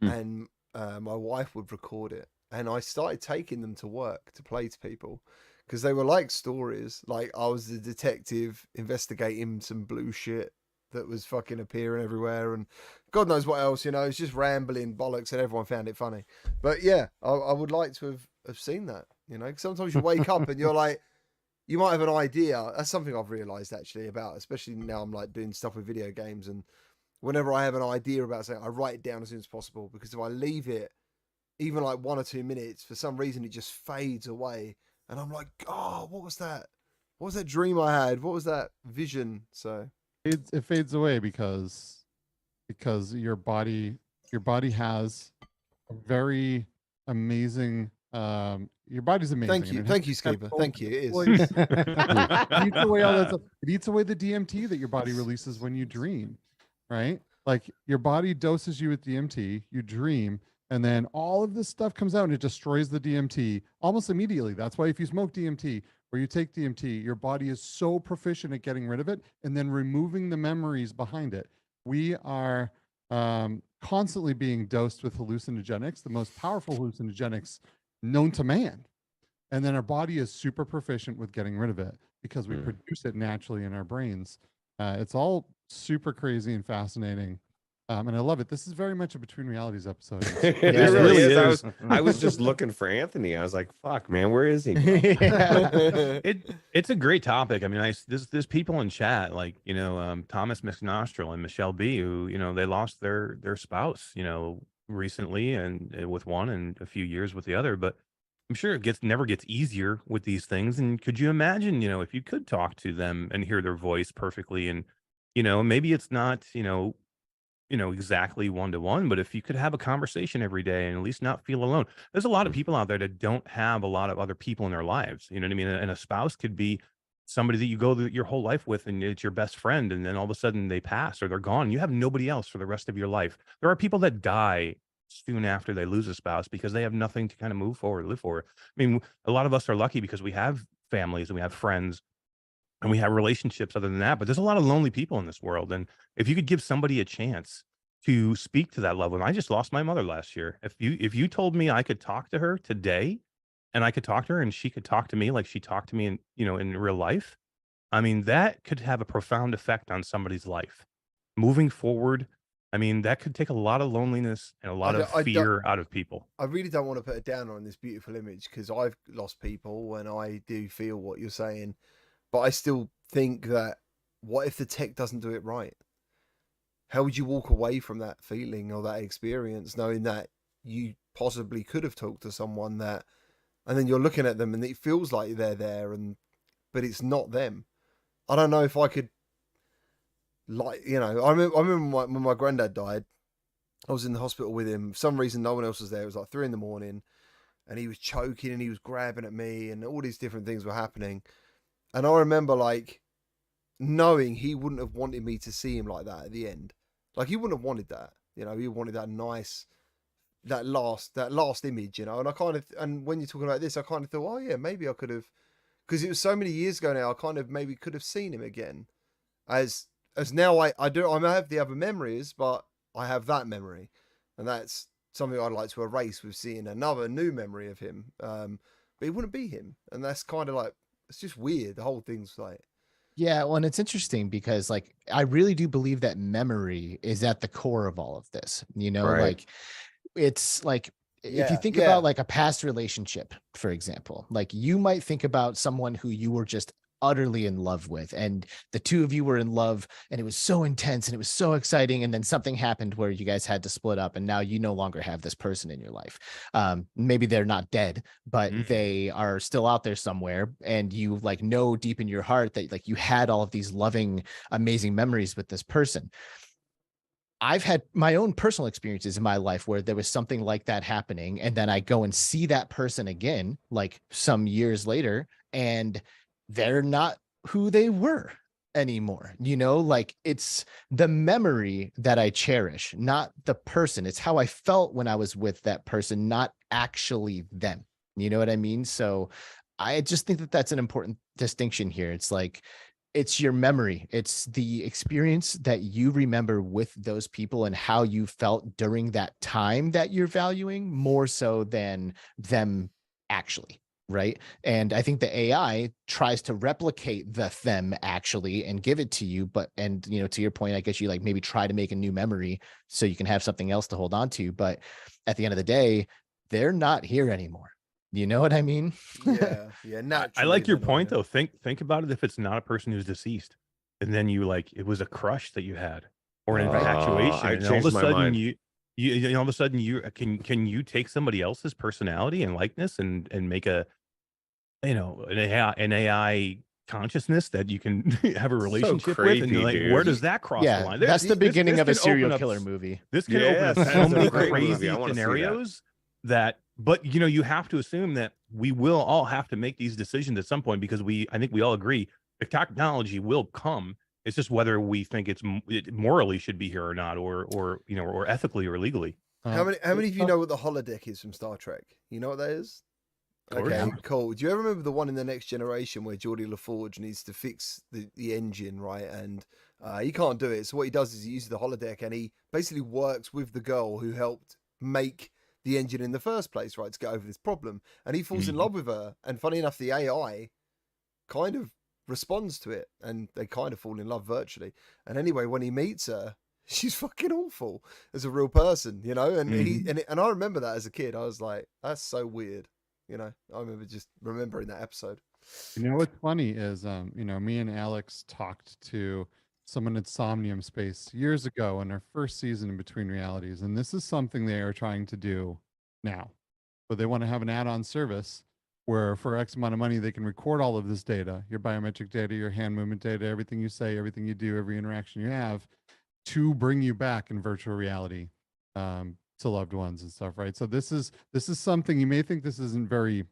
Speaker 4: and my wife would record it, and I started taking them to work to play to people because they were like stories. Like I was the detective investigating some blue shit that was fucking appearing everywhere, and God knows what else. You know, it's just rambling bollocks, and everyone found it funny. But yeah, I would like to have seen that. You know, 'cause sometimes you wake up and you're like, you might have an idea. That's something I've realized actually about, especially now I'm like doing stuff with video games, and whenever I have an idea about something, I write it down as soon as possible, because if I leave it even like 1 or 2 minutes, for some reason it just fades away, and I'm like, oh, what was that? What was that dream I had? What was that vision? So
Speaker 1: it fades away because your body has a very amazing your body's amazing.
Speaker 4: Thank you, Skipper. Thank you. It is.
Speaker 1: It eats away all that stuff. It eats away the DMT that your body releases when you dream, right? Like your body doses you with DMT, you dream, and then all of this stuff comes out and it destroys the DMT almost immediately. That's why if you smoke DMT, where you take DMT, your body is so proficient at getting rid of it and then removing the memories behind it. We are constantly being dosed with hallucinogenics, the most powerful hallucinogenics known to man. And then our body is super proficient with getting rid of it because we produce it naturally in our brains. It's all super crazy and fascinating. And I love it. This is very much a Between Realities episode.
Speaker 5: It
Speaker 3: Yeah, it
Speaker 5: really
Speaker 2: really
Speaker 5: is.
Speaker 2: is.
Speaker 5: I was just looking for Anthony. I was like, fuck, man, where is he?
Speaker 3: Yeah.
Speaker 2: It's a great topic. I mean, there's people in chat like, Thomas McNostril and Michelle B, who, they lost their spouse, recently and with one and a few years with the other. But I'm sure it never gets easier with these things. And could you imagine, if you could talk to them and hear their voice perfectly, and maybe it's not, exactly one to one, but if you could have a conversation every day and at least not feel alone. There's a lot of people out there that don't have a lot of other people in their lives. You know what I mean? And a spouse could be somebody that you go your whole life with and it's your best friend. And then all of a sudden they pass or they're gone. You have nobody else for the rest of your life. There are people that die soon after they lose a spouse because they have nothing to kind of move forward, live for. I mean, a lot of us are lucky because we have families and we have friends and we have relationships other than that, but there's a lot of lonely people in this world. And if you could give somebody a chance to speak to that level, and I just lost my mother last year. If you told me I could talk to her today and I could talk to her and she could talk to me like she talked to me in real life, I mean, that could have a profound effect on somebody's life. Moving forward, I mean, that could take a lot of loneliness and a lot of fear out of people.
Speaker 4: I really don't want to put it down on this beautiful image because I've lost people and I do feel what you're saying. But I still think that what if the tech doesn't do it right? How would you walk away from that feeling or that experience knowing that you possibly could have talked to someone that, and then you're looking at them and it feels like they're there but it's not them. I don't know if I could, I remember when my granddad died, I was in the hospital with him. For some reason, no one else was there. It was like 3 a.m. and he was choking and he was grabbing at me and all these different things were happening. And I remember knowing he wouldn't have wanted me to see him like that at the end. Like he wouldn't have wanted that, he wanted that nice, that last image, and when you're talking about this, I kind of thought, oh yeah, maybe I could have, because it was so many years ago now, I kind of maybe could have seen him again as now I have the other memories, but I have that memory. And that's something I'd like to erase with seeing another new memory of him. But it wouldn't be him. And that's kind of it's just weird. The whole thing's
Speaker 3: Yeah, well, and it's interesting because I really do believe that memory is at the core of all of this.
Speaker 5: Right.
Speaker 3: It's if you think about a past relationship, for example, you might think about someone who you were just utterly in love with, and the two of you were in love and it was so intense and it was so exciting, and then something happened where you guys had to split up and now you no longer have this person in your life. Maybe they're not dead, but they are still out there somewhere, and you know deep in your heart that you had all of these loving, amazing memories with this person. I've had my own personal experiences in my life where there was something like that happening, and then I go and see that person again some years later, and they're not who they were anymore. It's the memory that I cherish, not the person. It's how I felt when I was with that person, not actually them. You know what I mean? So I just think that that's an important distinction here. It's your memory. It's the experience that you remember with those people and how you felt during that time that you're valuing more so than them actually. Right. And I think the AI tries to replicate them actually and give it to you. To your point, I guess you maybe try to make a new memory so you can have something else to hold on to. But at the end of the day, they're not here anymore. You know what I mean?
Speaker 4: Yeah.
Speaker 2: I like your point though. Think about it. If it's not a person who's deceased, and then you it was a crush that you had or an infatuation,
Speaker 5: I
Speaker 2: and all of a
Speaker 5: changed my
Speaker 2: sudden
Speaker 5: mind.
Speaker 2: you all of a sudden you can you take somebody else's personality and likeness and make an AI consciousness that you can have a relationship with, and
Speaker 5: creepy,
Speaker 2: where
Speaker 5: dude.
Speaker 2: does that cross the
Speaker 3: Yeah,
Speaker 2: line?
Speaker 3: that's the beginning
Speaker 2: this
Speaker 3: of a
Speaker 2: can
Speaker 3: serial
Speaker 2: open up
Speaker 3: killer movie.
Speaker 2: This can open up
Speaker 5: Yes,
Speaker 2: so
Speaker 5: that's a
Speaker 2: many
Speaker 5: great movie.
Speaker 2: crazy
Speaker 5: I wanna see that.
Speaker 2: scenarios but you have to assume that we will all have to make these decisions at some point, because I think we all agree the technology will come. It's just whether we think it morally should be here or not, or ethically or legally.
Speaker 4: How many of you know what the holodeck is from Star Trek? You know what that is? Okay, cool. Do you ever remember the one in The Next Generation where Geordie LaForge needs to fix the engine, right? And he can't do it. So what he does is he uses the holodeck and he basically works with the girl who helped make the engine in the first place, right, to get over this problem. And he falls in love with her. And funny enough, the AI kind of responds to it and they kind of fall in love virtually. And anyway, when he meets her, she's fucking awful as a real person, you know? And and I remember that as a kid. I was like, that's so weird. You know, I remember just remembering that episode.
Speaker 1: You know what's funny is, you know, me and Alex talked to someone at Somnium Space years ago in our first season in Between Realities, and this is something they are trying to do now. But they want to have an add-on service where for X amount of money they can record all of this data, your biometric data, your hand movement data, everything you say, everything you do, every interaction you have, to bring you back in virtual reality. To loved ones and stuff, right? So this is something you may think this isn't very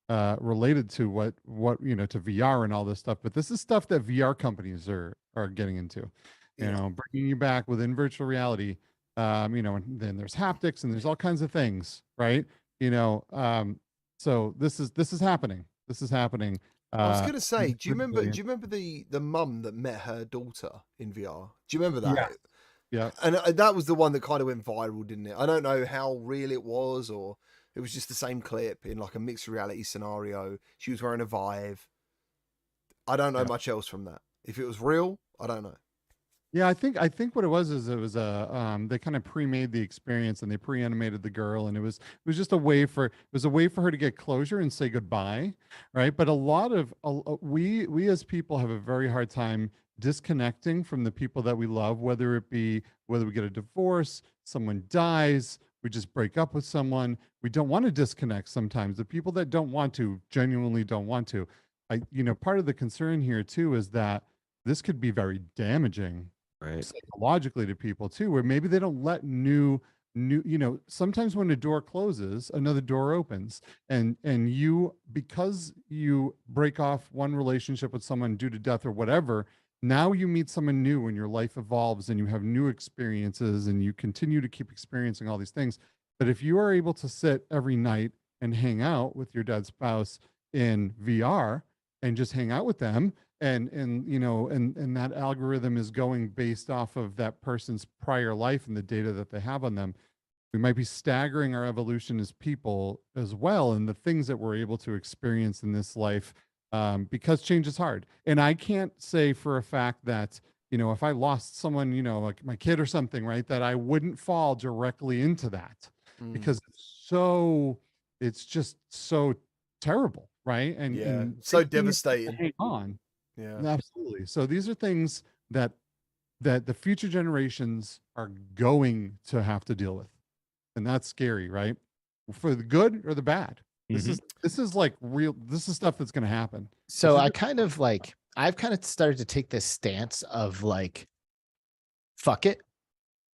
Speaker 1: related to what you know, to VR and all this stuff, but this is stuff that VR companies are getting into. You know, bringing you back within virtual reality. You know, and then there's haptics and there's all kinds of things, right? You know, so this is happening. This is happening.
Speaker 4: I was gonna say, do you remember the mum that met her daughter in VR? Do you remember that?
Speaker 1: Yeah. Yeah.
Speaker 4: And that was the one that kind of went viral, didn't it? I don't know how real it was, or it was just the same clip in like a mixed reality scenario. She was wearing a Vive. I don't know much else from that. If it was real, I don't know.
Speaker 1: Yeah, I think what it was is it was they kind of pre-made the experience and they pre-animated the girl, and it was just a way for her to get closure and say goodbye, right? But a lot of we as people have a very hard time disconnecting from the people that we love, whether we get a divorce, someone dies, we just break up with someone. We don't want to disconnect sometimes. The people that don't want to genuinely don't want to. You know, part of the concern here too is that this could be very damaging,
Speaker 5: right,
Speaker 1: psychologically to people too, where maybe they don't let new, you know, sometimes when a door closes, another door opens, and you, because you break off one relationship with someone due to death or whatever, now you meet someone new and your life evolves and you have new experiences and you continue to keep experiencing all these things. But if you are able to sit every night and hang out with your dead spouse in VR and just hang out with them, and you know, and that algorithm is going based off of that person's prior life and the data that they have on them, we might be staggering our evolution as people as well, and the things that we're able to experience in this life, because change is hard. And I can't say for a fact that, you know, if I lost someone, you know, like my kid or something, right, that I wouldn't fall directly into that, because it's just so terrible, right? And
Speaker 4: so devastating.
Speaker 1: Hang on.
Speaker 4: Yeah,
Speaker 1: absolutely. So these are things that the future generations are going to have to deal with, and that's scary, right? For the good or the bad. This is like real. This is stuff that's going to happen.
Speaker 3: So I've kind of started to take this stance of like, fuck it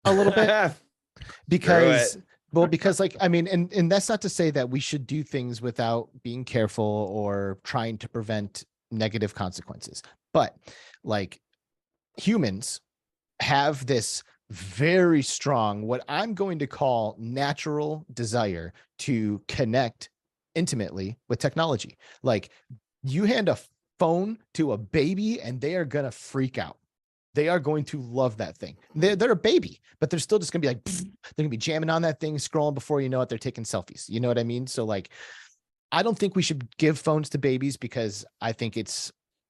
Speaker 3: a little bit, because like, I mean, and that's not to say that we should do things without being careful or trying to prevent negative consequences, but like, humans have this very strong, what I'm going to call natural desire to connect intimately with technology. Like, you hand a phone to a baby and they are gonna freak out. They are going to love that thing. They're a baby, but they're still just gonna be like, they're gonna be jamming on that thing, scrolling, before you know it, they're taking selfies. You know what I mean? So like, I don't think we should give phones to babies, because I think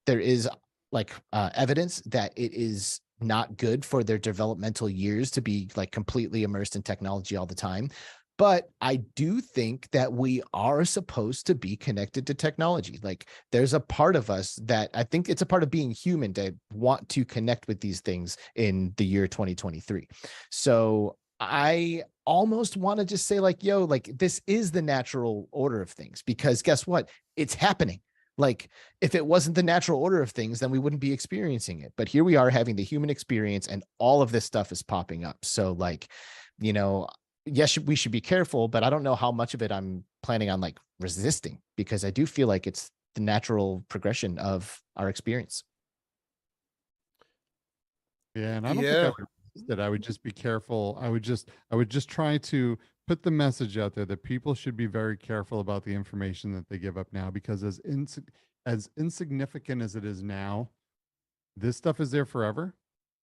Speaker 3: there is like evidence that it is not good for their developmental years to be like completely immersed in technology all the time. But I do think that we are supposed to be connected to technology. Like, there's a part of us that I think it's a part of being human to want to connect with these things in the year 2023. So I almost want to just say like, yo, like, this is the natural order of things, because guess what? It's happening. Like, if it wasn't the natural order of things, then we wouldn't be experiencing it. But here we are having the human experience, and all of this stuff is popping up. So like, you know, yes, we should be careful, but I don't know how much of it I'm planning on like resisting, because I do feel like it's the natural progression of our experience.
Speaker 1: Yeah, and I don't think I would resist it. I would just be careful. I would just try to put the message out there that people should be very careful about the information that they give up now, because as insignificant as it is now, this stuff is there forever,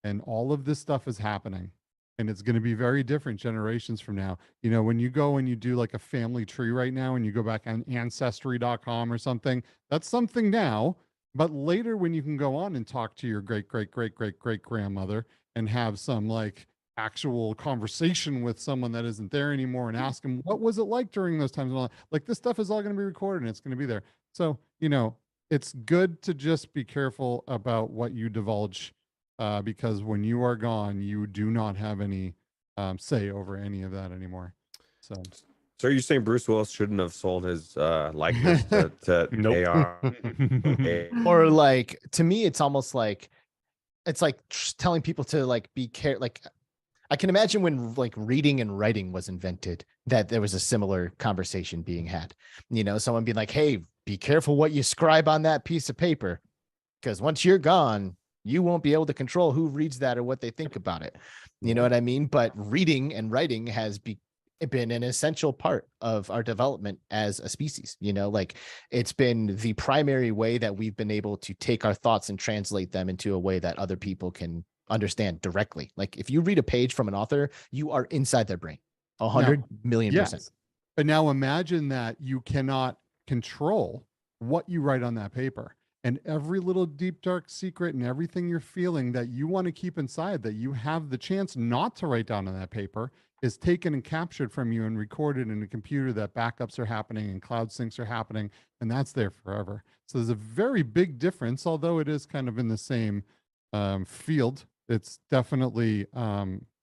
Speaker 1: and all of this stuff is happening, and it's going to be very different generations from now. You know, when you go and you do like a family tree right now and you go back on ancestry.com or something, that's something now. But later, when you can go on and talk to your great great great great great grandmother and have some like actual conversation with someone that isn't there anymore and ask them what was it like during those times and all that, like this stuff is all going to be recorded and it's going to be there. So, you know, it's good to just be careful about what you divulge, because when you are gone, you do not have any say over any of that anymore. So
Speaker 5: So are you saying Bruce Willis shouldn't have sold his likeness to
Speaker 2: Nope.
Speaker 5: AR?
Speaker 3: Or like, to me, it's almost like, it's like telling people to like be care. Like, I can imagine when like reading and writing was invented, that there was a similar conversation being had. You know, someone being like, "Hey, be careful what you scribe on that piece of paper, because once you're gone, you won't be able to control who reads that or what they think about it." You know what I mean? But reading and writing has been an essential part of our development as a species. You know, like it's been the primary way that we've been able to take our thoughts and translate them into a way that other people can understand directly. Like if you read a page from an author, you are inside their brain 100,000,000%.
Speaker 1: yes. But now imagine that you cannot control what you write on that paper, and every little deep dark secret and everything you're feeling that you want to keep inside, that you have the chance not to write down on that paper, is taken and captured from you and recorded in a computer, that backups are happening and cloud syncs are happening, and that's there forever. So there's a very big difference, although it is kind of in the same field. It's definitely,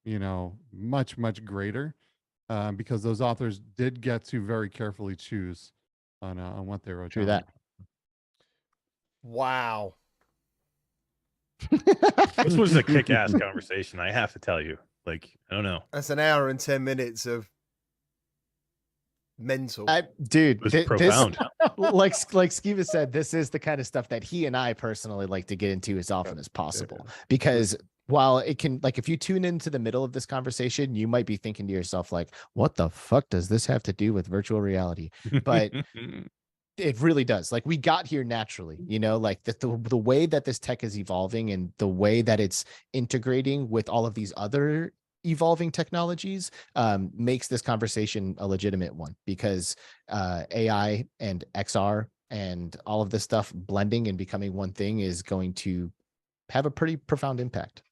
Speaker 1: you know, much, much greater, because those authors did get to very carefully choose on what they wrote
Speaker 3: True
Speaker 1: down.
Speaker 3: that.
Speaker 4: Wow.
Speaker 2: This was a kick-ass conversation, I have to tell you. Like, I don't know.
Speaker 4: That's an hour and 10 minutes of mental.
Speaker 3: Dude,
Speaker 2: It was
Speaker 3: this,
Speaker 2: profound.
Speaker 3: like Skiva said, this is the kind of stuff that he and I personally like to get into as often as possible, because while it can, like, if you tune into the middle of this conversation, you might be thinking to yourself, like, what the fuck does this have to do with virtual reality? But it really does. Like, we got here naturally, you know, like the way that this tech is evolving and the way that it's integrating with all of these other evolving technologies makes this conversation a legitimate one, because AI and XR and all of this stuff blending and becoming one thing is going to have a pretty profound impact.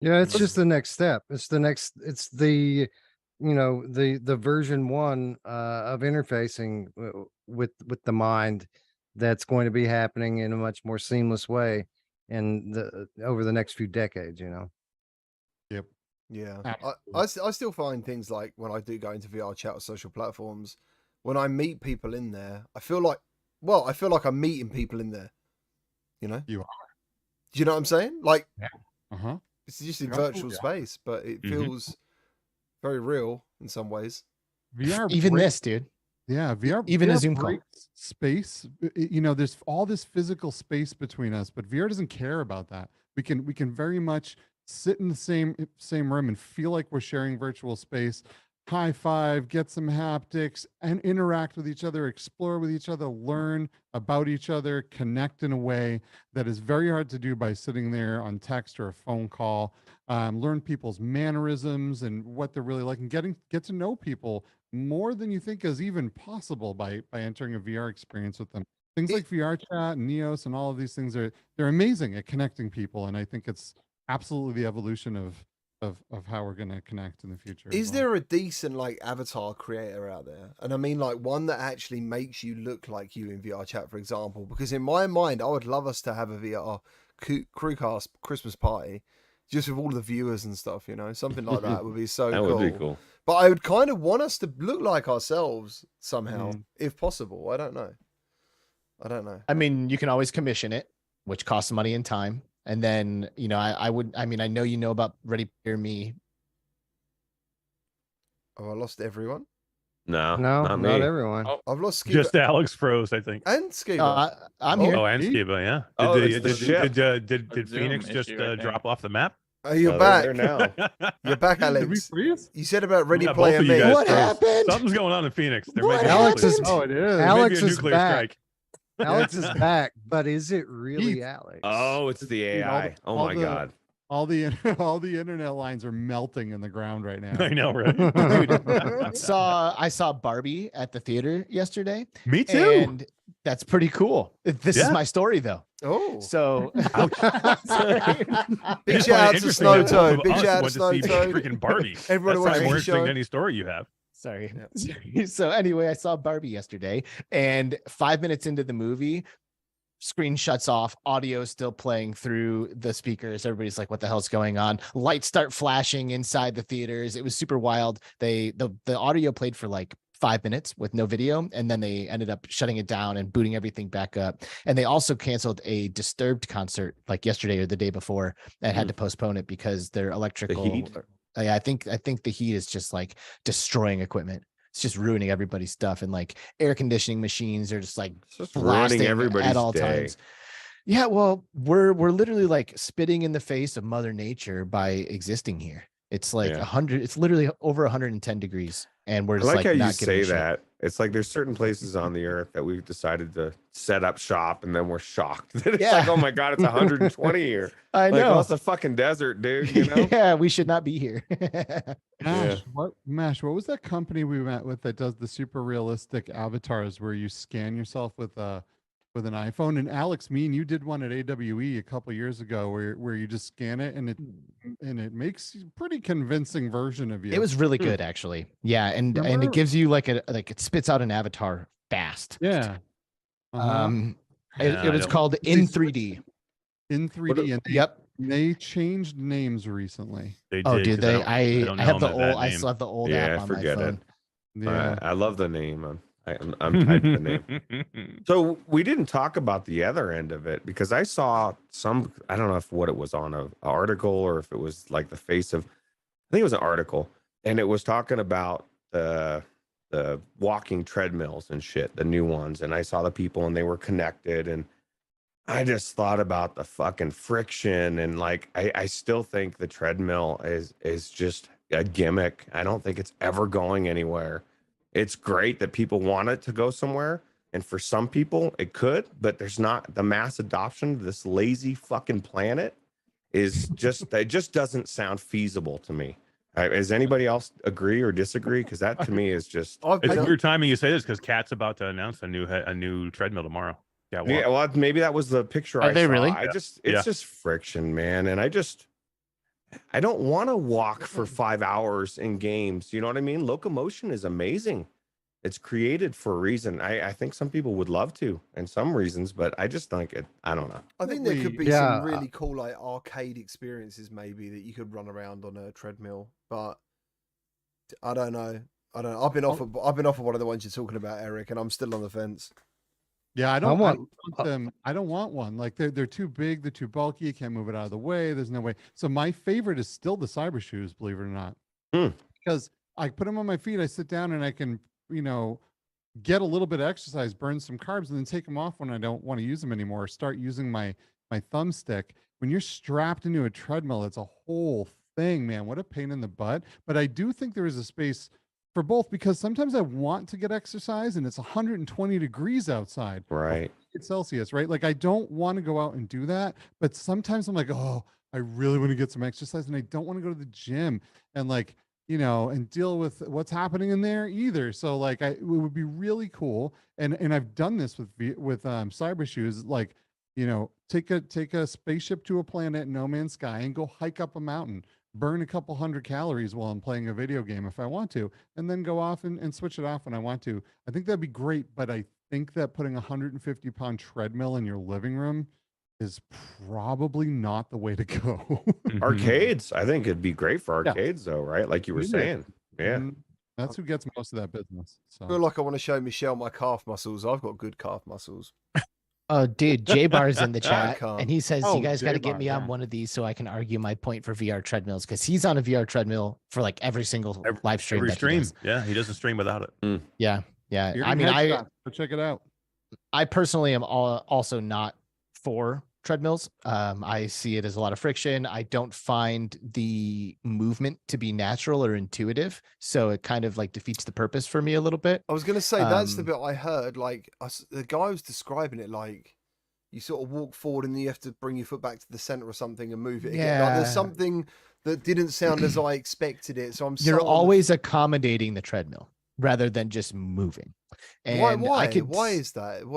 Speaker 6: Yeah, it's just the next step. It's the, you know, the version 1 of interfacing with the mind that's going to be happening in a much more seamless way over the next few decades, you know.
Speaker 1: Yep.
Speaker 4: Yeah. I still find things like when I do go into VR chat or social platforms, when I meet people in there, I feel like I'm meeting people in there. You know?
Speaker 1: You are.
Speaker 4: Do you know what I'm saying? Like,
Speaker 1: Uh-huh.
Speaker 4: it's just in
Speaker 1: Yeah.
Speaker 4: virtual space, but it feels very real in some ways.
Speaker 1: VR
Speaker 3: Even
Speaker 1: breaks-
Speaker 3: this, dude.
Speaker 1: Yeah, VR,
Speaker 3: Even a
Speaker 1: VR
Speaker 3: Zoom call.
Speaker 1: breaks space. You know, there's all this physical space between us, but VR doesn't care about that. We can very much sit in the same room and feel like we're sharing virtual space, high five, get some haptics, and interact with each other, explore with each other, learn about each other, connect in a way that is very hard to do by sitting there on text or a phone call. Learn people's mannerisms and what they're really like, and get to know people more than you think is even possible by entering a VR experience with them. Things like VR chat and Neos and all of these things they're amazing at connecting people, and I think it's absolutely the evolution of how we're going to connect in the future. as
Speaker 4: Is
Speaker 1: well.
Speaker 4: there a decent like avatar creator out there? And I mean like one that actually makes you look like you in VR chat, for example, because in my mind, I would love us to have a VR CruCast Christmas party just with all the viewers and stuff, you know, something like that would be so
Speaker 5: That
Speaker 4: cool.
Speaker 5: would be cool.
Speaker 4: But I would kind of want us to look like ourselves somehow,
Speaker 1: Mm.
Speaker 4: if possible. I don't know.
Speaker 3: I mean, you can always commission it, which costs money and time. And then, you know, I know you know about Ready Player Me.
Speaker 4: Have I lost everyone?
Speaker 5: No,
Speaker 6: No,
Speaker 5: not
Speaker 6: not
Speaker 5: me.
Speaker 6: everyone.
Speaker 7: Oh,
Speaker 4: I've lost Skiba
Speaker 2: Just Alex froze, I think.
Speaker 4: and Skiba.
Speaker 3: I'm here.
Speaker 2: Oh, and Skiba, yeah.
Speaker 5: Oh, it's the ship.
Speaker 2: Did
Speaker 7: A Zoom
Speaker 2: Phoenix just
Speaker 7: issue, I
Speaker 2: drop
Speaker 7: think.
Speaker 2: off the map?
Speaker 4: Oh, you're
Speaker 5: No,
Speaker 4: back.
Speaker 5: they're there now.
Speaker 4: You're back,
Speaker 1: Did we
Speaker 4: Alex.
Speaker 1: freeze?
Speaker 4: You said about Ready
Speaker 2: Yeah, both
Speaker 4: Player
Speaker 2: of you
Speaker 4: Me.
Speaker 2: guys
Speaker 3: What
Speaker 2: froze.
Speaker 3: happened?
Speaker 2: Something's going on in Phoenix. There
Speaker 3: What
Speaker 2: may be a
Speaker 6: Alex
Speaker 2: nuclear-
Speaker 6: is-
Speaker 1: Oh, it is.
Speaker 2: there may be
Speaker 6: Alex
Speaker 2: a
Speaker 6: is
Speaker 2: nuclear
Speaker 6: back.
Speaker 2: strike.
Speaker 6: Alex is back, but is it really
Speaker 1: Heath.
Speaker 6: Alex?
Speaker 5: Oh, it's the
Speaker 1: Dude, all the-
Speaker 5: AI. Oh
Speaker 1: all
Speaker 5: my
Speaker 1: the-
Speaker 5: god.
Speaker 1: All the all the internet lines are melting in the ground right now.
Speaker 2: I know, right?
Speaker 3: I saw Barbie at the theater yesterday,
Speaker 2: Me too.
Speaker 3: and that's pretty cool. This is
Speaker 2: Yeah.
Speaker 3: my story though.
Speaker 4: Oh,
Speaker 3: So
Speaker 4: big
Speaker 2: Just
Speaker 4: shout out
Speaker 2: find it
Speaker 4: to
Speaker 2: interesting that both
Speaker 4: Snowtoad.
Speaker 2: of
Speaker 4: Big
Speaker 2: us
Speaker 4: shout out
Speaker 2: went
Speaker 4: to
Speaker 2: to see
Speaker 4: Snowtoad.
Speaker 2: freaking Barbie.
Speaker 4: Everyone
Speaker 2: That's
Speaker 4: watches
Speaker 2: probably more
Speaker 4: the
Speaker 2: interesting
Speaker 4: show.
Speaker 2: than any story you have.
Speaker 3: Sorry. So anyway, I saw Barbie yesterday, and 5 minutes into the movie, screen shuts off, audio is still playing through the speakers. Everybody's like, what the hell's going on? Lights start flashing inside the theaters. It was super wild. The audio played for like 5 minutes with no video, and then they ended up shutting it down and booting everything back up. And they also canceled a Disturbed concert like yesterday or the day before and had to postpone it because their electrical
Speaker 5: heat?
Speaker 3: I think the heat is just like destroying equipment. It's just ruining everybody's stuff, and like air conditioning machines are just like
Speaker 5: It's just
Speaker 3: blasting
Speaker 5: ruining everybody's
Speaker 3: at all
Speaker 5: day.
Speaker 3: times. Yeah, well, we're literally like spitting in the face of Mother Nature by existing here. It's like
Speaker 5: Yeah.
Speaker 3: 100. It's literally over 110 degrees, and we're
Speaker 5: I
Speaker 3: just
Speaker 5: like how you
Speaker 3: not giving
Speaker 5: say
Speaker 3: a shit.
Speaker 5: that. It's like there's certain places on the earth that we've decided to set up shop, and then we're shocked that it's
Speaker 3: Yeah.
Speaker 5: like, oh my god, it's 120 here.
Speaker 3: I
Speaker 5: Like,
Speaker 3: know.
Speaker 5: oh, it's a fucking desert, dude. You know?
Speaker 3: Yeah, we should not be here.
Speaker 1: Mash, what was that company we met with that does the super realistic avatars where you scan yourself with an iPhone? And Alex, me and you did one at AWE a couple years ago where you just scan it and it makes a pretty convincing version of you.
Speaker 3: It was really good, actually. Yeah, and
Speaker 1: Remember?
Speaker 3: it gives you like it spits out an avatar fast.
Speaker 1: Yeah. Uh-huh.
Speaker 2: Yeah,
Speaker 3: It was
Speaker 2: I know.
Speaker 3: called in 3D.
Speaker 1: In 3D. And
Speaker 3: Yep.
Speaker 1: they changed names recently.
Speaker 2: They
Speaker 3: Oh,
Speaker 2: did,
Speaker 3: did
Speaker 2: 'cause
Speaker 3: they?
Speaker 2: don't-
Speaker 3: I
Speaker 2: don't
Speaker 3: have
Speaker 2: know
Speaker 3: the
Speaker 2: them at that
Speaker 3: old. I
Speaker 2: name.
Speaker 3: still have the old
Speaker 5: Yeah,
Speaker 3: app on my
Speaker 5: forget it.
Speaker 3: phone.
Speaker 1: Yeah.
Speaker 5: I love the name. I'm typing the name. So we didn't talk about the other end of it because I saw some. I don't know if what it was on an article or if it was like the face of. I think it was an article, and it was talking about the walking treadmills and shit, the new ones. And I saw the people, and they were connected, and I just thought about the fucking friction, and like I still think the treadmill is just a gimmick. I don't think it's ever going anywhere. It's great that people want it to go somewhere, and for some people it could, but there's not the mass adoption of this lazy fucking planet is just it just doesn't sound feasible to me. Does anybody else agree or disagree? Because that to me is just
Speaker 2: It's weird timing you say this because Cat's about to announce a new treadmill tomorrow. Yeah,
Speaker 5: yeah. Well, maybe that was the picture.
Speaker 3: Are
Speaker 5: I
Speaker 3: they
Speaker 5: saw.
Speaker 3: really?
Speaker 5: It's
Speaker 2: Yeah.
Speaker 5: just friction, man, and I don't want to walk for 5 hours in games. You know what I mean? Locomotion is amazing. It's created for a reason. I think some people would love to, and some reasons, but I just think it. I don't know.
Speaker 4: I think there could be
Speaker 6: Yeah,
Speaker 4: some really cool like arcade experiences maybe that you could run around on a treadmill, but I don't know. I've been off of one of the ones you're talking about, Eric, and I'm still on the fence.
Speaker 1: Yeah, I don't
Speaker 6: want-
Speaker 1: want them. I don't want one. Like they're too big, they're too bulky. You can't move it out of the way. There's no way. So my favorite is still the cyber shoes, believe it or not, because I put them on my feet. I sit down and I can, get a little bit of exercise, burn some carbs, and then take them off when I don't want to use them anymore. Or start using my thumbstick. When you're strapped into a treadmill, it's a whole thing, man. What a pain in the butt. But I do think there is a space for both because sometimes I want to get exercise and it's 120 degrees outside.
Speaker 5: Right.
Speaker 1: It's Celsius, right? Like I don't want to go out and do that, but sometimes I'm like, oh, I really want to get some exercise and I don't want to go to the gym and like, and deal with what's happening in there either. So like it would be really cool. And I've done this with cyber shoes, like, take a spaceship to a planet in No Man's Sky and go hike up a mountain, burn a couple 100 calories while I'm playing a video game if I want to, and then go off and switch it off when I want to. I think that'd be great, but I think that putting a 150-pound treadmill in your living room is probably not the way to go.
Speaker 5: Arcades. I think it'd be great for
Speaker 1: Yeah.
Speaker 5: arcades, though, right? Like you were
Speaker 1: Yeah.
Speaker 5: saying. Yeah.
Speaker 1: And that's who gets most of that business.
Speaker 4: I feel
Speaker 1: So
Speaker 4: like I want to show Michelle my calf muscles. I've got good calf muscles.
Speaker 3: Oh, dude, J Bar's in the chat,
Speaker 4: can't.
Speaker 3: and he says
Speaker 1: Oh,
Speaker 3: you guys got to
Speaker 1: J-Bar,
Speaker 3: get me on
Speaker 1: yeah.
Speaker 3: one of these so I can argue my point for VR treadmills because he's on a VR treadmill for like every single live stream.
Speaker 2: Every
Speaker 3: that he
Speaker 2: stream.
Speaker 3: does.
Speaker 2: Yeah, he doesn't stream without it.
Speaker 3: Yeah.
Speaker 1: you're
Speaker 3: I
Speaker 1: in
Speaker 3: mean,
Speaker 1: headshot, so check it out.
Speaker 3: I personally am also not for treadmills. I see it as a lot of friction. I don't find the movement to be natural or intuitive, so it kind of like defeats the purpose for me a little bit.
Speaker 4: I was going to say that's the
Speaker 3: Um,
Speaker 4: bit I heard. Like the guy was describing it like you sort of walk forward and then you have to bring your foot back to the center or something and move it again. Like there's
Speaker 3: Yeah.
Speaker 4: something that didn't sound as I expected it. So I'm
Speaker 3: You're
Speaker 4: so
Speaker 3: always accommodating the treadmill rather than just moving. And
Speaker 4: why?
Speaker 3: I could
Speaker 4: Why is that?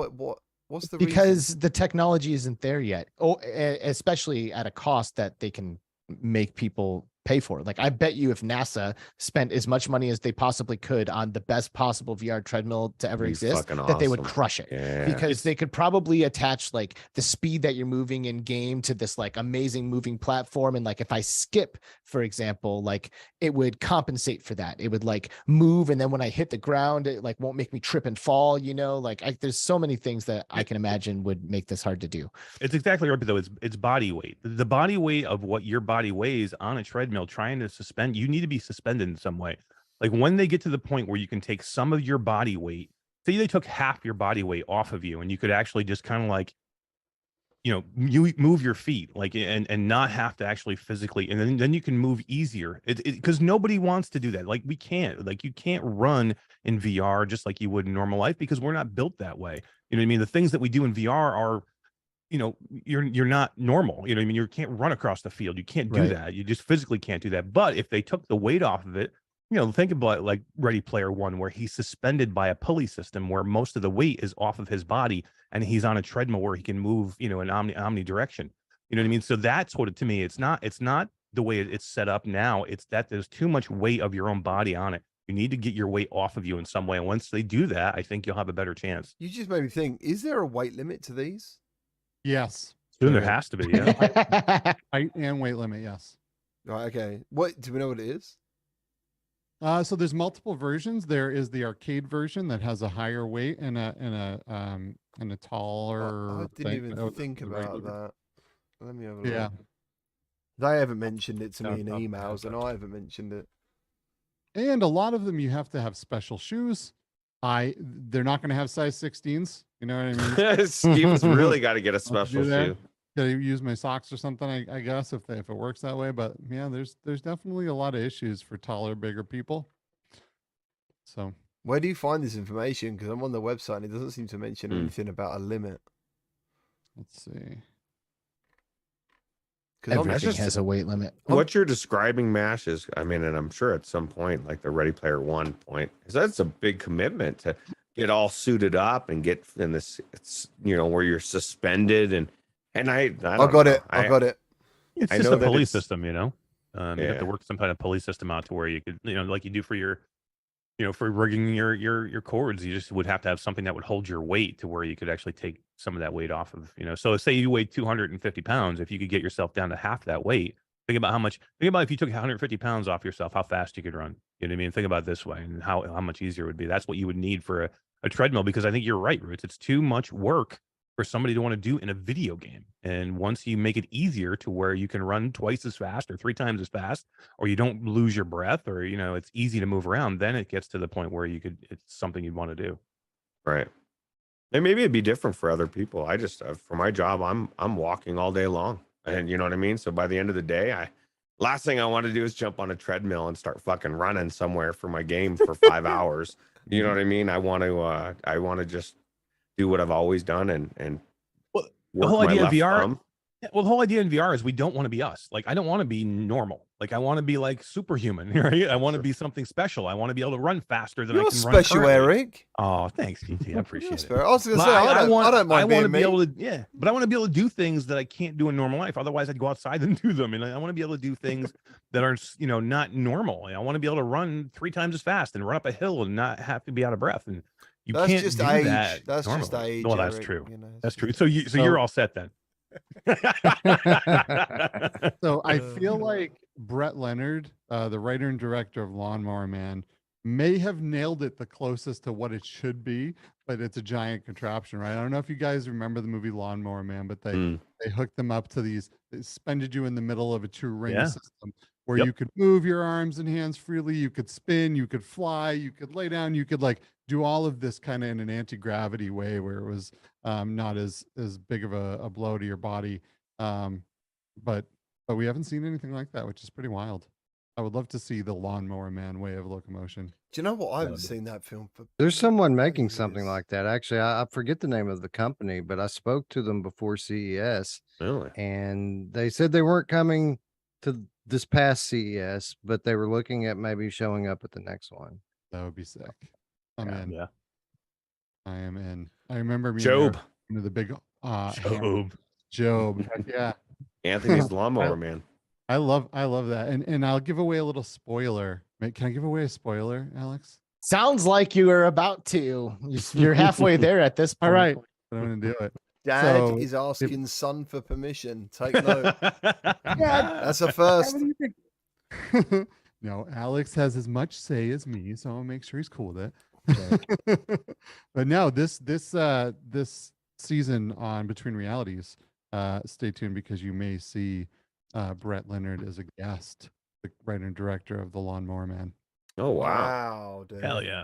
Speaker 4: What's the reason?
Speaker 3: because the technology isn't there yet. Oh, especially at a cost that they can make people pay for. Like I bet you if NASA spent as much money as they possibly could on the best possible VR treadmill to ever
Speaker 5: Be
Speaker 3: exist,
Speaker 5: fucking
Speaker 3: that they would
Speaker 5: awesome.
Speaker 3: crush it.
Speaker 5: Yeah.
Speaker 3: Because they could probably attach like the speed that you're moving in game to this like amazing moving platform. And like if I skip, for example, like it would compensate for that. It would like move, and then when I hit the ground, it like won't make me trip and fall, you know, like there's so many things that I can imagine would make this hard to do.
Speaker 2: It's exactly right, but though it's body weight. The body weight of what your body weighs on a treadmill, trying to suspend, you need to be suspended in some way. Like when they get to the point where you can take some of your body weight, say they took half your body weight off of you, and you could actually just kind of like, you know, you move your feet like and not have to actually physically, and then you can move easier. Because nobody wants to do that. Like we can't, like you can't run in VR just like you would in normal life because we're not built that way. You know what I mean? The things that we do in VR are, you know, you're not normal. You know what I mean? You can't run across the field. You can't do
Speaker 3: Right.
Speaker 2: that. You just physically can't do that. But if they took the weight off of it, you know, think about like Ready Player One, where he's suspended by a pulley system where most of the weight is off of his body, and he's on a treadmill where he can move, you know, in omni direction. You know what I mean? So that's what it, to me, it's not the way it's set up now. It's that there's too much weight of your own body on it. You need to get your weight off of you in some way. And once they do that, I think you'll have a better chance.
Speaker 4: You just made me think, is there a weight limit to these?
Speaker 1: Yes.
Speaker 2: Soon there
Speaker 1: is.
Speaker 2: has to be, yeah.
Speaker 1: Height and weight limit, yes.
Speaker 4: Right, okay. What do we know what it is?
Speaker 1: So there's multiple versions. There is the arcade version that has a higher weight and a taller.
Speaker 4: I didn't
Speaker 1: thing.
Speaker 4: even
Speaker 1: Oh,
Speaker 4: think
Speaker 1: the
Speaker 4: about
Speaker 1: regular.
Speaker 4: that. Let me have a look.
Speaker 1: Yeah.
Speaker 4: They haven't mentioned it to
Speaker 2: No,
Speaker 4: me in
Speaker 2: no,
Speaker 4: emails,
Speaker 2: no,
Speaker 4: and I haven't mentioned it.
Speaker 1: And a lot of them you have to have special shoes. They're not going to have size 16s. You know what I mean?
Speaker 5: Steven's really got to get a
Speaker 1: What to
Speaker 5: special
Speaker 1: do there?
Speaker 5: shoe.
Speaker 1: Gotta use my socks or something, I guess, if it works that way. But yeah, there's definitely a lot of issues for taller, bigger people. So
Speaker 4: Where do you find this information? Because I'm on the website and it doesn't seem to mention
Speaker 5: Hmm.
Speaker 4: anything about a limit.
Speaker 1: let's see.
Speaker 4: 'Cause I'm-
Speaker 3: Everything
Speaker 5: just-
Speaker 3: has a weight limit.
Speaker 5: What you're describing, Mash, is, I mean, and I'm sure at some point, like the Ready Player One point, is that's a big commitment to get all suited up and get in this, it's, you know, where you're suspended and I
Speaker 4: I got it. I got it.
Speaker 2: It's
Speaker 5: I
Speaker 2: just
Speaker 5: know
Speaker 2: a
Speaker 5: that
Speaker 2: police
Speaker 5: it's-
Speaker 2: system, you know. You have
Speaker 5: Yeah.
Speaker 2: to work some kind of police system out to where you could, you know, like you do for your, you know, for rigging your cords. You just would have to have something that would hold your weight to where you could actually take some of that weight off of, you know. So say you weigh 250 pounds, if you could get yourself down to half that weight, think about if you took 150 pounds off yourself, how fast you could run. You know what I mean? Think about it this way and how much easier it would be. That's what you would need for a treadmill, because I think you're right, Roots. It's too much work for somebody to want to do in a video game. And once you make it easier to where you can run twice as fast or 3 times as fast, or you don't lose your breath, or, you know, it's easy to move around, then it gets to the point where it's something you'd want to do.
Speaker 5: Right. And maybe it'd be different for other people. I just, for my job, I'm walking all day long, and you know what I mean? So by the end of the day, last thing I want to do is jump on a treadmill and start fucking running somewhere for my game for 5 hours. You know what I mean? I want to just do what I've always done and
Speaker 2: Well,
Speaker 5: work
Speaker 2: whole
Speaker 5: my
Speaker 2: idea of
Speaker 5: left
Speaker 2: VR
Speaker 5: thumb.
Speaker 2: Yeah, well, the whole idea in VR is we don't want to be us. Like, I don't want to be normal. Like, I want to be like superhuman, right? I want to be something special. I want to be able to run faster than I
Speaker 4: You're
Speaker 2: can run
Speaker 4: special,
Speaker 2: currently.
Speaker 4: Eric.
Speaker 2: Oh, thanks, GT. I appreciate
Speaker 4: That's
Speaker 2: it.
Speaker 4: fair. I was going to
Speaker 2: But
Speaker 4: say, I don't mind
Speaker 2: I want
Speaker 4: being
Speaker 2: to be
Speaker 4: me.
Speaker 2: able to, yeah, but I want to be able to do things that I can't do in normal life. Otherwise, I'd go outside and do them. And I want to be able to do things that are, you know, not normal. I want to be able to run 3 times as fast and run up a hill and not have to be out of breath. And you
Speaker 4: That's
Speaker 2: can't
Speaker 4: just
Speaker 2: do
Speaker 4: age.
Speaker 2: that.
Speaker 4: That's just
Speaker 2: normally.
Speaker 4: age.
Speaker 2: Well, that's
Speaker 4: Eric,
Speaker 2: true.
Speaker 4: you know, it's
Speaker 2: That's true.
Speaker 4: just-
Speaker 2: So you're all set then.
Speaker 1: So I feel like Brett Leonard, the writer and director of Lawnmower Man, may have nailed it the closest to what it should be, but it's a giant contraption, right? I don't know if you guys remember the movie Lawnmower Man, but they hooked them up to these, they suspended you in the middle of a 2-ring
Speaker 2: Yeah.
Speaker 1: system, where
Speaker 2: Yep.
Speaker 1: you could move your arms and hands freely, you could spin, you could fly, you could lay down, you could like do all of this kind of in an anti-gravity way where it was not as big of a blow to your body. But we haven't seen anything like that, which is pretty wild. I would love to see the Lawnmower Man way of locomotion.
Speaker 4: Do you know what? I haven't seen that film for.
Speaker 6: There's someone
Speaker 4: bloody
Speaker 6: making something
Speaker 4: years.
Speaker 6: like that. Actually, I forget the name of the company, but I spoke to them before CES,
Speaker 5: Really?
Speaker 6: and they said they weren't coming to this past CES, but they were looking at maybe showing up at the next one.
Speaker 1: That would be sick. I'm in.
Speaker 2: Yeah.
Speaker 1: I am in. I remember me
Speaker 5: Job.
Speaker 1: into the big
Speaker 2: Job.
Speaker 1: Job. Heck yeah.
Speaker 5: Anthony's the lawnmower man.
Speaker 1: I love that. And I'll give away a little spoiler. Can I give away a spoiler, Alex?
Speaker 3: Sounds like you are about to. You're halfway there at this point.
Speaker 1: All right. I'm gonna do it.
Speaker 4: Dad
Speaker 1: So,
Speaker 4: is asking son for permission. Take note.
Speaker 1: Yeah,
Speaker 4: That's a first.
Speaker 1: No, Alex has as much say as me, so I'll make sure he's cool with it. But no, this season on Between Realities, stay tuned because you may see Brett Leonard as a guest, the writer and director of The Lawnmower Man.
Speaker 5: Oh wow.
Speaker 4: Wow, dude.
Speaker 2: Hell yeah.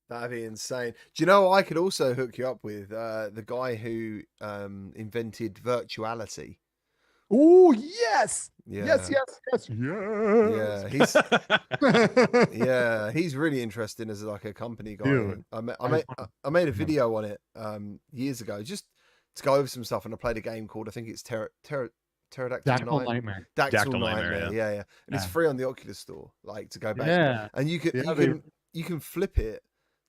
Speaker 4: That'd be insane. Do you know what I could also hook you up with? The guy who invented virtuality.
Speaker 1: Oh yes,
Speaker 4: Yeah.
Speaker 1: yes.
Speaker 4: Yeah, he's he's really interesting as like a company guy.
Speaker 1: Dude,
Speaker 4: I made a video on it years ago just to go over some stuff, and I played a game called, I think it's Pterodactyl
Speaker 1: Dactyl Nightmare.
Speaker 4: Dactyl
Speaker 2: Nightmare,
Speaker 4: Nightmare. Yeah. And it's
Speaker 1: Yeah.
Speaker 4: free on the Oculus store, like to go back.
Speaker 1: Yeah,
Speaker 4: And you can
Speaker 1: Yeah,
Speaker 4: you can flip it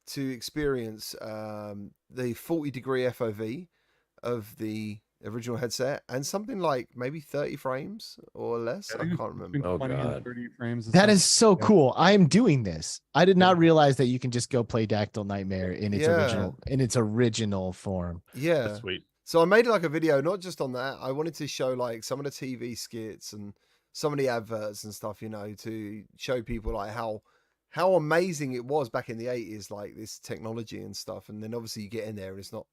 Speaker 4: to experience the 40-degree FOV of the original headset and something like maybe 30 frames or less. I can't remember.
Speaker 1: between
Speaker 5: Oh,
Speaker 1: 20 and
Speaker 5: God.
Speaker 1: 30 frames. or
Speaker 3: That
Speaker 1: something.
Speaker 3: is so
Speaker 1: Yeah.
Speaker 3: cool. I am doing this. I did not realize that you can just go play Dactyl Nightmare in its
Speaker 4: Yeah.
Speaker 3: original form.
Speaker 4: Yeah.
Speaker 2: That's sweet.
Speaker 4: So I made like a video, not just on that. I wanted to show like some of the TV skits and some of the adverts and stuff, to show people like how amazing it was back in the 80s, like this technology and stuff. And then obviously you get in there and it's not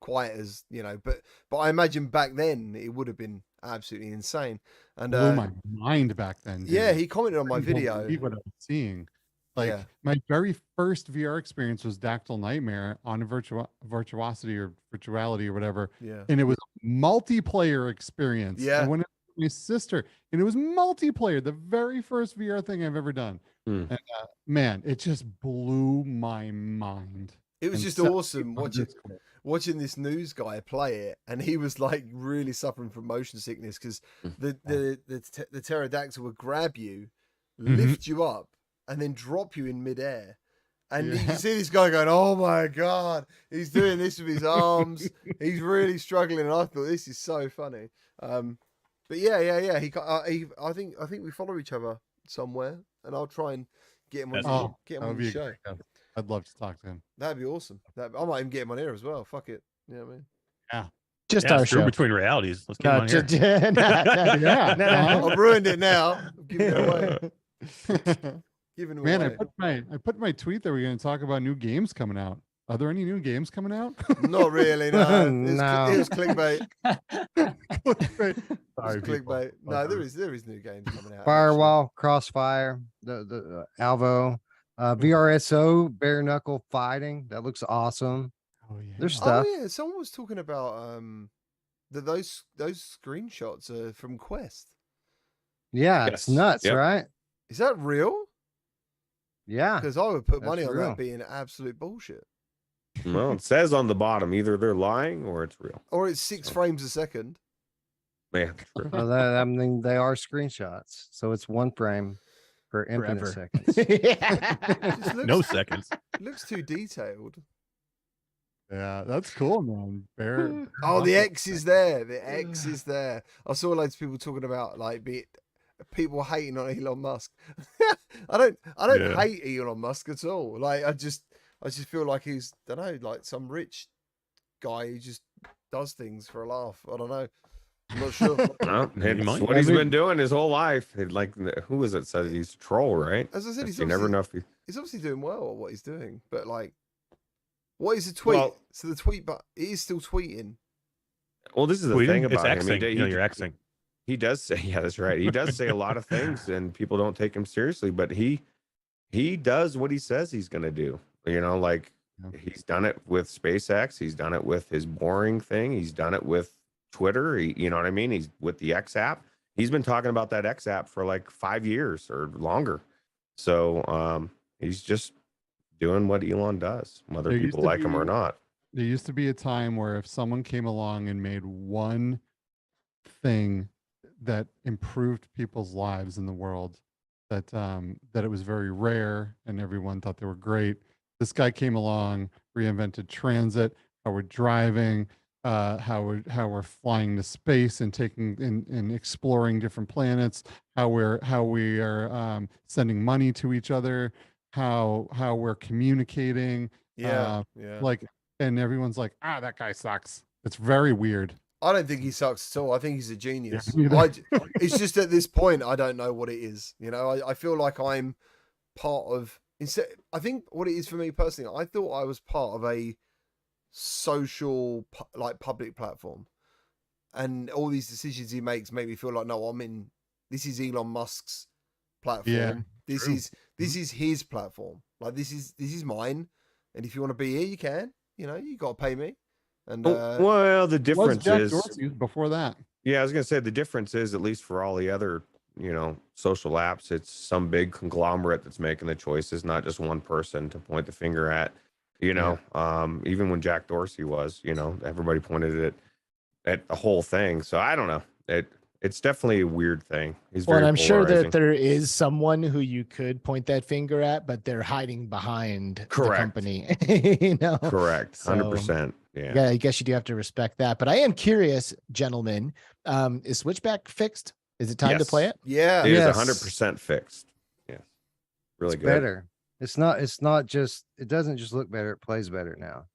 Speaker 4: quite as, but I imagine back then it would have been absolutely insane. And
Speaker 1: Blew my mind back then. Dude.
Speaker 4: yeah, he commented on my
Speaker 1: I couldn't
Speaker 4: video.
Speaker 1: believe what I was seeing. Like
Speaker 4: Yeah.
Speaker 1: my very first VR experience was Dactyl Nightmare on a virtuosity or virtuality or whatever,
Speaker 4: Yeah.
Speaker 1: and it was a multiplayer experience.
Speaker 4: Yeah.
Speaker 1: I went with my sister, and it was multiplayer. The very first VR thing I've ever done.
Speaker 5: Hmm.
Speaker 1: And man, it just blew my mind.
Speaker 4: It was
Speaker 1: And
Speaker 4: just
Speaker 1: so-
Speaker 4: awesome watching this news guy play it, and he was like really suffering from motion sickness because the pterodactyl would grab you, lift you up, and then drop you in midair. And you can see this guy going, "Oh my god, he's doing this with his arms. He's really struggling." And I thought this is so funny. But yeah. I think we follow each other somewhere, and I'll try and get him on,
Speaker 2: That's
Speaker 4: get him
Speaker 1: that
Speaker 4: on
Speaker 1: would
Speaker 4: the
Speaker 1: be a
Speaker 4: show.
Speaker 1: great guest. I'd love to talk to him.
Speaker 4: That'd be awesome. I might even get him on here as well. Fuck it. You know what I mean?
Speaker 3: Just
Speaker 2: Yeah,
Speaker 3: our
Speaker 2: screw
Speaker 3: show.
Speaker 2: Between Realities. Let's get him on here.
Speaker 3: Yeah.
Speaker 4: I've ruined it now. I'm giving it away. Giving it
Speaker 1: Man,
Speaker 4: away.
Speaker 1: I put my tweet that we're going to talk about new games coming out. Are there any new games coming out?
Speaker 4: Not really. No,
Speaker 6: No.
Speaker 4: It was clickbait.
Speaker 1: Clickbait.
Speaker 4: It was
Speaker 1: Sorry, people.
Speaker 4: clickbait. No, there is new games coming out.
Speaker 6: Firewall, Crossfire, the Alvo, VRSO, bare knuckle fighting. That looks awesome.
Speaker 1: Oh yeah.
Speaker 6: There's
Speaker 4: actually.
Speaker 6: stuff.
Speaker 4: Oh yeah, someone was talking about that those screenshots are from Quest.
Speaker 6: Yeah, it's
Speaker 5: Yes.
Speaker 6: nuts,
Speaker 5: Yep.
Speaker 6: right?
Speaker 4: Is that real?
Speaker 6: Yeah.
Speaker 4: Because I would put
Speaker 6: That's
Speaker 4: money on
Speaker 6: real.
Speaker 4: that being absolute bullshit.
Speaker 5: Well, it says on the bottom either they're lying or it's real.
Speaker 4: Or it's 6 frames a second.
Speaker 5: Yeah, true.
Speaker 6: Well, I mean, they are screenshots, so it's one frame for infinite
Speaker 3: Forever.
Speaker 6: seconds.
Speaker 4: It just
Speaker 2: No
Speaker 4: looks,
Speaker 2: seconds.
Speaker 4: it looks too detailed.
Speaker 1: Yeah, that's cool, man. Bear.
Speaker 4: Oh, the X is there. The X is there. I saw loads of people talking about people hating on Elon Musk. I don't
Speaker 2: Yeah.
Speaker 4: hate Elon Musk at all. Like I just feel like he's, don't know, like some rich guy who just does things for a laugh. I don't know. I'm not sure.
Speaker 5: Well,
Speaker 2: He
Speaker 5: it's
Speaker 2: might.
Speaker 5: what he's been doing his whole life. Like, who was it? Said he's a troll, right?
Speaker 4: As I said, he's
Speaker 5: You never
Speaker 4: obviously,
Speaker 5: know if he.
Speaker 4: he's obviously doing well at what he's doing. But like, what is the tweet?
Speaker 5: Well-
Speaker 4: So the tweet, but it is still tweeting.
Speaker 5: Well, this is the
Speaker 2: Tweeting?
Speaker 5: thing
Speaker 2: It's
Speaker 5: about him.
Speaker 2: Xing.
Speaker 5: He-
Speaker 2: You're Xing.
Speaker 5: He does say, yeah, that's right. He does say a lot of things, and people don't take him seriously. But he does what he says he's going to do. You know, like
Speaker 1: Yeah.
Speaker 5: he's done it with SpaceX. He's done it with his boring thing. He's done it with Twitter. You know what I mean? He's with the X app. He's been talking about that X app for like 5 years or longer. So he's just doing what Elon does, whether
Speaker 1: There used
Speaker 5: people
Speaker 1: to
Speaker 5: like him or
Speaker 1: be-
Speaker 5: not.
Speaker 1: There used to be a time where if someone came along and made one thing that improved people's lives in the world, that it was very rare and everyone thought they were great. This guy came along, reinvented transit, how we're driving, how we're flying to space and taking and exploring different planets, how we are sending money to each other, how we're communicating.
Speaker 4: Yeah, yeah.
Speaker 1: Like, and everyone's like, that guy sucks. It's very weird.
Speaker 4: I don't think he sucks at all. I think he's a genius.
Speaker 1: me neither.
Speaker 4: It's just at this point, I don't know what it is. You know, I feel like I'm part of. Instead, I think what it is for me personally, I thought I was part of a social, like public platform, and all these decisions he makes make me feel like, no, I'm in. This is Elon Musk's platform. This
Speaker 1: true.
Speaker 4: is his platform. Like this is mine. And if you want to be here, you can. You know, you got to pay me. And
Speaker 5: Well, the
Speaker 1: Was
Speaker 5: difference
Speaker 1: Jack
Speaker 5: is,
Speaker 1: Dorsey before that.
Speaker 5: yeah, I was gonna say the difference is, at least for all the other, social apps, it's some big conglomerate that's making the choices, not just one person to point the finger at. Even when Jack Dorsey was, everybody pointed it at the whole thing. So I don't know. It's definitely a weird thing. He's
Speaker 3: Well,
Speaker 5: very
Speaker 3: and I'm sure
Speaker 5: polarizing.
Speaker 3: that there is someone who you could point that finger at, but they're hiding behind the
Speaker 5: Correct.
Speaker 3: company. Correct.
Speaker 5: Correct. 100%. Yeah.
Speaker 3: Yeah, I guess you do have to respect that. But I am curious, gentlemen, is Switchback fixed? Is it time to play
Speaker 5: Yes.
Speaker 3: it?
Speaker 4: yeah,
Speaker 5: It is
Speaker 6: Yes.
Speaker 5: 100% fixed. Yes. Really
Speaker 6: It's
Speaker 5: good.
Speaker 6: better. It's not just, it doesn't just look better, it plays better now.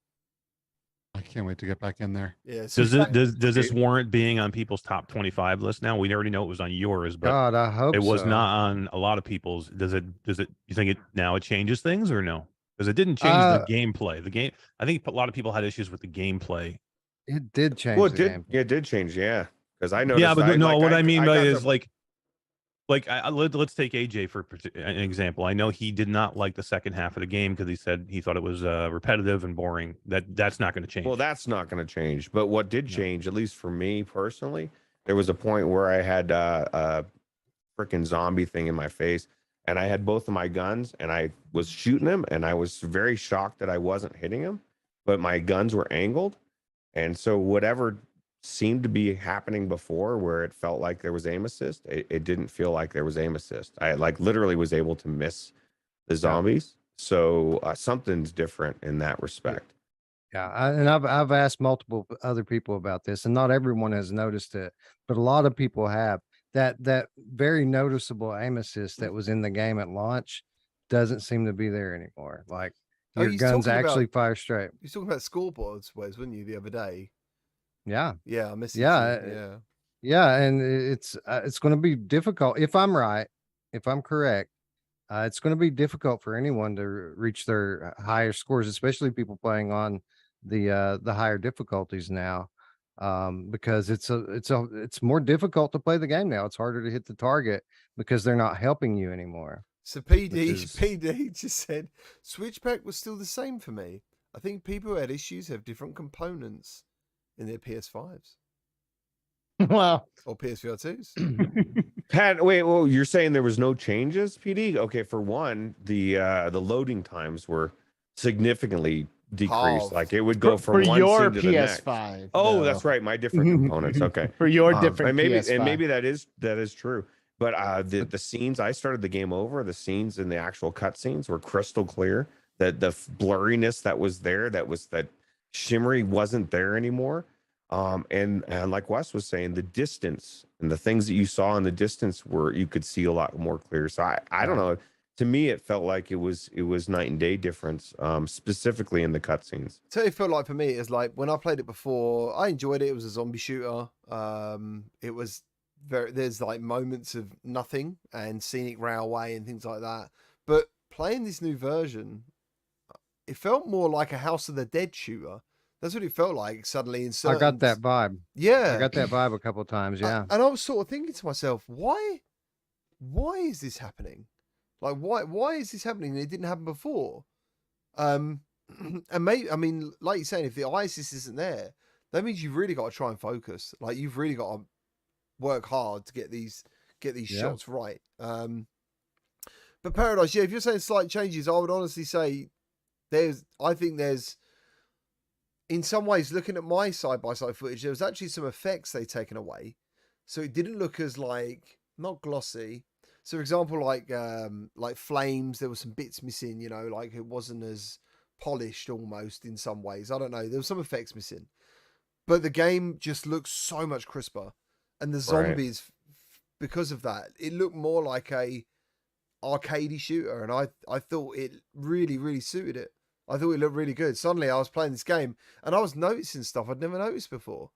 Speaker 1: I can't wait to get back in there.
Speaker 4: yeah.
Speaker 2: Does this warrant being on people's top 25 list now? We already know it was on yours, but
Speaker 6: God, I hope
Speaker 2: it was
Speaker 6: so.
Speaker 2: not on a lot of people's. Does it you think it changes things or no? Because it didn't change the gameplay. The game, I think a lot of people had issues with the gameplay.
Speaker 6: It did change
Speaker 5: Well,
Speaker 6: the game.
Speaker 5: it did change. Yeah. Because I noticed.
Speaker 2: Yeah, but what I mean
Speaker 5: got
Speaker 2: is
Speaker 5: the-
Speaker 2: let's take AJ for an example. I know he did not like the second half of the game because he said he thought it was repetitive and boring. That's not going to change.
Speaker 5: Well, that's not going to change. But what did change, at least for me personally, there was a point where I had a freaking zombie thing in my face, and I had both of my guns, and I was shooting him, and I was very shocked that I wasn't hitting him, but my guns were angled, and so whatever seemed to be happening before, where it felt like there was aim assist, it didn't feel like there was aim assist. I literally was able to miss the zombies. So something's different in that respect.
Speaker 6: Yeah, I've asked multiple other people about this, and not everyone has noticed it, but a lot of people have. That very noticeable aim assist that was in the game at launch doesn't seem to be there anymore. Like your
Speaker 4: he's
Speaker 6: guns
Speaker 4: talking about-
Speaker 6: actually fire straight.
Speaker 4: You're talking about scoreboards, Wes, weren't you, the other day?
Speaker 6: Yeah,
Speaker 4: Yeah, I missed
Speaker 6: Yeah, yeah, and it's going to be difficult if I'm right, if I'm correct. It's going to be difficult for anyone to reach their higher scores, especially people playing on the higher difficulties now, because it's more difficult to play the game now. It's harder to hit the target because they're not helping you anymore.
Speaker 4: So
Speaker 6: which is-
Speaker 4: PD just said Switchback was still the same for me. I think people who had issues have different components in their PS5s
Speaker 3: Wow.
Speaker 4: or PSVR 2s.
Speaker 5: Pat, wait, well, you're saying there was no changes, PD? Okay, for one, the loading times were significantly decreased.
Speaker 4: Halved.
Speaker 5: Like it would go
Speaker 3: For
Speaker 5: from one
Speaker 3: your
Speaker 5: scene to the next.
Speaker 3: PS5.
Speaker 5: Oh,
Speaker 3: though.
Speaker 5: that's right, my different components. Okay.
Speaker 3: For your different
Speaker 5: and maybe
Speaker 3: PS5.
Speaker 5: and maybe that is true. But the scenes, I started the game over, the scenes in the actual cutscenes were crystal clear. That the blurriness that was there, that shimmery wasn't there anymore. And like Wes was saying, the distance and the things that you saw in the distance you could see a lot more clear. So I don't know. To me, it felt like it was night and day difference, specifically in the cutscenes.
Speaker 4: So it felt like for me, it's like when I played it before, I enjoyed it. It was a zombie shooter. It was there's like moments of nothing and scenic railway and things like that. But playing this new version, it felt more like a House of the Dead shooter That's what it felt like suddenly in
Speaker 6: I
Speaker 4: certain.
Speaker 6: got that vibe.
Speaker 4: Yeah,
Speaker 6: I got that vibe a couple of times. Yeah.
Speaker 4: and I was sort of thinking to myself, why is this happening? Like, why is this happening? It didn't happen before. And maybe, I mean, like you're saying, if the ISIS isn't there, that means you've really got to try and focus. Like, you've really got to work hard to get these shots right. But Paradise, yeah, if you're saying slight changes, I would honestly say I think there's, in some ways, looking at my side-by-side footage, there was actually some effects they'd taken away. So it didn't look as like, not glossy. So for example, like flames, there were some bits missing, you know, like it wasn't as polished almost in some ways. I don't know. There was some effects missing. But the game just looks so much crisper. And the zombies, because of that, it looked more like a arcadey shooter. And I thought it really, really suited it. I thought it looked really good. Suddenly I was playing this game and I was noticing stuff I'd never noticed before.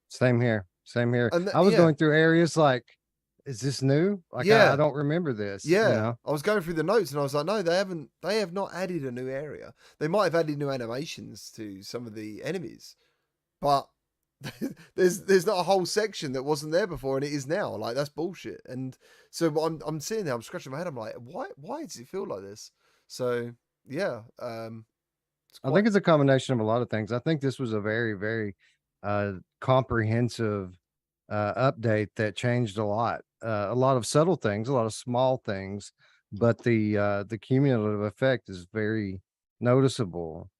Speaker 6: Same here. Same here.
Speaker 4: And
Speaker 6: I was going through areas like, is this new? Like, I don't remember this.
Speaker 4: Yeah.
Speaker 6: You know?
Speaker 4: I was going through the notes and I was like, no, they have not added a new area. They might have added new animations to some of the enemies, but there's not a whole section that wasn't there before and it is now. Like, that's bullshit. And so I'm sitting there, I'm scratching my head. I'm like, why does it feel like this? So yeah.
Speaker 6: I think it's a combination of a lot of things. I think this was a very, very comprehensive update that changed a lot of subtle things, a lot of small things, but the cumulative effect is very noticeable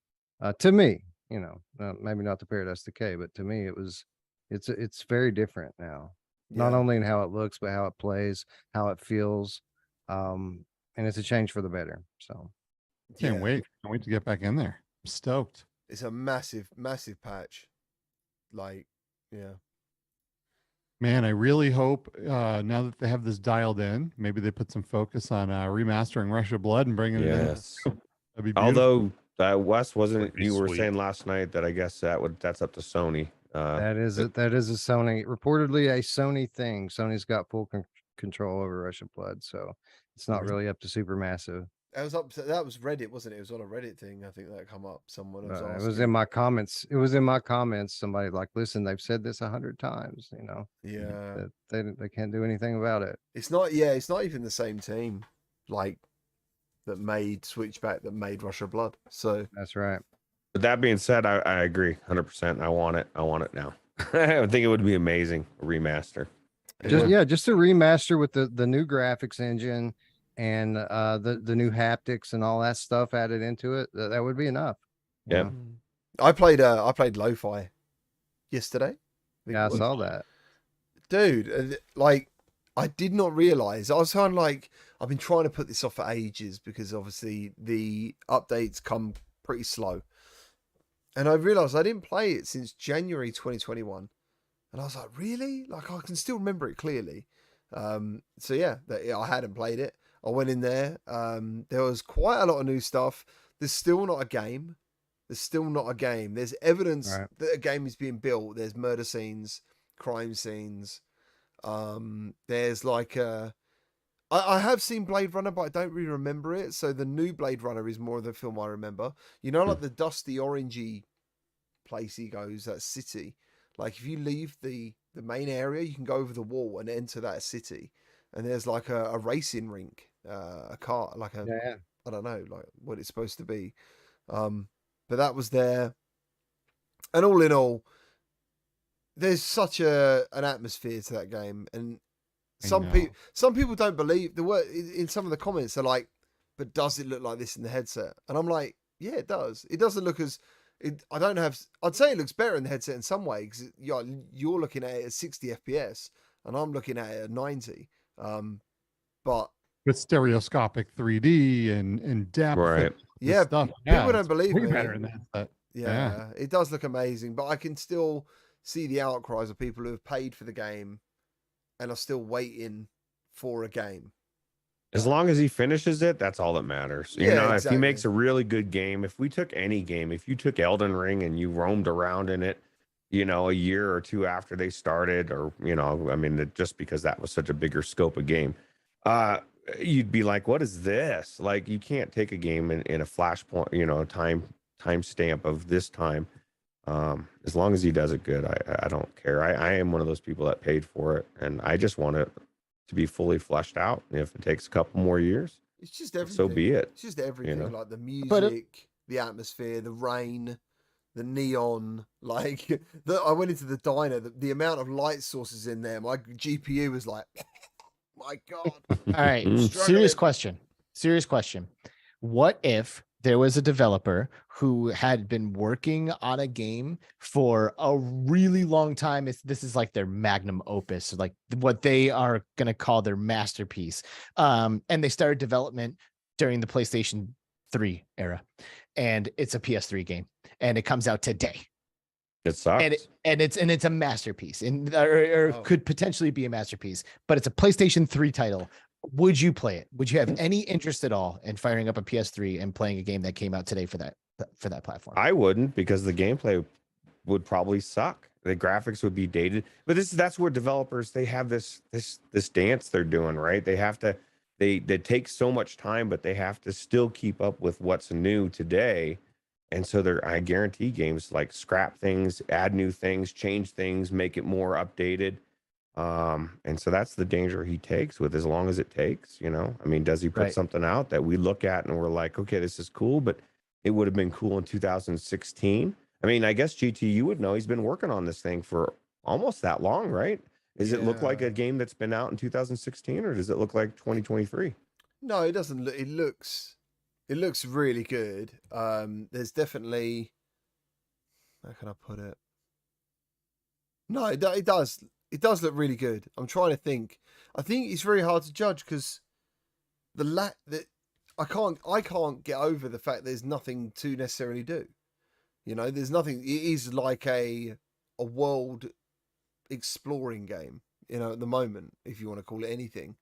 Speaker 6: to me. You know, maybe not to Paradise Decay, but to me, it's very different now. Not only in how it looks, but how it plays, how it feels, and it's a change for the better. So
Speaker 1: can't wait to get back in there. I'm stoked.
Speaker 4: It's a massive, massive patch. Like, yeah.
Speaker 1: Man, I really hope now that they have this dialed in, maybe they put some focus on remastering Rush of Blood and bringing it in.
Speaker 5: Yes.
Speaker 1: That'd be beautiful.
Speaker 5: Although Wes wasn't,
Speaker 2: Would be
Speaker 5: you were
Speaker 2: sweet.
Speaker 5: saying last night that I guess that's up to Sony.
Speaker 6: that is a Sony, reportedly a Sony thing. Sony's got full control over Rush of Blood, so it's not really up to Supermassive.
Speaker 4: That was Reddit, wasn't it? It was on a Reddit thing. I think that come up. Someone was asking.
Speaker 6: It was in my comments. It was in my comments. Somebody like, listen, they've said this 100 times. You know.
Speaker 4: Yeah.
Speaker 6: That they can't do anything about it.
Speaker 4: It's not. Yeah, it's not even the same team, like that made Switchback, that made Rush of Blood. So
Speaker 6: That's right.
Speaker 5: But that being said, I agree 100%. I want it now. I think it would be amazing, a remaster.
Speaker 6: Just a remaster with the new graphics engine and the new haptics and all that stuff added into it. That would be enough. you
Speaker 5: Yeah.
Speaker 6: know?
Speaker 4: I played Lo-Fi yesterday.
Speaker 6: Yeah, I saw that.
Speaker 4: Dude, like, I did not realize. I was kind of like, I've been trying to put this off for ages because obviously the updates come pretty slow. And I realized I didn't play it since January 2021. And I was like, really? Like, I can still remember it clearly. So yeah, I hadn't played it. I went in there. There was quite a lot of new stuff. There's still not a game. There's evidence that a game is being built. There's murder scenes, crime scenes. There's like I have seen Blade Runner, but I don't really remember it. So the new Blade Runner is more of the film I remember. You know, like the dusty, orangey place he goes, that city. Like if you leave the main area, you can go over the wall and enter that city. And there's like a racing rink, a car, like a, I don't know, like what it's supposed to be. But that was there. And all in all, there's such an atmosphere to that game. And some people don't believe the word in some of the comments. They're like, but does it look like this in the headset? And I'm like, yeah, it does. It doesn't look as I'd say it looks better in the headset in some way because you're looking at it at 60 FPS and I'm looking at it at 90. But
Speaker 1: with stereoscopic 3D and depth,
Speaker 5: right?
Speaker 4: Yeah,
Speaker 1: stuff.
Speaker 4: People don't believe
Speaker 1: way
Speaker 4: me.
Speaker 1: better in the headset.
Speaker 4: Yeah, it does look amazing, but I can still see the outcries of people who have paid for the game and are still waiting for a game.
Speaker 5: As long as he finishes it, that's all that matters. You know, if he makes a really good game, if we took any game, if you took Elden Ring and you roamed around in it, you know, a year or two after they started, or, you know, I mean, just because that was such a bigger scope of game, you'd be like, what is this? Like, you can't take a game in a flashpoint, you know, time stamp of this time As long as he does it good, I don't care. I am one of those people that paid for it, and I just want it to be fully fleshed out. And if it takes a couple more years,
Speaker 4: It's just everything.
Speaker 5: so be it.
Speaker 4: It's just everything,
Speaker 5: know?
Speaker 4: like the
Speaker 3: But
Speaker 4: music, the atmosphere, the rain, the neon. Like I went into the diner, the amount of light sources in there. My GPU was like, my God.
Speaker 3: all right,
Speaker 4: Struggling.
Speaker 3: serious question. What if there was a developer who had been working on a game for a really long time? This is like their magnum opus, like what they are going to call their masterpiece. And they started development during the PlayStation 3 era, and it's a PS3 game, and it comes out today.
Speaker 5: It sucks.
Speaker 3: And it's a masterpiece, and or could potentially be a masterpiece, but it's a PlayStation 3 title. Would you play it? Would you have any interest at all in firing up a PS3 and playing a game that came out today for that platform?
Speaker 5: I wouldn't, because the gameplay would probably suck. The graphics would be dated. But that's where developers, they have this dance they're doing, right? They have to they take so much time, but they have to still keep up with what's new today. And so I guarantee games like scrap things, add new things, change things, make it more updated. And so that's the danger he takes with, as long as it takes, I mean, does he put something out that we look at and we're like, okay, this is cool, but it would have been cool in 2016. I mean, I guess GT, you would know, he's been working on this thing for almost that long, right? Does it look like a game that's been out in 2016, or does it look like 2023?
Speaker 4: No, it doesn't look, it looks really good. There's definitely, how can I put it? No, it does. It does look really good. I'm trying to think. I think it's very hard to judge because I can't get over the fact there's nothing to necessarily do. There's nothing. It is like a world exploring game. At the moment, if you want to call it anything.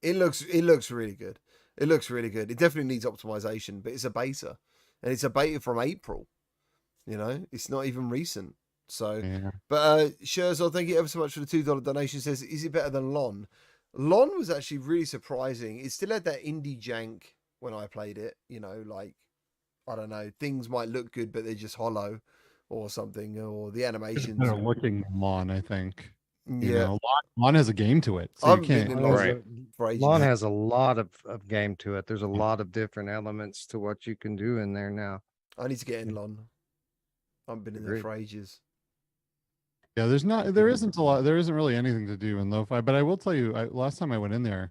Speaker 4: It looks really good. It looks really good. It definitely needs optimization, but it's a beta, and it's a beta from April. It's not even recent. So, but Sherzod, thank you ever so much for the $2 donation. Says, is it better than Lon? Lon was actually really surprising. It still had that indie jank when I played it. Like, I don't know, things might look good, but they're just hollow or something, or the animations.
Speaker 1: Better looking than Lon, I think.
Speaker 4: Yeah,
Speaker 1: Lon has a game to it, so you can't.
Speaker 6: Lon has a lot of game to it. There's a lot of different elements to what you can do in there now.
Speaker 4: I need to get in Lon. I haven't been in there for ages.
Speaker 1: Yeah, there isn't a lot. There isn't really anything to do in lo-fi, but I will tell you, last time I went in there,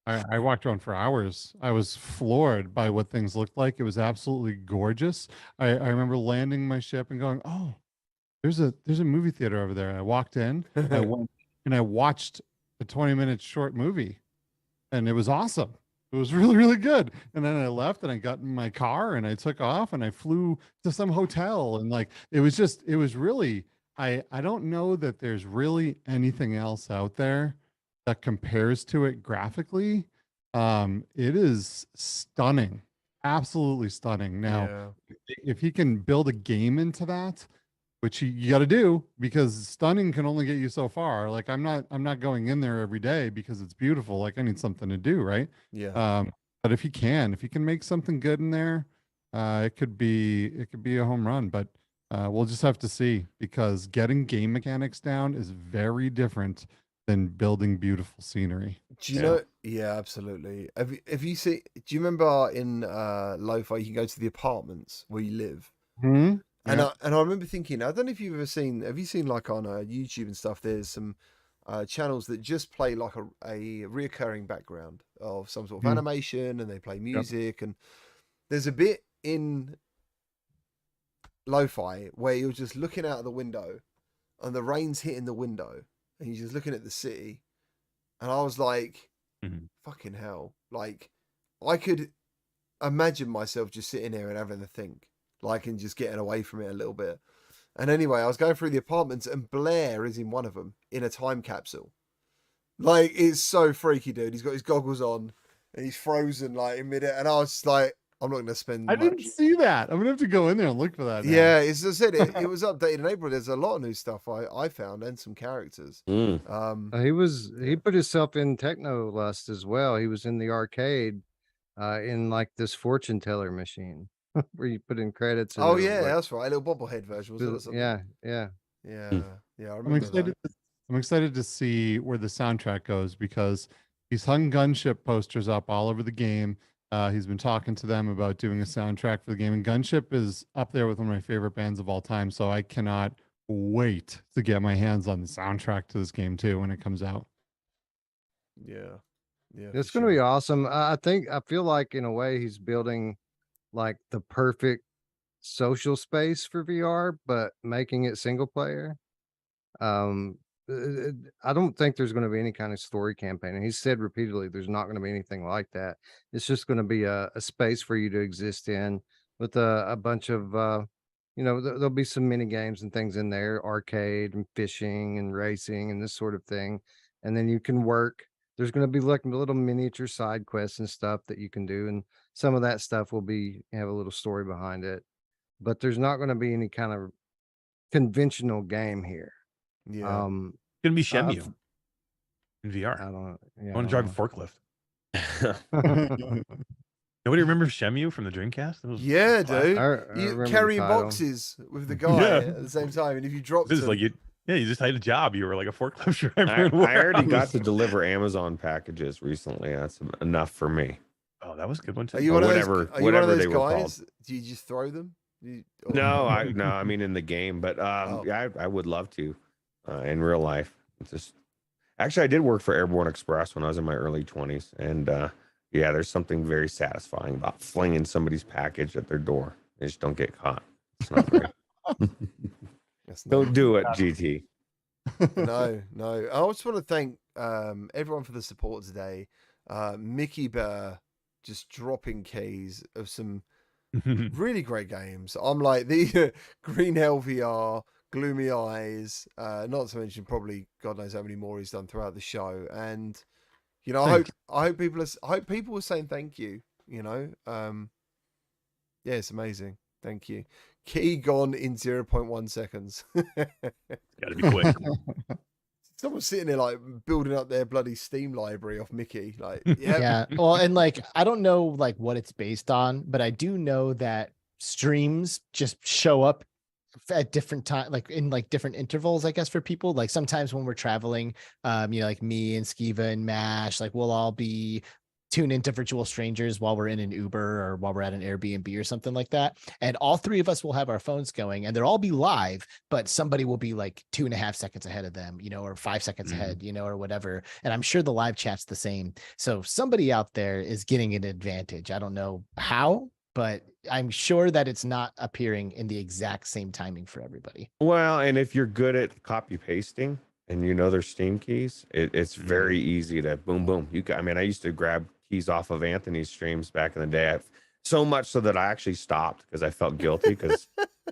Speaker 1: I walked around for hours. I was floored by what things looked like. It was absolutely gorgeous. I remember landing my ship and going, "Oh, there's a movie theater over there." And I walked in, I went, and I watched a 20-minute short movie, and it was awesome. It was really, really good. And then I left, and I got in my car, and I took off, and I flew to some hotel, and like it was really. I don't know that there's really anything else out there that compares to it graphically. It is stunning, absolutely stunning. Now, if he can build a game into that, which you got to do, because stunning can only get you so far. Like I'm not going in there every day because it's beautiful. Like I need something to do, right?
Speaker 4: Yeah.
Speaker 1: But if he can make something good in there, it could be a home run. But we'll just have to see, because getting game mechanics down is very different than building beautiful scenery.
Speaker 4: Do you know? Yeah, absolutely. Have you seen? Do you remember in Lo-Fi you can go to the apartments where you live?
Speaker 1: Mm-hmm.
Speaker 4: And I remember thinking, I don't know if you've ever seen. Have you seen like on YouTube and stuff? There's some channels that just play like a reoccurring background of some sort of animation, and they play music. And there's a bit in Lo-Fi where you're just looking out of the window, and the rain's hitting the window, and you're just looking at the city. And I was like, fucking hell. Like, I could imagine myself just sitting there and having to think, like, and just getting away from it a little bit. And anyway, I was going through the apartments, and Blair is in one of them in a time capsule. Like, it's so freaky, dude. He's got his goggles on, and he's frozen, like, in midair. And I was just like, I'm not going to spend
Speaker 1: I didn't see that. I'm going to have to go in there and look for that now.
Speaker 4: Yeah, as I said, it was updated in April. There's a lot of new stuff I found, and some characters.
Speaker 6: He put himself in Techno Lust as well. He was in the arcade in like this fortune teller machine. where you put in credits. and
Speaker 4: Oh
Speaker 6: it'll,
Speaker 4: yeah,
Speaker 6: like,
Speaker 4: that's right. A little bobblehead version, wasn't it? or something?
Speaker 6: yeah, yeah.
Speaker 4: Yeah,
Speaker 5: Hmm.
Speaker 4: yeah. I
Speaker 1: I'm
Speaker 4: remember
Speaker 1: excited. I'm excited to see where the soundtrack goes because he's hung Gunship posters up all over the game. He's been talking to them about doing a soundtrack for the game, and Gunship is up there with one of my favorite bands of all time. So I cannot wait to get my hands on the soundtrack to this game too when it comes out.
Speaker 4: Yeah, yeah.
Speaker 6: It's
Speaker 4: for
Speaker 6: going to be
Speaker 4: sure.
Speaker 6: awesome. I feel like in a way he's building like the perfect social space for VR, but making it single player. Um, I don't think there's going to be any kind of story campaign. And he said repeatedly, there's not going to be anything like that. It's just going to be a space for you to exist in with a bunch of, there'll be some mini games and things in there, arcade and fishing and racing and this sort of thing. And then you can work. There's going to be like little miniature side quests and stuff that you can do. And some of that stuff will have a little story behind it, but there's not going to be any kind of conventional game here.
Speaker 4: Yeah.
Speaker 2: It's gonna be
Speaker 6: I've-
Speaker 2: Shenmue in VR.
Speaker 6: I don't. Yeah,
Speaker 2: I want to drive a forklift. Nobody remembers Shenmue from the Dreamcast? It was
Speaker 4: Yeah,
Speaker 2: classic.
Speaker 4: dude.
Speaker 6: I remember
Speaker 4: You
Speaker 6: the
Speaker 4: carrying
Speaker 6: title.
Speaker 4: boxes with the guy
Speaker 2: Yeah.
Speaker 4: at the same time, and if you dropped
Speaker 2: This is
Speaker 4: him,
Speaker 2: like you just had a job. You were like a forklift driver.
Speaker 5: I
Speaker 2: in a
Speaker 5: already got
Speaker 2: warehouse.
Speaker 5: to deliver Amazon packages recently. That's enough for me.
Speaker 2: Oh, that was a good one too.
Speaker 4: are you
Speaker 5: Or
Speaker 4: one of
Speaker 5: whatever-
Speaker 4: those? Are you one
Speaker 5: whatever
Speaker 4: of
Speaker 5: they
Speaker 4: those
Speaker 5: were called.
Speaker 4: guys? Do you just throw them?
Speaker 5: No, I mean in the game, but
Speaker 4: Oh.
Speaker 5: yeah, I would love to in real life. It's just actually I did work for Airborne Express when I was in my early 20s, and yeah, there's something very satisfying about flinging somebody's package at their door. They just don't get caught. It's not great.
Speaker 4: That's
Speaker 5: Don't
Speaker 4: nice.
Speaker 5: do it, GT.
Speaker 4: No. I just want to thank everyone for the support today. Mickey Bear just dropping keys of some really great games. I'm like the Green Hell VR, Gloomy Eyes, not to mention probably God knows how many more he's done throughout the show. And you know, I hope people are saying thank you. You know, yeah, it's amazing. Thank you. Key gone in 0.1 seconds.
Speaker 2: Gotta be quick.
Speaker 4: Someone's sitting there like building up their bloody Steam library off Mickey. Like, yeah,
Speaker 3: Yeah. Well, and like I don't know like what it's based on, but I do know that streams just show up at different time, like in like different intervals, I guess, for people. Like sometimes when we're traveling, like me and Skiva and Mash, like we'll all be tuned into virtual strangers while we're in an Uber or while we're at an Airbnb or something like that. And all three of us will have our phones going and they'll all be live, but somebody will be like 2.5 seconds ahead of them, or 5 seconds ahead, or whatever. And I'm sure the live chat's the same. So somebody out there is getting an advantage. I don't know how, but I'm sure that it's not appearing in the exact same timing for everybody.
Speaker 5: Well, and if you're good at copy pasting and you know their Steam keys, it's very easy to boom, boom. I mean, I used to grab keys off of Anthony's streams back in the day. So much so that I actually stopped because I felt guilty because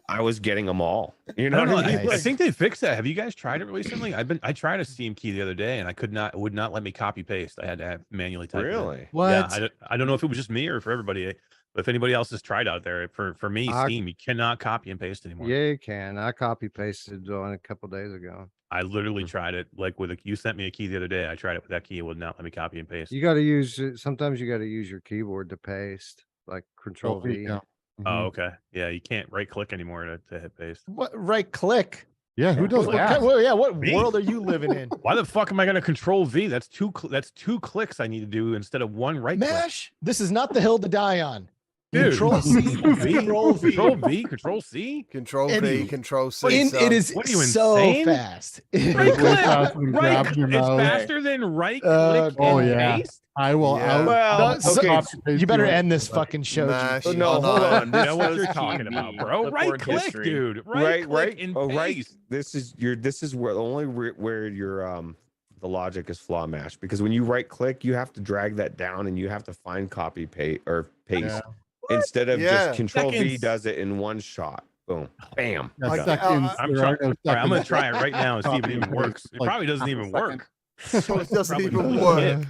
Speaker 5: I was getting them all. You know
Speaker 2: I don't
Speaker 5: what
Speaker 2: know.
Speaker 5: I mean?
Speaker 2: I think they fixed that. Have you guys tried it recently? I tried a Steam key the other day and it would not let me copy paste. I had to manually type it in.
Speaker 5: Really?
Speaker 3: What?
Speaker 2: Yeah, I don't know if it was just me or for everybody. But if anybody else has tried out there, for me, Steam, you cannot copy and paste anymore.
Speaker 6: Yeah, you can. I copy pasted on a couple days ago.
Speaker 2: I literally tried it like you sent me a key the other day. I tried it with that key. It would not let me copy and paste.
Speaker 6: You got to use sometimes you got to use your keyboard to paste, like Control V.
Speaker 1: Yeah.
Speaker 2: Oh, okay. Yeah, you can't right click anymore to hit paste.
Speaker 3: What right click?
Speaker 1: Yeah, who does
Speaker 3: What
Speaker 1: that?
Speaker 3: what
Speaker 2: Me.
Speaker 3: world are you living in?
Speaker 2: Why the fuck am I going to Control V? That's two clicks I need to do instead of one right click.
Speaker 3: Mash, this is not the hill to die on.
Speaker 2: Dude.
Speaker 3: Control C, Control V.
Speaker 2: Control V, Control C.
Speaker 4: Control
Speaker 3: And
Speaker 4: V,
Speaker 3: you-
Speaker 4: Control C.
Speaker 3: It is
Speaker 2: What are you,
Speaker 3: so
Speaker 2: insane?
Speaker 3: fast.
Speaker 2: Right click.
Speaker 1: Out and
Speaker 2: Right.
Speaker 1: grab your
Speaker 2: It's
Speaker 1: mouse.
Speaker 2: faster than right click
Speaker 3: Okay.
Speaker 1: Oh,
Speaker 2: and
Speaker 1: yeah.
Speaker 2: paste.
Speaker 1: I will
Speaker 4: Yeah.
Speaker 1: out.
Speaker 5: Well,
Speaker 3: So-
Speaker 5: okay.
Speaker 3: You better end this fucking show.
Speaker 4: Mash.
Speaker 3: GT.
Speaker 5: No,
Speaker 4: Oh,
Speaker 5: hold
Speaker 4: no.
Speaker 5: on.
Speaker 2: You know
Speaker 5: This
Speaker 2: what
Speaker 5: was
Speaker 2: you're talking
Speaker 7: TV,
Speaker 2: about, bro. Right
Speaker 7: clipboard
Speaker 2: click,
Speaker 7: history.
Speaker 2: dude.
Speaker 5: right,
Speaker 2: Click and
Speaker 5: right.
Speaker 2: paste.
Speaker 5: This is where where your the logic is flaw match, because when you right click, you have to drag that down and you have to find copy paste or paste
Speaker 1: Yeah.
Speaker 5: instead of
Speaker 4: Yeah.
Speaker 5: just Control V
Speaker 2: Seconds.
Speaker 5: does it in one shot. Boom, bam.
Speaker 1: Yeah,
Speaker 4: I-
Speaker 1: seconds,
Speaker 2: I'm
Speaker 1: there are
Speaker 2: trying.
Speaker 1: no
Speaker 2: All right, I'm gonna
Speaker 1: seconds.
Speaker 2: try it right now and see if it
Speaker 1: Copy
Speaker 2: even
Speaker 1: and
Speaker 2: works.
Speaker 1: paste,
Speaker 2: It
Speaker 1: like,
Speaker 2: probably doesn't even
Speaker 1: second.
Speaker 2: work.
Speaker 4: It doesn't
Speaker 2: Probably
Speaker 4: even
Speaker 2: doesn't
Speaker 4: work.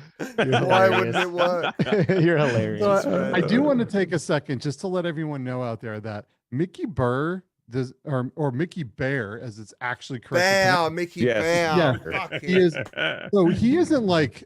Speaker 3: You're
Speaker 4: Why wouldn't it
Speaker 3: hilarious.
Speaker 4: work?
Speaker 3: You're hilarious.
Speaker 1: So
Speaker 4: man.
Speaker 1: I do want to take a second just to let everyone know out there that Mickey Burr does, or Mickey Bear, as it's actually correctly
Speaker 4: Bear,
Speaker 1: pronounced.
Speaker 4: Mickey
Speaker 5: Yes.
Speaker 4: Bear.
Speaker 1: Yeah.
Speaker 4: Fucking
Speaker 1: He is. So he isn't like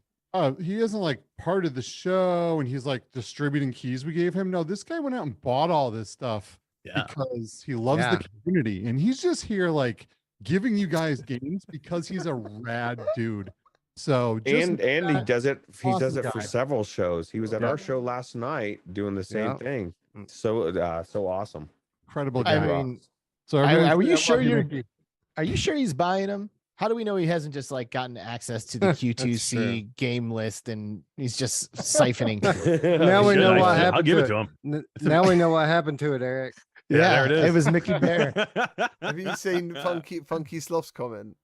Speaker 1: he isn't like part of the show and he's like distributing keys we gave him. No, this guy went out and bought all this stuff
Speaker 2: Yeah.
Speaker 1: because he loves the community, and he's just here like giving you guys games because he's a rad dude. So
Speaker 5: And he does it. He
Speaker 1: Awesome
Speaker 5: does it
Speaker 1: guy.
Speaker 5: for several shows. He was at
Speaker 1: Yeah.
Speaker 5: our show last night doing the same
Speaker 6: Yeah.
Speaker 5: thing. So awesome.
Speaker 1: incredible
Speaker 3: I
Speaker 1: guy.
Speaker 3: mean,
Speaker 1: So
Speaker 3: are
Speaker 1: everyone
Speaker 3: you
Speaker 1: say,
Speaker 3: sure
Speaker 1: "I love you,
Speaker 3: you're-
Speaker 1: Mickey."
Speaker 3: Are you sure he's buying them? How do we know he hasn't just like gotten access to the Q2C game list and he's just siphoning?
Speaker 6: Now we
Speaker 2: Should
Speaker 6: know
Speaker 2: I?
Speaker 6: what
Speaker 2: I'll
Speaker 6: happened
Speaker 2: give
Speaker 6: to
Speaker 2: it to him.
Speaker 6: Now we know what happened to it, Eric.
Speaker 2: Yeah, there it is.
Speaker 3: It was Mickey Bear.
Speaker 4: Have you seen Funky Sloth's comment?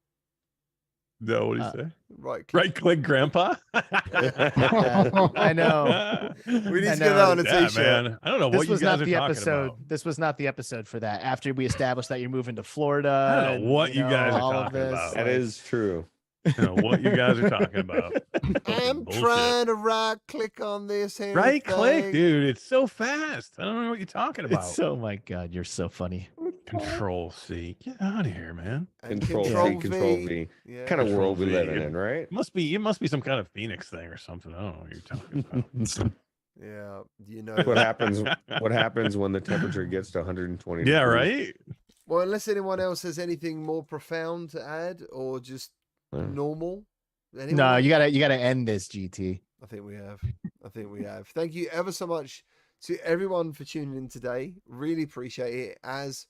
Speaker 2: No, what do you say?
Speaker 4: Right.
Speaker 2: Right click, Grandpa.
Speaker 3: I know.
Speaker 4: We need
Speaker 3: I
Speaker 4: to get
Speaker 3: know.
Speaker 4: that on a
Speaker 2: Yeah,
Speaker 4: t-shirt.
Speaker 2: man. I don't know
Speaker 3: This
Speaker 2: what you
Speaker 3: was
Speaker 2: guys
Speaker 3: not
Speaker 2: are
Speaker 3: the
Speaker 2: talking
Speaker 3: episode.
Speaker 2: about.
Speaker 3: This was not the episode for that. After we established that you're moving to Florida.
Speaker 2: I don't know
Speaker 3: and,
Speaker 2: what you guys are
Speaker 3: all of
Speaker 2: talking
Speaker 3: this,
Speaker 2: about.
Speaker 5: That
Speaker 3: like-
Speaker 5: is true.
Speaker 2: I don't know what you guys are talking about.
Speaker 4: I'm
Speaker 2: Bullshit.
Speaker 4: trying to right click on this here.
Speaker 2: Right click,
Speaker 4: thing.
Speaker 2: dude. It's so fast. I don't know what you're talking about.
Speaker 3: It's so, my God, you're so funny.
Speaker 2: Control C. Get out of here, man.
Speaker 4: And
Speaker 5: Control C, Control V.
Speaker 4: Yeah.
Speaker 5: Kind of
Speaker 2: Control
Speaker 5: world we
Speaker 2: V.
Speaker 5: living in, right?
Speaker 2: It must be some kind of Phoenix thing or something. I don't know what you're talking about.
Speaker 4: Yeah, you know.
Speaker 5: What happens? What happens when the temperature gets to 120?
Speaker 2: Yeah,
Speaker 5: degrees?
Speaker 2: right?
Speaker 4: Well, unless anyone else has anything more profound to add or just
Speaker 5: Yeah.
Speaker 4: normal.
Speaker 3: No,
Speaker 4: Anyone?
Speaker 3: you gotta end this, GT.
Speaker 4: I think we have. Thank you ever so much to everyone for tuning in today. Really appreciate it. As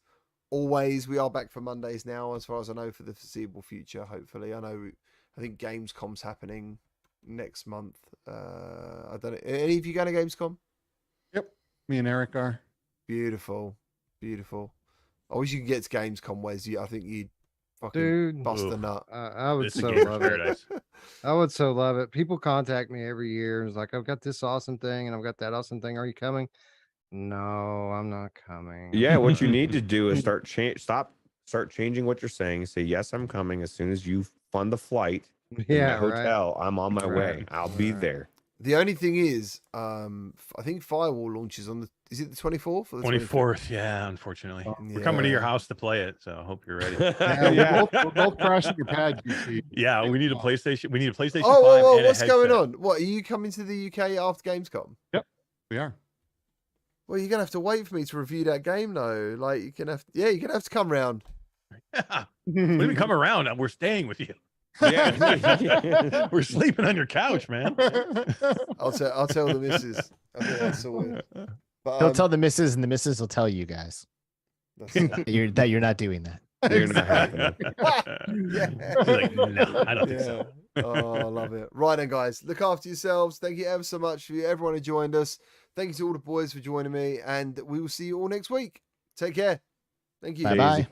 Speaker 4: always, we are back for Mondays now, as far as I know, for the foreseeable future. Hopefully, I think Gamescom's happening next month. I don't know. Any of you going to Gamescom?
Speaker 1: Me and Eric are.
Speaker 4: Beautiful. I wish you could get to Gamescom, Wes. I think you'd fucking
Speaker 6: Dude,
Speaker 4: bust a
Speaker 2: Oof.
Speaker 4: nut.
Speaker 6: I would
Speaker 2: It's a
Speaker 6: so
Speaker 2: game of
Speaker 6: love it.
Speaker 2: paradise.
Speaker 6: I would so love it. People contact me every year. It's like, I've got this awesome thing and I've got that awesome thing. Are you coming? No, I'm not coming.
Speaker 5: Yeah, what you need to do is start changing what you're saying. Say, yes, I'm coming as soon as you fund the flight. in my
Speaker 6: Yeah, right.
Speaker 5: hotel. I'm on my way.
Speaker 6: Right,
Speaker 5: I'll be
Speaker 6: right.
Speaker 5: there.
Speaker 4: The only thing is, I think Firewall launches on is it the 24th or the 25th?
Speaker 2: 24th. Yeah, unfortunately. We're coming to your house to play it, so I hope you're ready.
Speaker 1: Yeah, we're both crashing your pad, GT.
Speaker 2: Yeah, we need a PlayStation. We need a PlayStation 5
Speaker 4: Oh,
Speaker 2: and a
Speaker 4: what's going
Speaker 2: headset.
Speaker 4: on? What, are you coming to the UK after Gamescom?
Speaker 1: We are.
Speaker 4: Well, you're gonna have to wait for me to review that game, though. Like, you're gonna have to come round.
Speaker 2: Yeah. When we come around, we're staying with you.
Speaker 5: Yeah.
Speaker 2: We're sleeping on your couch, man.
Speaker 4: I'll tell the missus. I think that's sorted. But,
Speaker 3: He'll tell the missus, and the missus will tell you guys
Speaker 4: that's-
Speaker 3: that you're not doing that.
Speaker 5: You're not happening.
Speaker 4: Yeah.
Speaker 2: He's like, no, I don't think so.
Speaker 4: Oh, I love it. Right then, guys, look after yourselves. Thank you ever so much for everyone who joined us. Thank you to all the boys for joining me, and we will see you all next week. Take care. Thank you.
Speaker 3: Bye bye.